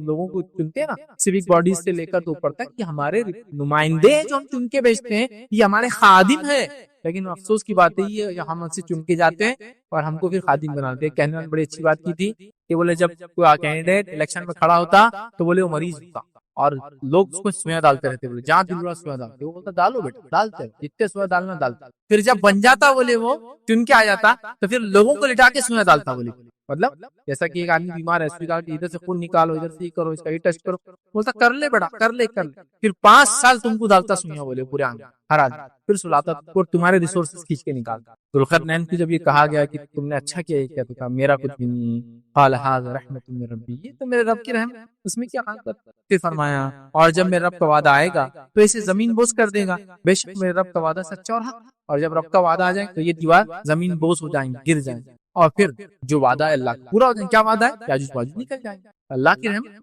لوگوں کو چنتے ہیں نا, سیوک باڈیز سے لے کر تو اوپر تک, کہ ہمارے نمائندے جو ہم چن کے بھیجتے ہیں یہ ہمارے خادم ہیں. لیکن افسوس کی بات ہے یہ, ہم ان سے چن کے جاتے ہیں اور ہم کو پھر خادم بناتے ہیں. کہنے والے بڑی اچھی بات کی تھی کہ بولے جب کوئی کینڈیڈیٹ الیکشن میں کھڑا ہوتا تو بولے وہ مریض ہوتا, اور لوگ اس کو سویاں ڈالتے رہتے, بولے جہاں دل رہا سویاں ڈالتے, وہ بولتا ڈالو بیٹا, ڈالتے جتنے سویاں ڈالنا ڈالتا. پھر جب بن جاتا بولے وہ چن کے آ جاتا, تو پھر لوگوں کو لٹا کے سویاں ڈالتا. بولے مطلب جیسا کہ ایک آدمی بیمار ہے, اسپتال کے ادھر سے خون نکالو, ادھر سے یہ کرو, اس کا یہ ٹیسٹ کرو, بولتا کر لے بیٹا, کر لے. پھر 5 سال تم کو ڈالتا سویاں, بولے پورے آنکھ ہر آدمی, پھر سلاتا اور تمہارے ریسورسز کھینچ کے نکالتا. ذوالقرنین کو جب یہ کہا گیا کہ تم نے اچھا کیا, یہ کیا, تو کہا میرا کچھ بھی نہیں, قال ھذا رحمت من ربی, یہ تو میرے رب کی رحمت, اس میں کیا حال کر. پھر فرمایا اور جب میرے رب کا وعدہ آئے گا تو اسے زمین بوس کر دے گا, بے شک میرے رب کا وعدہ سچا اور حق, اور جب رب کا وعدہ آ جائے تو یہ دیوار زمین بوس ہو جائیں گے, گر جائیں گے, اور پھر جو وعدہ ہے اللہ کا پورا ہو جائے. کیا وعدہ ہے, یاجوج ماجوج نکل جائیں گے, اللہ کی رحمت.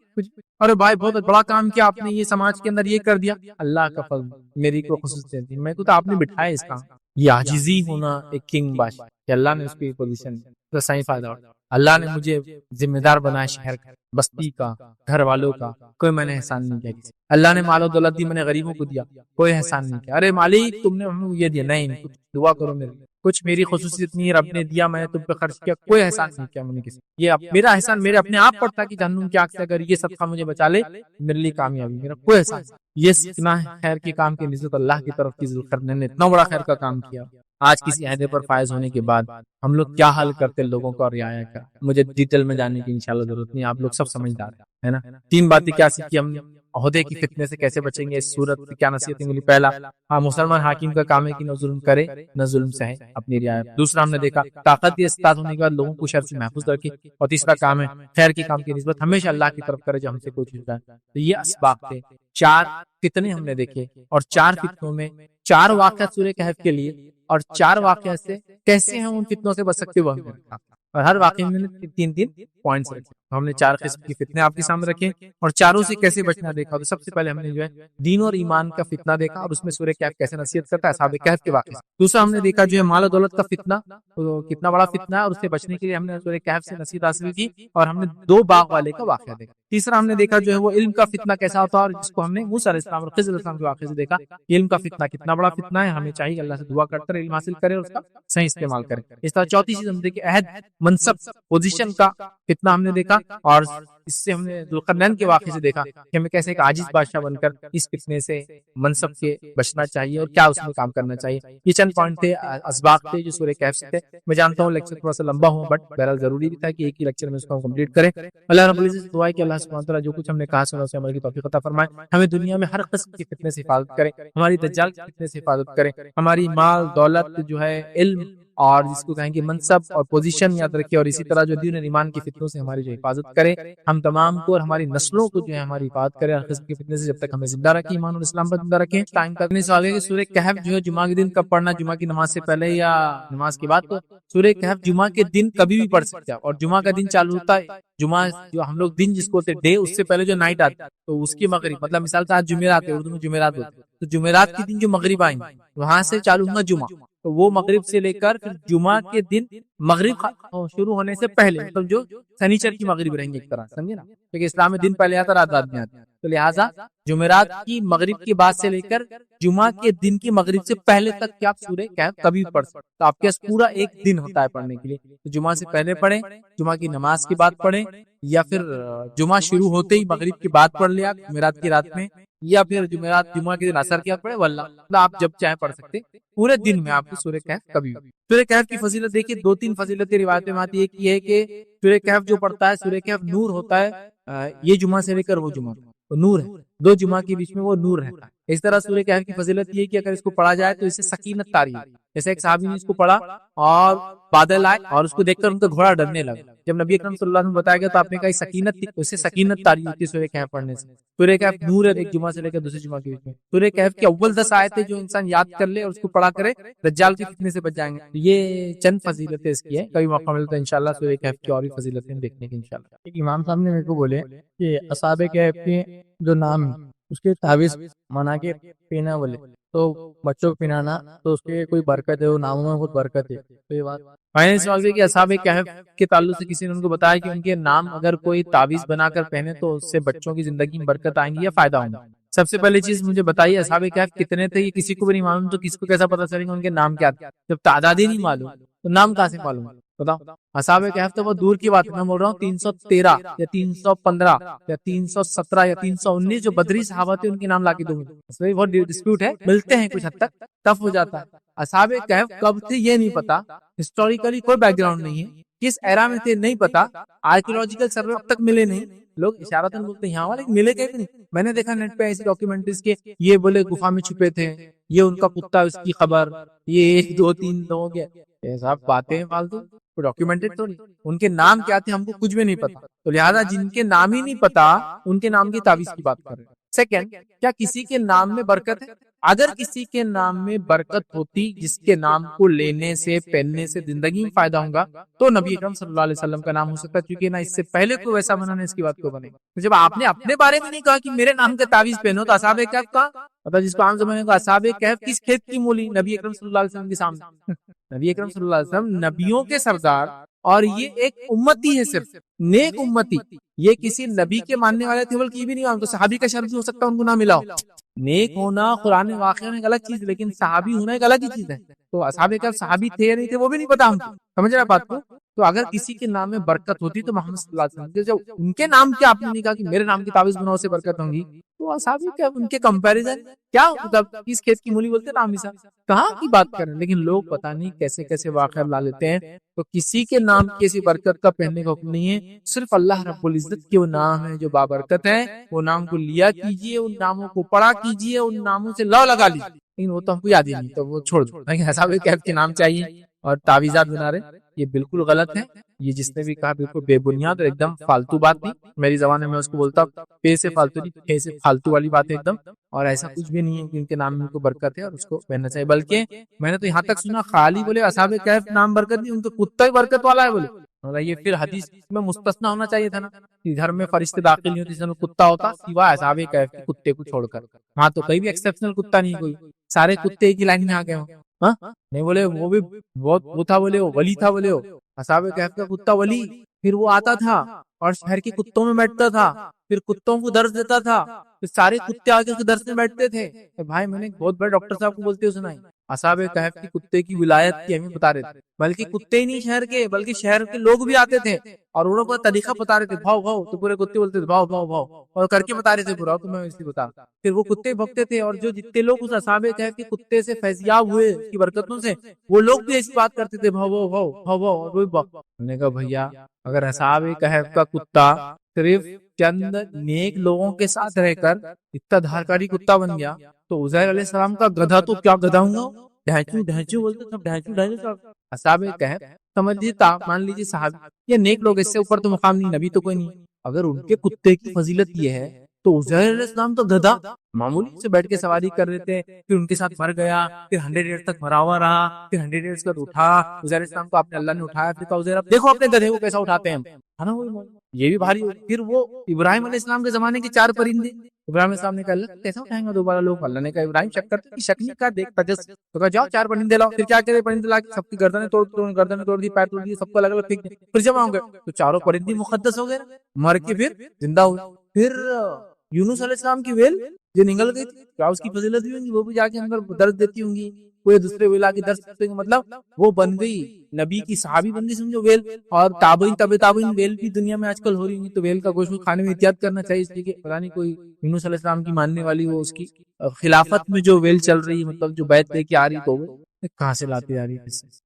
ارے بھائی بہت بڑا کام کیا آپ نے, یہ سماج کے اندر یہ کر دیا, اللہ کا فضل, میری کو خصوصیت دی, میں کو تو آپ نے بٹھایا اس کام. یہ عاجزی ہونا ایک کنگ بادشاہ, کہ اللہ نے اس کی پوزیشن کا صحیح فائدہ اٹھایا. اللہ نے مجھے ذمہ دار بنایا, شہر کا, بستی کا, گھر والوں کا, کوئی میں نے احسان نہیں کیا کسی. اللہ نے مال و دولت دی, میں نے غریبوں کو دیا, کوئی احسان نہیں کیا. ارے مالک تم نے ہمیں یہ دیا, نہیں کچھ دعا کرو میرے, کچھ میری خصوصیت نہیں, رب نے دیا, میں نے تم پہ خرچ کیا, کوئی احسان نہیں کیا میں نے کسی. یہ میرا احسان میرے اپنے آپ پر تھا کہ جہنم کی آگ سے اگر یہ صدقہ مجھے بچا لے میرے لیے کامیابی, میرا کوئی احسان. یہ اتنا خیر کے کام کی نسبت اللہ کی طرف کی ذوالقرنین نے اتنا بڑا خیر کا کام کیا. آج کسی عہدے پر فائز ہونے کے بعد ہم لوگ کیا حل کرتے لوگوں کا اور رعایا کا, مجھے ڈیٹیل میں جاننے کی انشاءاللہ ضرورت نہیں, آپ لوگ سب سمجھدار ہیں نا. 3 باتیں کیا سیکھی ہم نے, عہدے کی فتنے سے کیسے بچیں گے, اس صورت کی کیا نصیحتیں ملی. پہلا, مسلمان حاکم کا کام ہے کہ نہ ظلم کرے نہ ظلم سہے, اپنی رعایت. دوسرا ہم نے دیکھا طاقت یا استطاعت ہونے کے بعد لوگوں کو شر سے محفوظ رکھے. اور تیسرا کام ہے خیر کے کام کی نسبت ہمیشہ اللہ کی طرف کرے جو ہم سے کوئی چیز جائے. تو یہ اسباق تھے. 4 فتنے ہم نے دیکھے, اور 4 فتنوں میں 4 واقعات سورہ کہف کے لیے, اور 4 واقعات سے کیسے ہم ان فتنوں سے بچ سکتے وہ ہم نے دیکھا. اور ہر واقعے میں 3 پوائنٹس رکھے. ہم نے 4 قسم کے فتنے آپ کے سامنے رکھے, اور چاروں سے کیسے بچنا دیکھا. تو سب سے پہلے ہم نے جو ہے دین اور ایمان کا فتنہ دیکھا, اور اس میں سورہ کہف کیسے نصیحت کرتا ہے اصحاب کہف کے واقعے سے. دوسرا ہم نے دیکھا جو ہے مال و دولت کا فتنہ, تو کتنا بڑا فتنہ ہے, اور اس سے بچنے کے لیے ہم نے سورہ کہف سے نصیحت حاصل کی, اور ہم نے 2 باغ والے کا واقعہ دیکھا. تیسرا ہم نے دیکھا جو ہے وہ علم کا فتنہ کیسا ہوتا ہے, اور جس کو ہم نے موسیٰ علیہ السلام اور خضر علیہ السلام کے واقعے سے دیکھا. علم کا فتنہ کتنا بڑا فتنہ ہے, ہمیں چاہیے اللہ سے دعا کرتے رہے علم حاصل کرے اور اس کا صحیح استعمال کرے. اس طرح چوتھی چیز ہم نے دیکھی عہد, منصب, پوزیشن کا فتنہ ہم نے دیکھا, اور اس سے ہم نے ذوالقرنین کے واقعے سے دیکھا کہ ہمیں کیسے ایک عاجز بادشاہ بن کر اس فتنے سے, منصب کے بچنا چاہیے, اور کیا اس میں کام کرنا چاہیے. یہ چند پوائنٹ تھے, اسباق تھے جو سورہ کہف سے تھے. میں جانتا ہوں لیکچر تھوڑا سا لمبا ہوا, بٹ بہرحال ضروری بھی تھا کہ ایک ہی لیکچر میں اس کو ہم کمپلیٹ کریں. اللہ رب العزت سے دعا ہے کہ اللہ سبحانہ وتعالی جو کچھ ہم نے کہا سنا اسے عمل کی توفیق عطا فرمائے. ہمیں دنیا میں ہر قسم کی فتنے سے حفاظت کرے, ہماری دجال کی فتنے سے حفاظت کرے, ہماری مال دولت جو ہے, علم اور جس کو کہیں گے منصب اور پوزیشن یاد رکھے, اور اسی طرح جو دین اور ایمان کی فتنوں سے ہماری جو حفاظت کرے, ہم تمام کو اور ہماری نسلوں کو جو ہے ہماری حفاظت کرے ہر قسم کی فتنے سے, جب تک ہمیں زندہ رکھے, ایمان اور اسلام پر زندہ رکھے. ٹائم تک نہیں سوال ہے کہ سورہ کہف جو ہے جمعہ کے دن کب پڑھنا, جمعہ کی نماز سے پہلے یا نماز کے بعد. تو سورہ کہف جمعہ کے دن کبھی بھی پڑھ سکتے ہیں, اور جمعہ کا دن چالو ہوتا ہے, جمعہ جو ہم لوگ دن جس کو ہوتے ڈے, اس سے پہلے جو نائٹ آتا ہے تو اس کی مغرب, مطلب مثال سے آج جمعرات ہے, اردو میں جمعرات ہوتے ہیں, تو جمعرات کے دن جو مغرب آئیں گے وہاں سے چالو ہوگا جمعہ. تو وہ مغرب سے لے کر پھر جمعہ کے دن مغرب شروع ہونے سے پہلے, مطلب جو سنیچر کی مغرب رہیں گے ایک طرح, سمجھے نا, کیونکہ اسلام میں دن پہلے آتا رات بعد میں آتا, تو لہٰذا جمعرات کی مغرب کے بعد سے لے کر جمعہ کے دن کی مغرب سے پہلے تک کہ آپ سورہ کہف کبھی پڑھ سکتے. تو آپ کے پاس پورا ایک دن ہوتا ہے پڑھنے کے لیے. تو جمعہ سے پہلے پڑھیں, جمعہ کی نماز کے بعد پڑھیں, یا پھر جمعہ شروع ہوتے ہی مغرب کے بعد پڑھ لیا جمعرات کی رات میں, یا پھر جمعہ کے دن عصر کے بعد پڑھے, واللہ آپ جب چاہے پڑھ سکتے. پورے دن میں آپ کو سورہ کہف کبھی. سورہ کہف کی فضیلت دیکھیے, 2-3 فضیلتیں روایتیں میں آتی ہے. ایک یہ ہے کہ سورہ کہف جو پڑھتا ہے, سورہ کہف نور ہوتا ہے, یہ جمعہ سے لے کر وہ جمعہ نور ہے, 2 جمعہ کے بیچ میں وہ نور رہتا ہے. اس طرح سورہ کہف کی فضیلت یہ ہے کہ اگر اس کو پڑھا جائے تو اسے سکینت طاری ہے. جیسے ایک صحابی نے اس کو پڑھا اور بادل آئے اور اس کو دیکھ کر ان کا گھوڑا ڈرنے لگا. جب نبی اکرم صلی اللہ علیہ وسلم بتایا گیا تو آپ نے کہا سکینت تھی, اس سے سکینت طاری ہوتی ہے سورہ کہف پڑھنے سے. سورہ کہف نور ہے ایک جمعہ سے لے کر دوسرے جمعہ کے بیچ میں. سورہ کہف کی اول 10 آیتیں جو انسان یاد کر لے اور اس کو پڑھا کرے دجال کے فتنے سے بچ جائیں گے. یہ چند فضیلتیں اس کی ہے, کبھی موقع ملے تو انشاءاللہ سورہ کہف کی اور بھی فضیلتیں دیکھنے کی انشاءاللہ.
ایک امام صاحب نے میرے کو بولے کہ اصحاب کہف کے جو نام ہے اس کے تعویذ منا کے پینا بولے تو بچوں کو پنانا تو اس کے کوئی برکت ہے, وہ ناموں میں بہت برکت ہے. تو یہ بات
میں نے سوال کیا کہ اصحاب کہف کے تعلق سے کسی نے ان کو بتایا کہ ان کے نام اگر کوئی تعویذ بنا کر پہنے تو اس سے بچوں کی زندگی میں برکت آئیں گی یا فائدہ ہوگا. سب سے پہلی چیز مجھے بتائیے اصحاب کہف کتنے تھے, یہ کسی کو بھی نہیں معلوم, تو کسی کو کیسا پتا چلے گا ان کے نام کیا تھے؟ جب تعداد ہی نہیں معلوم تو نام کہاں سے معلوم؟ بتاؤ. اصحاب کہف تو بہت دور کی بات ہے, میں بول رہا ہوں 313 یا 315 یا 317 یا 319 جو بدری صحابہ تھے ان کے نام لا کے دوں گا. اس میں بہت ڈسپیوٹ ہے, ملتے ہیں کچھ حد تک, ٹف ہو جاتا ہے. اصحاب کہف کب تھے یہ نہیں پتا, ہسٹوریکلی کوئی بیک گراؤنڈ نہیں ہے, کس ایرا میں تھے نہیں پتا, آرکیولوجیکل سروے اب تک ملے نہیں. لوگ اشارتاً بولتے ہیں یہاں والے ملے کہیں نہیں. میں نے دیکھا نیٹ پہ ایسی ڈاکیومنٹریز کے, یہ بولے گفا میں چھپے تھے, یہ ان کا کتا اس کی خبر, یہ 1 2 3 لوگ یہ سب باتیں ہیں فالتو, ڈاکیومنٹڈ تو نہیں. ان کے نام کیا تھے ہم کو کچھ بھی نہیں پتا, تو لہٰذا جن کے نام ہی نہیں پتا ان کے نام کی تعویذ کی بات کر رہے ہیں. سیکنڈ, کیا کسی کے نام میں برکت ہے؟ اگر کسی کے نام میں برکت ہوتی جس کے نام کو لینے سے پہننے سے زندگی میں فائدہ ہوگا تو نبی اکرم صلی اللہ علیہ وسلم کا نام ہو سکتا ہے, کیونکہ نہ اس سے پہلے کوئی ویسا بنا نہ اس کی بات کو بنے. جب آپ نے اپنے بارے میں نہیں کہا کہ میرے نام کا تعویذ پہنو تو اصحاب کہف کا مطلب جس کو عام زمانے کو اصحاب کہف کس کھیت کی مولی, نبی اکرم صلی اللہ علیہ وسلم کے سامنے. نبی اکرم صلی اللہ علیہ وسلم نبیوں کے سردار اور یہ ایک امتی ہے, صرف نیک امتی. یہ کسی نبی کے ماننے والے تھے بلکہ یہ بھی نہیں مانتے, تو صحابی کا شرف بھی ہو سکتا ہے ان کو نہ ملا ہو. نیک ہونا قرآن واقعہ میں ایک الگ چیز ہے, لیکن صحابی ہونا ایک الگ ہی چیز ہے. تو اصحاب کہف صحابی تھے یا نہیں تھے وہ بھی نہیں پتا ہم کو, سمجھ رہے بات کو. تو اگر کسی کے نام میں برکت ہوتی تو محمد صلی اللہ علیہ وسلم جب ان کے نام کیا آپ نے نہیں کہا کہ میرے نام کی تعویذ بناؤ سے برکت ہوں گی, تو اصحاب کہف ان کے کمپیریزن کیا مطلب کس کھیت کی مولی بولتے نام حساب کہاں کی بات کریں. لیکن لوگ پتہ نہیں کیسے کیسے واقعہ لا لیتے ہیں. تو کسی کے نام کی ایسی برکت کا پہننے کا حکم نہیں ہے, صرف اللہ رب العزت کے وہ نام ہے جو بابرکت ہے, وہ نام کو لیا کیجئے, ان ناموں کو پڑھا کیجئے, ان ناموں سے لو لگا لیجیے. لیکن وہ تو ہم کو یاد ہی نہیں, تو وہ چھوڑ دو. لیکن اصحاب کہف کے نام چاہیے اور تعویذات بنا رہے, یہ بالکل غلط ہے. یہ جس نے بھی کہا بالکل بے بنیاد اور ایک دم فالتو بات نہیں. میری زبان میں اس کو بولتا ہوں پے سے فالتو نہیں, پے سے فالتو والی بات ہے ایک دم. اور ایسا کچھ بھی نہیں ہے کہ ان کے نام میں کو برکت ہے اور اس کو پہننا چاہیے. بلکہ میں نے تو یہاں تک سنا خالی بولے اصحاب کہف نام برکت نہیں, ان کا کتا ہی برکت والا ہے بولے. یہ پھر حدیث میں مستثنا ہونا چاہیے تھا نا, کہ گھر میں فرشتے داخل نہیں ہوتے جس میں کتا ہوتا سوائے اصحاب کہف کے کتے کو چھوڑ کر. وہاں تو کہیں بھی ایکسپشنل کتا نہیں, کوئی سارے کتے ایک ہی لائن میں آ گئے ہوں. نہیں بولے وہ بھی بہت وہ تھا, بولے وہ ولی تھا, بولے وہ اصحاب کہف کا کتا ولی. پھر وہ آتا تھا اور شہر کے کتوں میں بیٹھتا تھا, پھر کتوں کو درس دیتا تھا, پھر سارے کتے آ کے اس کے درس میں بیٹھتے تھے. بھائی میں نے بہت بڑے ڈاکٹر صاحب کو بولتے ہوئے سنا ہے اصحاب کہف کی کتے کی ولایت کی اہمیت بتا رہے تھے. بلکہ کتے ہی نہیں شہر کے, بلکہ شہر کے لوگ بھی آتے تھے اور انہوں کو طریقہ بتا رہے تھے, بھاؤ بھاؤ, تو پورے کتے بولتے تھے بھاؤ بھاؤ بھاؤ, اور کر کے بتا رہے تھے پورا, تو میں اسی بتا. پھر وہ کتے بھگتے تھے, اور جو جتنے لوگ اس اصحاب کہف کے کتے سے فیضیاب ہوئے اس کی برکتوں سے, وہ لوگ بھی ایسی بات کرتے تھے بھاؤ بھاؤ بھاؤ بھاؤ بھاؤ, اور وہ میں نے کہا بھیا اگر اصحاب کہف کا کتا صرف چند نیک لوگوں کے ساتھ رہ کر اتنا دھارکاری کتا بن گیا, تو عزیر علیہ السلام کا گدھا تو کیا گدھا ہوں گا, ڈھانچو ڈھانچو بولتے سب, ڈھانچو ڈھانچو. اصحاب کہف سمجھ لیجیے, مان لیجیے صحابی یہ نیک لوگ, اس سے اوپر تو مقام نہیں, نبی تو کوئی نہیں. اگر ان کے کتے کی فضیلت یہ ہے تو عزیر علیہ السلام تو گدھا معمولی سے بیٹھ کے سواری کر رہے تھے, پھر ان کے ساتھ مر گیا, پھر 100 ایئرز تک مرا ہوا رہا, پھر 100 ایئرز بعد اٹھا. عزیر علیہ السلام کو اپنے اللہ نے اٹھایا, پھر کہا عزیر اب دیکھو اپنے گدھے کو کیسا اٹھاتے ہیں ہم, ہے نا, یہ بھی بھاری. پھر وہ ابراہیم علیہ السلام کے زمانے کے 4 پرندے, ابراہیم علیہ السلام نے کہا اللہ کیسا اٹھائیں گا دوبارہ لوگ, اللہ نے کہا ابراہیم شک کرتے کہ شک نہیں کا دیکھ تجس, تو کہا جاؤ 4 پرندے لاؤ. پھر کیا کرے پرندے لا کے سب کی گردنیں توڑ دی, پیر توڑ دی, سب کو الگ الگ پھینک دی, پھر جمع ہو گئے, تو چاروں پرندے مقدس ہو گئے, مر کے پھر زندہ ہوئے. پھر یونس علیہ السلام کی ویل جو نگل گئی تھی, کیا اس کی فضیلت بھی ہوں گی, وہ بھی جا کے اندر درد دیتی ہوں گی, کوئی دوسرے ویلا کی درد دیتے ہیں, مطلب وہ بن گئی نبی کی صحابی بن گئی سمجھو ویل. اور تابعین طب تابعین ویل بھی دنیا میں آج کل ہو رہی ہیں, تو ویل کا گوشت کھانے میں احتیاط کرنا چاہیے, اس لیے کہ پتہ نہیں کوئی یونس علیہ السلام کی ماننے والی وہ اس کی خلافت میں جو ویل چل رہی, مطلب جو بیعت لے کے آ رہی, تو وہ کہاں سے لاتی آ رہی ہے,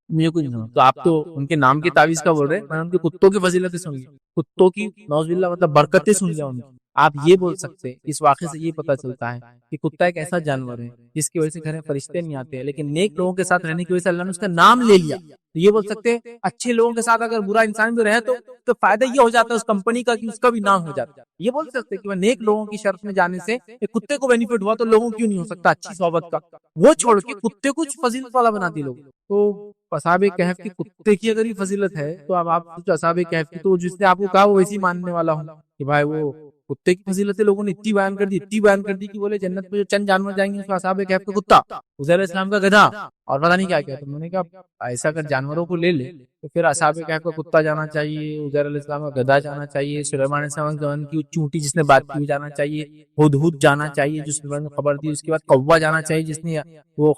مجھے کچھ نہیں. تو آپ تو ان کے نام کی تعویذ کا بول رہے ہیں, میں ان کے کتوں کی فضیلتیں سن لی, کتوں کی نعوذ باللہ مطلب برکتیں سن لیا ان کی. آپ یہ بول سکتے ہیں، اس واقعے سے یہ پتہ چلتا ہے کہ کتا ایک ایسا جانور ہے جس کی وجہ سے گھر میں فرشتے نہیں آتے ہیں، لیکن نیک لوگوں کے ساتھ رہنے کی وجہ سے اللہ نے اس کا نام لے لیا. تو یہ بول سکتے ہیں اچھے لوگوں کے ساتھ اگر برا انسان بھی رہے تو فائدہ یہ ہو جاتا ہے اس کمپنی کا کہ اس کا بھی نام ہو جاتا ہے. یہ بول سکتے ہیں کہ نیک لوگوں کی شرط میں جانے سے ایک کتے کو بینیفٹ ہوا تو لوگوں کیوں نہیں ہو سکتا اچھی صحبت کا. وہ چھوڑ کے کتے کو فضیلت والا بناتی لوگ. تو اصحاب کہف کی کتے کی اگر یہ فضیلت ہے تو اب آپ اصحاب کہف کی، تو جس نے آپ کو کہا وہ ویسے ہی ماننے والا ہوں کہ بھائی وہ کتے کی فضیلت لوگوں نے اتنی بیان کر دی کہ بولے جنت میں جو چند جانور جائیں گے اس میں اصحاب کہف کا کتا، عزیر علیہ السلام کا گدھا اور پتہ نہیں کیا کیا. تو میں نے کہا ایسا اگر جانوروں کو لے لے تو پھر اصحاب کہف کا کتا جانا چاہیے، عزیر علیہ السلام کا گدھا جانا چاہیے، سلیمان علیہ السلام کی چونٹی جس نے بات کی جانا چاہیے، ہدہد جانا چاہیے جس نے خبر دی، اس کے بعد کوہ جانا چاہیے جس نے وہ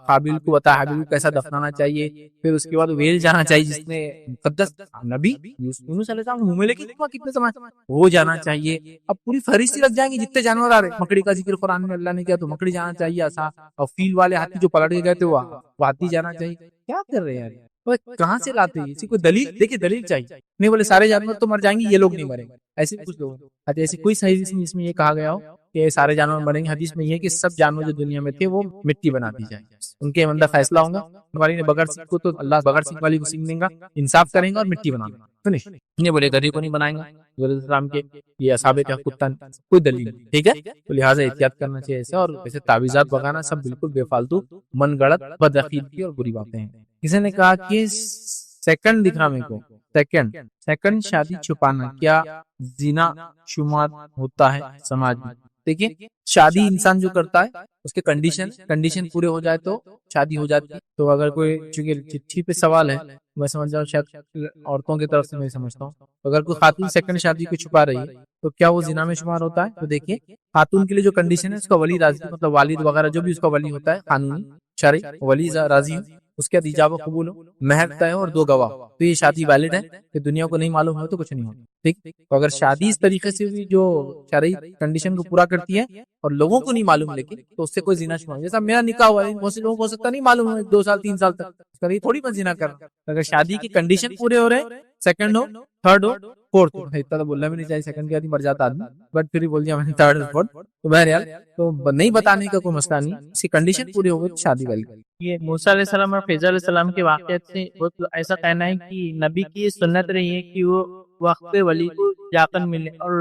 قابل کو بتا حابیل کو کیسا دفنانا چاہیے، پھر اس کے بعد ویل جانا چاہیے جس نے مقدس نبی یونس علیہ السلام منہ میں لے کے کتنے سمجھ وہ جانا چاہیے. اب پوری فہرست لگ جائیں گے جتنے جانور آ رہے. مکڑی کا ذکر قرآن میں اللہ نے کیا تو مکڑی جانا چاہیے، ایسا اور فیل والے ہاتھی جو پلٹ کے گئے تھے وہ ہاتھی جانا چاہیے. کیا کر رہے ہیں یار، کہاں سے لاتے ہیں؟ کوئی دلیل دیکھیے، دلیل چاہیے. نہیں بولے سارے جانور تو مر جائیں گے، یہ لوگ نہیں مریں گے. ایسے کچھ لوگ ایسے کوئی صحیح جس میں یہ کہا گیا ہو کہ سارے جانور مریں گے. حدیث میں یہ ہے کہ سب جانور جو دنیا میں تھے وہ مٹی بنا دی جائے، ان کے اندر فیصلہ ہوگا. ہماری نے بغیر سنگھ کو تو اللہ بغیر سنگھ والی کو سنگھ دیں گا، انصاف کریں گا اور مٹی بنا دیں گا. نہیں بولے گدھے کو نہیں بنائیں گا السلام کے، یہ اصحاب کہف کتا کوئی دلیل نہیں. ٹھیک ہے، تو لہٰذا احتیاط کرنا چاہیے ایسے. اور ایسے تعویذات بگانا سب بالکل بے فالتو من گڑت بدعقیدگی اور بری باتیں ہیں. کسی نے کہا کہ سیکنڈ دکھ رہا میرے کو، سیکنڈ شادی چھپانا کیا زنا شمار ہوتا ہے سماج میں؟ دیکھیے شادی انسان جو کرتا ہے اس کے کنڈیشن پورے ہو جائے تو شادی ہو جاتی ہے. تو اگر کوئی چونکہ چٹھی پہ سوال ہے میں سمجھ جاؤں شاید عورتوں کی طرف سے میں سمجھتا ہوں، اگر کوئی خاتون سیکنڈ شادی کو چھپا رہی ہے تو کیا وہ زنا میں شمار ہوتا ہے؟ تو دیکھیے خاتون کے لیے جو کنڈیشن ہے اس کا ولی راضی، مطلب والد وغیرہ جو بھی اس کا ولی ہوتا ہے قانونی شرعی ولی راضی ہو، اس کے بعد ایجاب و قبول ہو، مہر طے ہو اور 2 گواہ، تو یہ شادی ویلڈ ہے. کہ دنیا کو نہیں معلوم ہو تو کچھ نہیں ہوتا. ٹھیک، تو اگر شادی اس طریقے سے بھی جو شرعی کنڈیشن کو پورا کرتی ہے اور لوگوں کو نہیں معلوم لیکن تو اس سے کوئی زنا شمار. جیسا میرا نکاح ہوا ہے، بہت سے لوگوں کو ہو سکتا نہیں معلوم ہے 2 سال 3 سال تک، یہ تھوڑی میں زنا کر رہا. اگر شادی کی کنڈیشن پورے ہو رہے ہیں، سیکنڈ ہو، تھرڈ ہو، فورتھ ہو، اتنا تو بولنا بھی نہیں چاہیے، سیکنڈ کے بعد مر جاتا آدمی، بٹ پھر بول دیا میں نے تھرڈ اور فورتھ. تو بہرحال تو نہیں بتانے کا کوئی مسئلہ نہیں، اس کی کنڈیشن پوری ہو گئی تو شادی والی.
یہ موسیٰ علیہ السلام اور خضر علیہ السلام کے واقعات سے ایسا کہنا ہے کہ نبی کی سنت رہی ہے کہ وہ وقت ولی کو جا کر ملے اور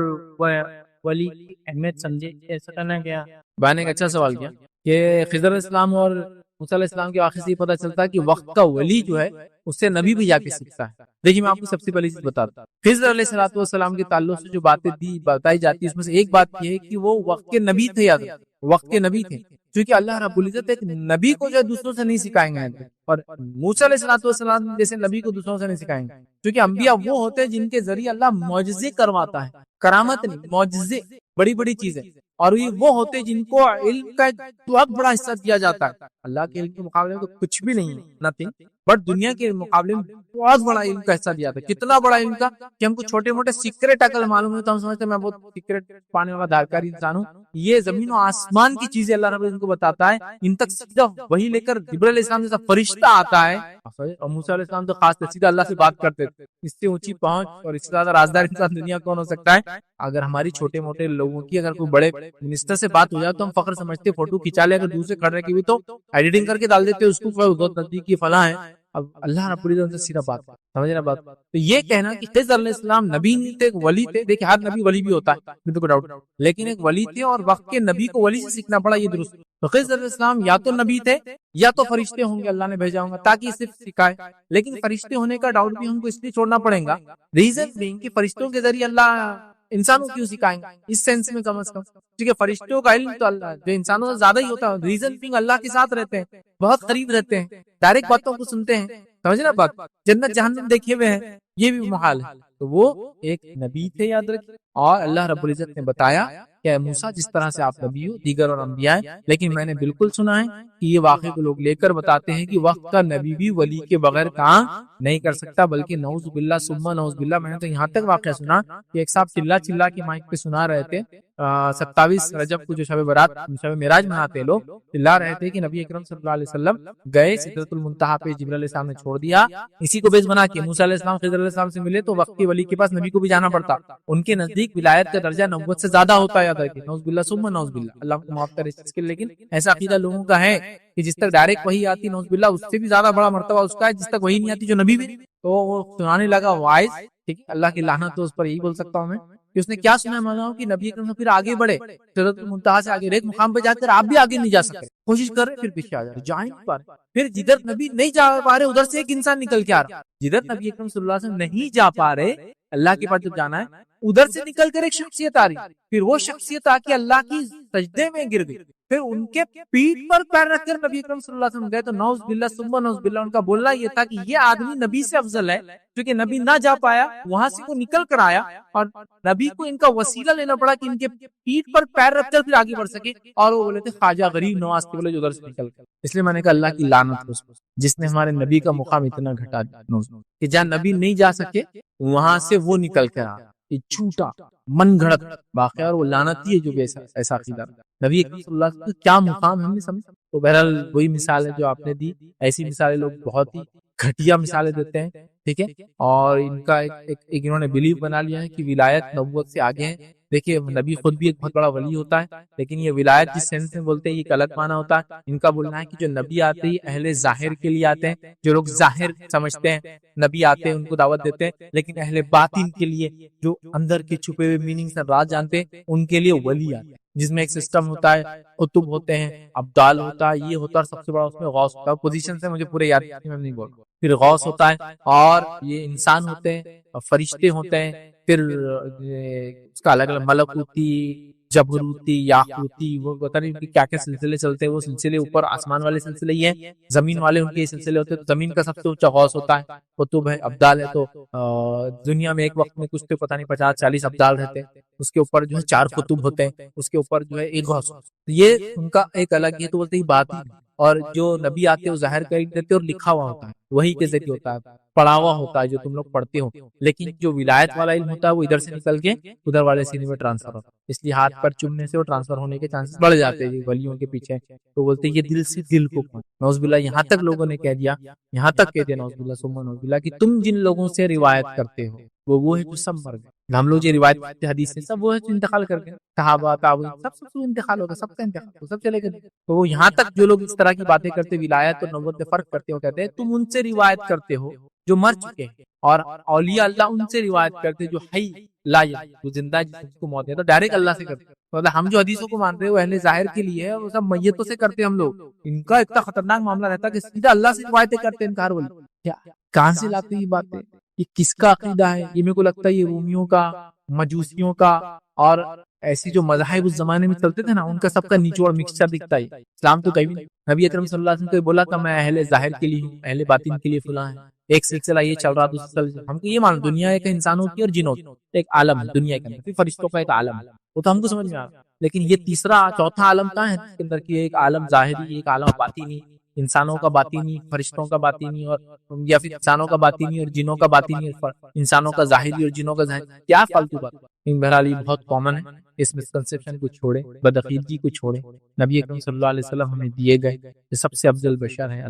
ولی کی اہمیت سمجھے. ایسا کہنا کیا؟
بھائی نے ایک اچھا سوال کیا کہ خضر علیہ السلام اور موسیٰ علیہ السلام کے واقعے سے یہ پتہ چلتا ہے کہ وقت کا ولی جو ہے اس سے نبی بھی جا کے سیکھتا ہے. دیکھیے میں آپ کو سب سے پہلی چیز بتاتا ہوں، خضر علیہ السلام کے تعلق سے جو باتیں بتائی جاتی ہے اس میں سے ایک بات یہ ہے کہ وہ وقت کے نبی تھے. یاد وقت کے نبی تھے، کیونکہ اللہ رب العزت ایک نبی کو جو دوسروں سے نہیں سکھائیں گے، اور موسیٰ علیہ السلام جیسے نبی کو دوسروں سے نہیں سکھائیں گے، کیونکہ انبیاء وہ ہوتے ہیں جن کے ذریعے اللہ معجزے کرواتا ہے، کرامت نہیں، معجزے، بڑی بڑی چیزیں. اور وہ ہوتے جن کو علم کا بہت بڑا حصہ دیا جاتا ہے. اللہ کے علم کے مقابلے میں تو کچھ بھی نہیں ہے، نتھنگ، بٹ دنیا کے مقابلے میں بہت بڑا علم کا حصہ دیا تھا. کتنا بڑا علم کا کہ ہم کو چھوٹے موٹے سیکرٹ عقل معلوم ہے تو ہم سمجھتے ہیں میں بہت سیکرٹ پانے والا دارکاری انسان ہوں. یہ زمین و آسمان کی چیزیں اللہ رب العزت کو بتاتا ہے، ان تک سیدھا وہی لے کر جبرائیل علیہ السلام جیسا فرشتہ آتا ہے. اور موسیٰ علیہ السلام تو خاص سیدھا اللہ سے بات کرتے تھے. اس سے اونچی پہنچ اور اس سے زیادہ رازدار انسان دنیا کون ہو سکتا ہے؟ اگر ہماری چھوٹے موٹے لوگوں کی اگر کوئی بڑے منسٹر سے بات ہو جائے تو ہم فخر سمجھتے، فوٹو کھینچا لے، اگر دوسرے کھڑے کی بھی تو ایڈیٹنگ کر کے ڈال دیتے اس کو، بہت نزدیکی فلاں ہے. اب اللہ رب العزت سے سیدھا بات سمجھنا بات. تو یہ کہنا کہ خضر علیہ السلام نبی نہیں تھے، ولی تھے. دیکھیں ہر نبی ولی بھی ہوتا ہے تو کوئی ڈاؤٹ، لیکن ایک ولی تھے اور وقت کے نبی کو ولی سے سیکھنا پڑا، یہ درست. تو خضر علیہ السلام یا تو نبی تھے یا تو فرشتے ہوں گے، اللہ نے بھیجا ہوں گا تاکہ صرف سکھائے. لیکن فرشتے ہونے کا ڈاؤٹ بھی ہم کو اس لیے چھوڑنا پڑے گا، ریزن بینگ کہ فرشتوں کے ذریعے اللہ انسانوں کیوں سکھائیں گے، اس سینس میں کم از کم. ٹھیک ہے، فرشتوں کا علم تو اللہ جو انسانوں سے زیادہ ہی ہوتا ہے. ریزن بینگ اللہ کے ساتھ رہتے ہیں، بہت قریب رہتے ہیں، ڈائریکٹ باتوں کو سنتے ہیں. سمجھنا بات، جنت جہنم دیکھے ہوئے ہیں، یہ بھی محال ہے. تو وہ ایک نبی تھے، یاد رکھیں. اور اللہ رب العزت نے بتایا کہ موسیٰ جس طرح سے آپ نبی ہو دیگر اور انبیاء ہیں، لیکن میں نے بالکل سنا ہے کہ یہ واقعے کو لوگ لے کر بتاتے ہیں کہ وقت کا نبی بھی ولی کے بغیر کام نہیں کر سکتا، بلکہ نعوذ باللہ ثم نعوذ باللہ. میں نے تو یہاں تک واقعہ سنا کہ ایک صاحب چلا کے مائک پہ سنا رہے تھے 27 رجب کو جو شب برات شب معراج مناتے ہیں لوگ، لا رہے تھے کہ نبی اکرم صلی اللہ علیہ وسلم گئے سدرۃ المنتہا پہ، جبرائیل علیہ السلام نے چھوڑ دیا، اسی کو بیس بنا کے موسیٰ علیہ السلام خضر علیہ السلام سے ملے تو وقت کے ولی کے پاس نبی کو بھی جانا پڑتا، ان کے نزدیک ولایت کا درجہ نبوت سے زیادہ ہوتا ہے، یاد رکھیے، نعوذ باللہ ثم نعوذ باللہ، اللہ کو معاف کرے اس چیز کے، لیکن ایسا عقیدہ لوگوں کا ہے کہ جس تک ڈائریکٹ وحی آتی نعوذ باللہ اس سے بھی زیادہ بڑا مرتبہ اس کا ہے جس تک وحی نہیں آتی جو نبی بھی، تو وہ سنانے لگا وائز، ٹھیک ہے، اللہ کی لعنت تو اس پر یہی بول سکتا ہوں میں کہ اس نے کیا سنا ہے کہ نبی اکرم پھر آگے بڑھے، سدرۃ المنتہا سے آگے ایک مقام پہ جا کر آپ بھی آگے نہیں جا سکتے، کوشش کر رہے پھر پیچھے آ جائے، جائیں نہیں پا رہے، پھر جدھر نبی نہیں جا پا رہے ادھر سے ایک انسان نکل کے آ رہا، جدھر نبی اکرم صلی اللہ علیہ وسلم نہیں جا پا رہے اللہ کے پاس جب جانا ہے ادھر سے نکل کر ایک شخصیت آ رہی، پھر وہ شخصیت آ کے اللہ کی سجدے میں گر گئی، پھر ان کے پیٹھ پر پیر رکھ کر نبی اکرم صلی اللہ علیہ وسلم گئے، تو نعوذ باللہ ثم نعوذ باللہ ان کا بولنا یہ تھا کہ یہ آدمی نبی سے افضل ہے، کیونکہ نبی نہ جا پایا وہاں سے وہ نکل کر آیا اور نبی کو ان کا وسیلہ لینا پڑا کہ ان کے پیٹھ پر پیر رکھ کر پھر آگے بڑھ سکے، اور وہ بولے تھے خواجہ غریب نواز کے بولے جو ادھر سے نکل کر، اس لیے میں نے کہا اللہ کی لعنت اس پر جس نے ہمارے نبی کا مقام اتنا گھٹا دیا کہ جہاں نبی نہیں جا سکے وہاں سے وہ نکل کر آیا، یہ جھوٹا من گھڑت واقعہ اور وہ لعنتی ہے جو بھی ایسا عقیدہ، نبی اکرم صلی اللہ علیہ وسلم کا کیا مقام ہم نے سمجھا، تو بہرحال وہی مثال ہے جو آپ نے دی، ایسی مثالیں لوگ بہت ہی گھٹیا مثالیں دیتے ہیں، ٹھیک ہے، اور ان کا ایک انہوں نے بلیو بنا لیا ہے کہ ولایت نبوت سے آگے ہے، دیکھیے نبی خود بھی ایک بہت بڑا ولی ہوتا ہے، لیکن یہ ولایت جس سینس میں بولتے ہیں یہ ایک الگ معنی ہوتا ہے، ان کا بولنا ہے کہ جو نبی آتے ہی اہل ظاہر کے لیے آتے ہیں، جو لوگ ظاہر سمجھتے ہیں نبی آتے ہیں ان کو دعوت دیتے ہیں، لیکن اہل باطن کے لیے جو اندر کے چھپے ہوئے میننگ سے راز جانتے ہیں ان کے لیے ولی آتے ہیں، جس میں ایک سسٹم ہوتا ہے، قطب ہوتے ہیں، ابدال ہوتا ہے، یہ ہوتا ہے، سب سے بڑا اس میں غوث ہوتا ہے، پوزیشن سے مجھے پورے یاد میں نہیں بول رہا، پھر غوث ہوتا ہے، اور یہ انسان ہوتے ہیں، فرشتے ہوتے ہیں، پھر اس کا الگ الگ ملکوتی، جبروتی، یاقوتی، وہ پتہ نہیں کیا کیا سلسلے چلتے ہیں، وہ سلسلے اوپر آسمان والے سلسلے ہی ہیں، زمین والے ان کے سلسلے ہوتے ہیں، تو زمین کا سب سے اونچا غوث ہوتا ہے، قطب ہے، ابدال ہے، تو دنیا میں ایک وقت میں کچھ تو پتہ نہیں 50-40 ابدال رہتے ہیں، اس کے اوپر جو ہے 4 قطب ہوتے ہیں، اس کے اوپر جو ہے ایک غوث، یہ ان کا ایک الگ ہے، تو بولتے ہی بات ہی، اور جو نبی آتے ہیں وہ ظاہر کر دیتے اور لکھا ہوا ہوتا ہے، وہی کے ذریعے ہوتا ہے، پڑھا ہوا ہوتا ہے جو تم لوگ پڑھتے ہو، لیکن جو ولایت والا علم ہوتا ہے وہ ادھر سے نکل کے ادھر والے سینے میں ٹرانسفر ہوتا ہے، اس لیے ہاتھ پر چومنے سے وہ ٹرانسفر ہونے کے چانسز بڑھ جاتے ہیں ولیوں کے پیچھے، تو بولتے ہیں یہ دل سے دل کو نعوذ باللہ، یہاں تک لوگوں نے کہہ دیا، یہاں تک کہہ دیا نعوذ باللہ ثم نعوذ باللہ کہ تم جن لوگوں سے روایت کرتے ہو وہ ہے جو سب مر گئے، ہم لوگ جو روایت کرتے حدیث سے سب وہ ہے جو انتقال کر گئے، صحابہ تابعین سب انتقال ہوگا، سب کا انتقال سب چلے گئے، تو وہ یہاں تک جو لوگ اس طرح کی باتیں کرتے ولایت اور نبوت میں فرق کرتے ہو، کہتے ہیں تم ان سے روایت کرتے ہو جو مر چکے ہیں، اور اولیاء اللہ ان سے روایت کرتے جو حی لا جو زندہ ہے جس کو موت ہے، تو ڈائریکٹ اللہ سے کرتے، مطلب ہم جو حدیثوں کو مانتے ہیں وہ اہل ظاہر کے لیے ہے، وہ سب میتوں سے کرتے ہم لوگ، ان کا اتنا خطرناک معاملہ رہتا ہے کہ سیدھا اللہ سے روایتیں کرتے ہیں، انکار ولی کیا کہاں سے لاتے یہ باتیں، یہ کس کا عقیدہ ہے، یہ میرے کو لگتا ہے یہ رومیوں کا، مجوسیوں کا، اور ایسی جو مذاہب اس زمانے میں چلتے تھے نا ان کا سب کا نچوڑ مکسچر دکھتا ہے، اسلام تو کہیں بھی نہیں، نبی اکرم صلی اللہ علیہ وسلم کو بولا تھا میں اہل ظاہر کے لیے ہوں، اہل باطن کے لیے فلاں ہے، ایک سلسلہ یہ چل رہا دوسرا ہم کو یہ مان دنیا ایک انسان ہوتی ہے اور جن ہوتی ہے، ایک عالم ہے دنیا کے اندر، پھر فرشتوں کا ایک عالم ہے، وہ تو ہم کو سمجھ میں آ رہا ہے، لیکن یہ تیسرا چوتھا عالم کہاں ہے اس کے اندر، کہ ایک عالم ظاہری، ایک عالم باطنی، انسانوں کا باطنی، فرشتوں کا باطنی، اور یا پھر انسانوں کا باطنی اور جنوں کا باطنی، انسانوں کا ظاہری اور جنوں کا ظاہری، کیا فالتو بات، ان بہرحال یہ بہت کامن ہے، اس مسکنسپشن کو چھوڑے، بدعقیدگی کو چھوڑے، نبی اکرم صلی اللہ علیہ وسلم ہمیں دیے گئے یہ سب سے افضل بشر ہیں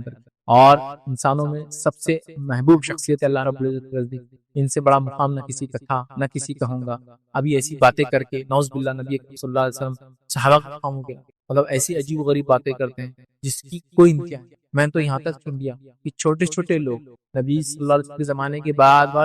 اور انسانوں میں سب سے محبوب شخصیت اللہ رب العزت، ان سے بڑا مقام نہ کسی کا تھا نہ کسی کا ہوں گا، ابھی ایسی باتیں کر کے نعوذ باللہ نبی اکرم صلی اللہ علیہ وسلم صحابہ کا مقام ہو گیا، مطلب ایسی عجیب و غریب باتیں کرتے ہیں جس کی کوئی انتہا نہیں، میں تو یہاں تک سن لیا کہ چھوٹے چھوٹے لوگ نبی صلی اللہ علیہ وسلم کے زمانے کے بعد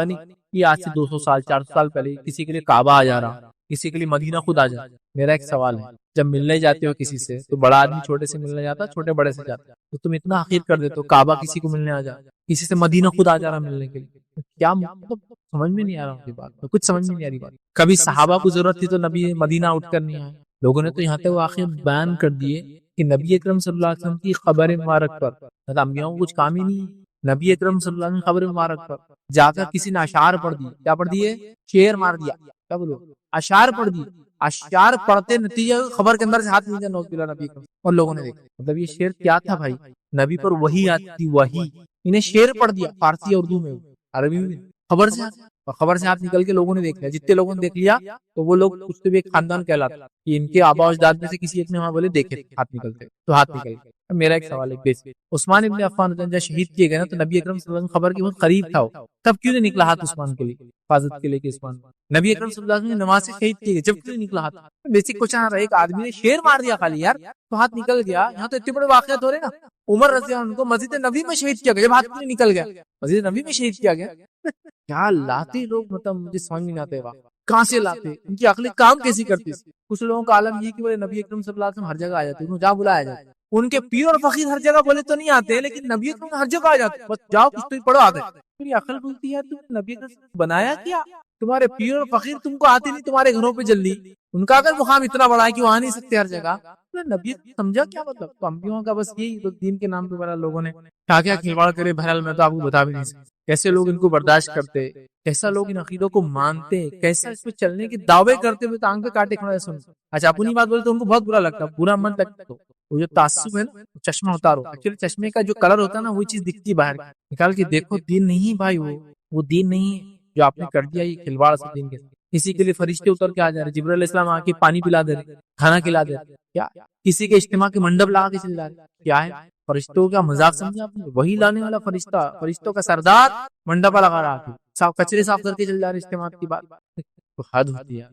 یہ آج سے 200 سال 400 سال پہلے کسی کے لیے کعبہ آ جا رہا، کسی کے لیے مدینہ خود آ جا، میرا ایک سوال ہے، جب ملنے جاتے ہو کسی سے تو بڑا آدمی چھوٹے سے ملنے جاتا، چھوٹے بڑے سے جاتا، تو تم اتنا حقیر کر دیتے ہو، کعبہ کسی کو ملنے آ جا، کسی سے مدینہ خود آ جا رہا ملنے کے لیے، کیا مطلب سمجھ میں نہیں آ رہا، بات کچھ سمجھ میں نہیں آ رہی بات، کبھی صحابہ کو ضرورت تھی تو نبی مدینہ اٹھ کر نہیں آئے، لوگوں نے تو یہاں تک آخر بیان کر دیے کہ نبی اکرم صلی اللہ علیہ وسلم کی خبر مبارک پر انبیاء کو کچھ کام ہی نہیں، نبی اکرم صلی اللہ علیہ وسلم خبر مبارک پر جا کر کسی نے اشعار پڑھ دیے، کیا پڑھ دیے، شعر مار دیا، کیا بولو اشعار پڑھ دیے، اشعار پڑھتے نتیجہ خبر کے اندر سے ہاتھ نہیں نوز باللہ نبی اکرم، اور لوگوں نے دیکھا، مطلب یہ شعر کیا تھا بھائی، نبی پر وحی آتی تھی، وحی، انہیں شعر پڑھ دیا، فارسی اردو میں، عربی میں، خبر سے اور خبر سے ہاتھ نکل کے لوگوں نے دیکھ لیا، جتنے لوگوں نے دیکھ لیا تو وہ لوگ کچھ تو بھی ایک خاندان کہلاتا کہ ان کے آبا و اجداد میں سے کسی ایک نے وہاں بولے دیکھے ہاتھ نکلتے، تو ہاتھ نکل گئے۔ میرا ایک سوال ہے بیسک، عثمان ابن عفان رضی اللہ عنہ شہید کیے گئے نا، تو نبی اکرم صلی اللہ علیہ وسلم خبر کے بہت قریب تھا، تب کیوں نہیں نکلا ہاتھ عثمان کے لیے حفاظت کے لیے کہ عثمان نبی اکرم صلی اللہ علیہ وسلم نے نماز سے شہید کیے گئے، جب کیوں نہیں نکلا ہاتھ؟ بیسک کوشچن آ رہا ہے، ایک آدمی نے شیر مار دیا خالی یار تو ہاتھ نکل گیا، یہاں تو اتنے بڑے واقعات ہو رہے نا۔ عمر رضی اللہ عنہ کو مسجد نبی میں شہید کیا گیا، جب ہاتھ کیوں نہیں نکل گیا؟ مسجد نبی میں شہید کیا گیا، کیا لاتے لوگ، مطلب مجھے سمجھ میں نہیں آتے کہاں سے لاتے، ان کی عقلیں کام کیسی کرتی۔ کچھ لوگوں کا عالم یہ کہ وہ نبی اکرم صلی اللہ علیہ وسلم ہر جگہ آ جاتے ہیں، جہاں بلایا جاتا ہے، ان کے پیر اور فقیر ہر جگہ بولے تو نہیں آتے، لیکن نبی اکرم ہر جگہ آ جاتے ہیں، بس جاؤ کچھ تو پڑھو آتے۔ میری عقل بولتی ہے تم نبی اکرم بنایا کیا؟ تمہارے پیر اور فقیر تم کو آتے نہیں، تمہارے گھروں پہ جلدی، ان کا اگر مقام اتنا بڑا ہے کہ وہ آ نہیں سکتے ہر جگہ، نبی سمجھا کیا مطلب؟ تو انبیاء کا بس یہی تو دین کے نام پہ بڑا لوگوں نے کیا کیا کھلواڑ کرے، بہرحال میں تو آپ کو بتا بھی نہیں سکتا کیسے لوگ ان کو برداشت کرتے، کیسا لوگ ان عقیدوں کو مانتے، کیسا اس پہ چلنے کے دعوے کرتے ہوئے ٹانگ پہ کاٹے کھڑا ہے سن۔ اچھا اپنی بات بولے تو ان کو بہت برا لگتا، برا من لگتا، تو وہ جو تعصب ہے نا، چشمہ اتارو، ایکچولی چشمے کا جو کلر ہوتا ہے نا وہ چیز دکھتی ہے باہر، نکال کے دیکھو، دین نہیں بھائی، وہ دین نہیں جو آپ نے کر دیا یہ کھلواڑ سے دین کے۔ کسی کے لیے فرشتے اتر کے آ جا رہے، جبرائیل علیہ السلام آ کے پانی پلا دے رہے، کھانا کھلا دے رہے، کیا کسی کے اجتماع کے منڈپ لگا کے چل جا رہے، کیا ہے فرشتوں کا مذاق سمجھا آپ نے؟ وہی لانے والا فرشتہ، فرشتوں کا سردار منڈپا لگا رہا تھا، صاف کچرے صاف کر کے چل جا رہے اجتماع کی بات، تو حد ہوتی ہے،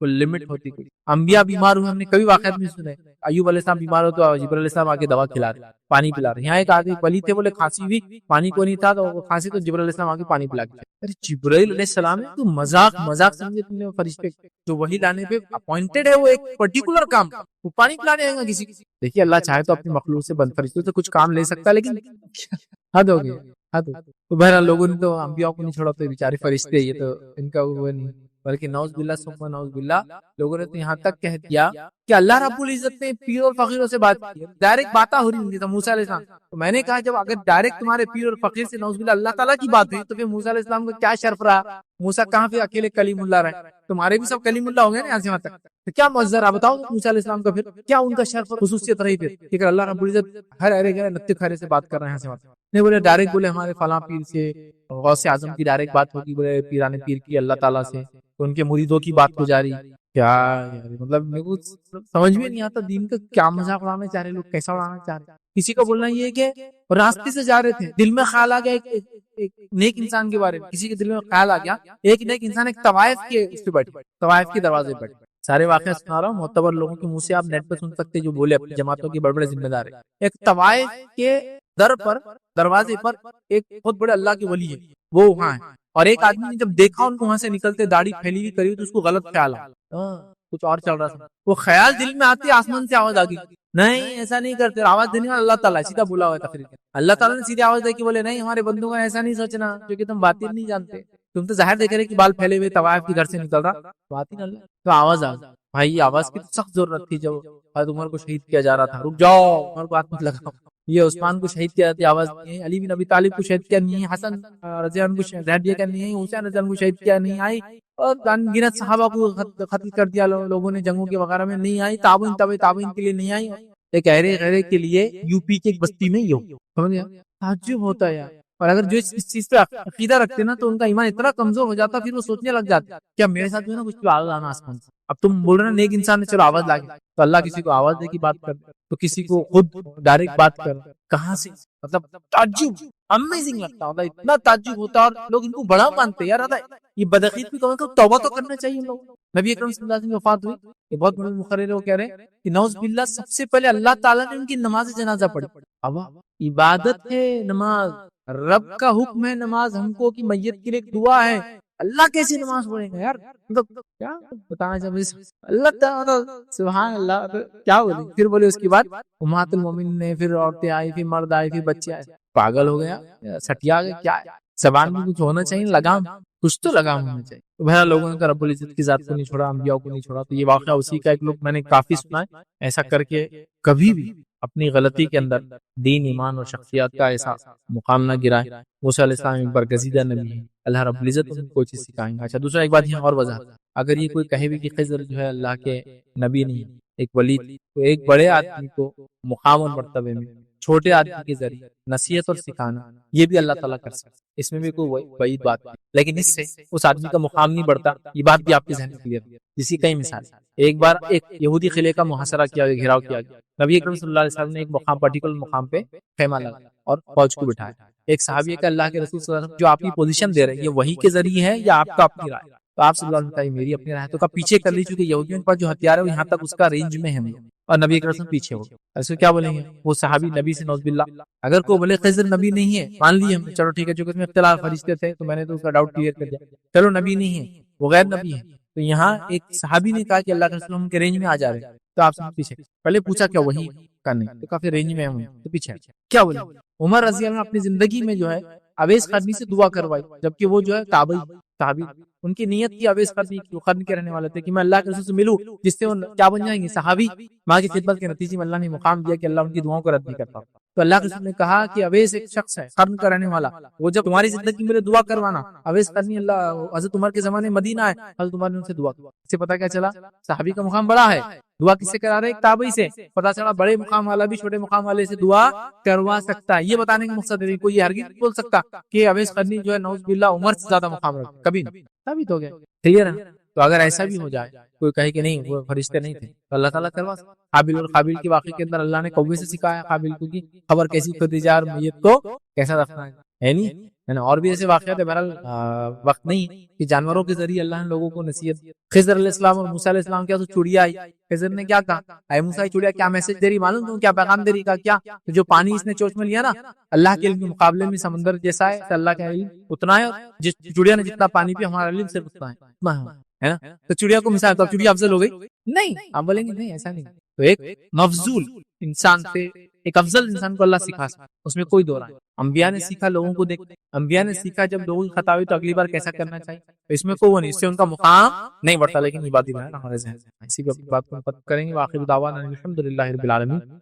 کوئی لمٹ ہوتی ہے۔ انبیاء بیمار ہوئے ہم نے کبھی واقعات میں سنے، ایوب علیہ السلام بیمار ہو تو جبرائیل علیہ السلام آ کے دوا کھلا رہے، پانی پلا رہے۔ یہاں ایک آدمی ولی تھے، بولے کھانسی ہوئی، پانی کو نہیں تھا تو کھانسی، تو جبرائیل علیہ السلام آ کے پانی پلا کے، ارے جبرائیل علیہ السلام تو مذاق سمجھے تم نے؟ فرشتے جو وہی لانے پہ اپوائنٹڈ ہے، وہ ایک پرٹیکولر کام، وہ پانی پلانے آئے گا کسی کو۔ دیکھیے اللہ چاہے تو اپنی مخلوق سے بند فرشتوں سے کچھ کام لے سکتا ہے، لیکن حد ہو گیا، حد۔ تو بہرحال لوگوں نے تو انبیاء کو نہیں چھوڑا، تو بیچارے فرشتے، یہ تو ان کا وہ نہیں، بلکہ نعوذ باللہ ثم نعوذ باللہ، لوگوں نے تو یہاں تک کہہ دیا کہ اللہ رب العزت نے پیر اور فقیروں سے بات کی، ڈائریکٹ باتیں ہو رہی ہوں، موسیٰ علیہ السلام، تو میں نے کہا جب اگر ڈائریکٹ تمہارے پیر اور فقیر سے نعوذ باللہ اللہ تعالیٰ کی بات ہوئی، تو پھر موسیٰ علیہ السلام کا کیا شرف رہا؟ موسیٰ کہاں پہ اکیلے کلیم اللہ رہے، تمہارے بھی سب کلیم اللہ ہو گئے نا یہاں سے وہاں تک، تو کیا معذر ہے بتاؤ موسیٰ علیہ السلام کا پھر کیا ان کا شرف اور خصوصیت رہی پھر کہ اللہ رب العزت ہر ارے گئے نتے کھرے سے بات کر رہے ہیں یہاں سے وہاں تک؟ نہیں بولے ڈائریکٹ، بولے ہمارے فلاں پیر سے غوث اعظم کی ڈائریکٹ بات ہوگی، بولے پیران پیر کی اللہ تعالیٰ سے، تو ان کے مریدوں کی بات ہو جا رہی، کیا مطلب میرے کو سمجھ میں نہیں آتا دین کا کیا مذاق اڑانا چاہ رہے لوگ، کیسا اڑانا چاہ رہے۔ کسی کو بولنا یہ کہ راستے سے جا رہے تھے، دل میں خیال آ گیا ایک نیک انسان کے بارے میں، کسی کے دل میں خیال آ گیا ایک نیک انسان ایک طوائف کے اس پہ بیٹھے، طوائف کے دروازے پہ بیٹھے، سارے واقعہ سنا رہا ہوں، معتبر لوگوں کے منہ سے آپ نیٹ پہ سن سکتے جو بولے، اپنی جماعتوں کے بڑے بڑے ذمہ دار ہیں۔ ایک طوائف کے در پر، دروازے پر ایک بہت بڑے اللہ کے ولی ہے، وہ وہاں ہے، اور ایک آدمی نے جب دیکھا ان کو وہاں سے نکلتے داڑھی پھیلی ہوئی کری، تو اس کو غلط خیال آیا، کچھ اور چل رہا تھا، وہ خیال دل میں آتے آسمان سے آواز آ گئی، نہیں ایسا نہیں کرتے، آواز دینے والا اللہ تعالیٰ، سیدھا بولا ہوا ہے تقریر، اللہ تعالیٰ نے سیدھی آواز دے کے بولے نہیں ہمارے بندوں کا ایسا نہیں سوچنا، کیونکہ تم باطن نہیں جانتے، تم تو ظاہر دیکھ رہے کہ بال پھیلے ہوئے طوائف کے گھر سے نکل رہا، باطن اللہ، تو آواز آ گئی۔ بھائی آواز کی سخت ضرورت تھی، جب حضرت عمر کو شہید کیا جا رہا تھا، رک جاؤ عمر کو ہاتھ مت لگاؤ، یہ عثمان کو شہید کیا جاتی آواز نہیں ہے، علی بن ابی طالب کو شہید کیا نہیں ہے، حسن رضی اللہ عنہ کو شہید کیا نہیں ہے، حسین رضی اللہ عنہ کو شہید کیا نہیں آئی، اور گنت صحابہ کو قتل کر دیا لوگوں نے جنگوں کے وغیرہ میں نہیں آئی، تابعین تابعین کے لیے نہیں آئی، ایک غیرے کے لیے یو پی کی ایک بستی میں یہ سمجھ گیا، تعجب ہوتا ہے یار۔ اور اگر جو اس چیز پہ عقیدہ رکھتے نا تو ان کا ایمان اتنا کمزور ہو جاتا، پھر وہ سوچنے لگ جاتے کیا میرے ساتھ جو ہے نا کچھ تو آواز آنا آسمان سے، اب تم بول رہے نا نیک انسان نے چلو آواز لا کے، تو اللہ کسی کو آواز دے کی بات کر، تو کسی کو خود ڈائریکٹ بات کر، کہاں سے مطلب تعجب، امیزنگ لگتا ہے، اتنا تعجب ہوتا ہے، اور لوگ ان کو بڑا مانتے ہیں یار، یہ بدعقید بھی توبہ تو کرنا چاہیے لوگوں۔ نبی اکرم صلی اللہ علیہ وسلم کی وفات ہوئی، یہ بہت بڑے مقرر وہ کہہ رہے ہیں کہ نعوذ باللہ سب سے پہلے اللہ تعالیٰ نے ان کی نماز جنازہ پڑھی، اب عبادت ہے نماز، رب کا حکم ہے نماز، ہم کو کی میت کے لیے دعا ہے، اللہ کیسے نماز پڑھے گا یار، مطلب کیا بتانا چاہیے، اللہ تعالیٰ سبحان اللہ، کیا بولے، پھر بولے اس کے بعد امہات المومنین نے، پھر عورتیں آئی، پھر مرد آئے، پھر بچے آئے، پاگل ہو گیا، سٹیا گیا، کیا ہے زبان میں کچھ ہونا چاہیے، لگام کچھ تو لگام ہونا چاہیے۔ تو بہرحال لوگوں نے رب العزت کی ذات کو نہیں چھوڑا، انبیاء کو نہیں چھوڑا، تو یہ واقعہ اسی کا ایک لوگ میں نے کافی سنا ہے، ایسا کر کے کبھی بھی اپنی غلطی کے اندر دین ایمان اور شخصیات کا ایسا مقام نہ گرائے۔ موسیٰ علیہ السلام ایک برگزیدہ نبی ہے، اللہ رب العزت ان کو کوئی چیز سکھائیں گا۔ اچھا دوسرا ایک بات یہاں اور وضاحت، اگر یہ کوئی کہے بھی کہ خضر جو ہے اللہ کے نبی نہیں ایک ولی، تو ایک بڑے آدمی کو مقام اور مرتبے میں چھوٹے آدمی کے ذریعے نصیحت اور سکھانا، یہ بھی اللہ تعالیٰ کر سکتا ہے، اس میں بھی کوئی بعید بات نہیں، لیکن اس سے اس آدمی کا مقام نہیں بڑھتا، یہ بات بھی آپ کے ذہن میں کلیئر ہے۔ جس کی کئی مثال، ایک بار ایک یہودی قلعے کا محاصرہ کیا گیا، گھیراؤ کیا گیا، نبی اکرم صلی اللہ علیہ وسلم نے ایک مقام پرٹیکولر مقام پہ خیمہ لگایا اور فوج کو بٹھایا۔ ایک صحابی کہ اللہ کے رسول صلی اللہ علیہ وسلم جو آپ کی پوزیشن دے رہے ہیں یہ وحی کے ذریعے ہے یا آپ کا اپنی رائے؟ تو آپ صلی اللہ علیہ وسلم میری اپنی رائے، تو کہا پیچھے کر لی، چونکہ یہودیوں کے پاس جو ہتھیار ہے وہ یہاں تک اس کا رینج میں ہے، اور نبی اکرم صلی اللہ علیہ وسلم پیچھے ہو گئے۔ ایسے کیا بولیں گے وہ صحابی نبی سے نعوذ باللہ؟ اگر کوئی بولے خضر نبی نہیں ہے، مان لیے ہم، چلو ٹھیک ہے، چونکہ اس میں اختلاف فرشتے تھے تو میں نے تو اس کا ڈاؤٹ کلیئر کر دیا، چلو نبی نہیں ہے، وہ غیر نبی ہے، تو یہاں ایک صحابی نے کہا کہ اللہ کے رسول ہم کے رینج میں آ جا رہے ہیں، تو آپ سے پیچھے پہلے پوچھا کیا وہی کا نہیں، تو کافی رینج میں ہوں تو پیچھے کیا بولے؟ عمر رضی اللہ عنہ اپنی زندگی میں جو ہے اویس قرنی سے دعا کروائی، جبکہ وہ جو ہے تابعی، ان کی نیت کی اویس قرنی کی، وہ قرن کے رہنے والے تھے کہ میں اللہ کے رسول سے ملوں جس سے وہ کیا بن جائیں گے؟ صحابی۔ ماں کی خدمت کے نتیجے میں اللہ نے مقام دیا کہ اللہ ان کی دعاؤں کو رد نہیں کرتا، تو اللہ کے رسول نے کہا کہ اویس ایک شخص ہے قرن کا رہنے والا، وہ جب تمہاری زندگی میں دعا کروانا، اویس قرنی اللہ حضرت عمر کے زمانے مدینہ ہے، حضرت عمر نے ان سے دعا کی، اس سے پتہ کیا چلا صحابی کا مقام بڑا ہے، دعا کس سے کرا رہے؟ ایک تابعی سے، پتہ چلا بڑے مقام والا بھی چھوٹے مقام والے سے دعا کروا سکتا ہے۔ یہ بتانے کا مقصد ہے کوئی یہ ہرگز نہیں بول سکتا کہ اویس قرنی جو ہے نعوذ باللہ عمر سے زیادہ مقام رکھتا، کبھی نہیں، ثابت ہو گیا، کلیئر ہے۔ تو اگر ایسا بھی ہو جائے، کوئی کہے کہ نہیں وہ فرشتے نہیں تھے، تو اللہ تعالیٰ کروا سکتا۔ قابل اور قابل کے واقعے کے اندر اللہ نے کوے سے سکھایا قابل کو کہ خبر کیسی کھودی جائے اور میت کو کیسا رکھنا ہے نہیں؟ اور بھی ایسے واقعات ہیں، بہرحال وقت نہیں کہ جانوروں کے ذریعے اللہ نے لوگوں کو نصیحت۔ خضر علیہ السلام اور موسیٰ علیہ السلام کیا تو چڑیا آئی، خضر نے کیا کہا؟ اے موسیٰ چڑیا کیا میسج دے رہی معلوم تم؟ کیا پیغام دے رہی؟ کا کیا؟ تو جو پانی اس نے چوچ میں لیا نا، اللہ کے علم کے مقابلے میں سمندر جیسا ہے، اللہ کا علم اتنا ہے، اور جس چڑیا نے جتنا پانی پیا ہمارا علم صرف اتنا ہے نا؟ تو چڑیا کو مثال، تو اب چڑیا افضل ہو گئی؟ نہیں، آپ بولیں گے نہیں ایسا نہیں۔ تو ایک مفضول انسان سے ایک افضل انسان کو اللہ سکھا سکتا، اس میں کوئی دو رائے۔ انبیاء نے سیکھا لوگوں کو دیکھ، انبیاء نے سیکھا جب لوگوں کی خطا ہوئی تو اگلی بار کیسا کرنا چاہیے، تو اس میں کوئی نہیں، اس سے ان کا مقام نہیں بڑھتا، لیکن یہ بات ہی ہے ہمارے ذہن میں، اسی بات کو کریں گے۔ واخر دعوانا الحمدللہ رب العالمین۔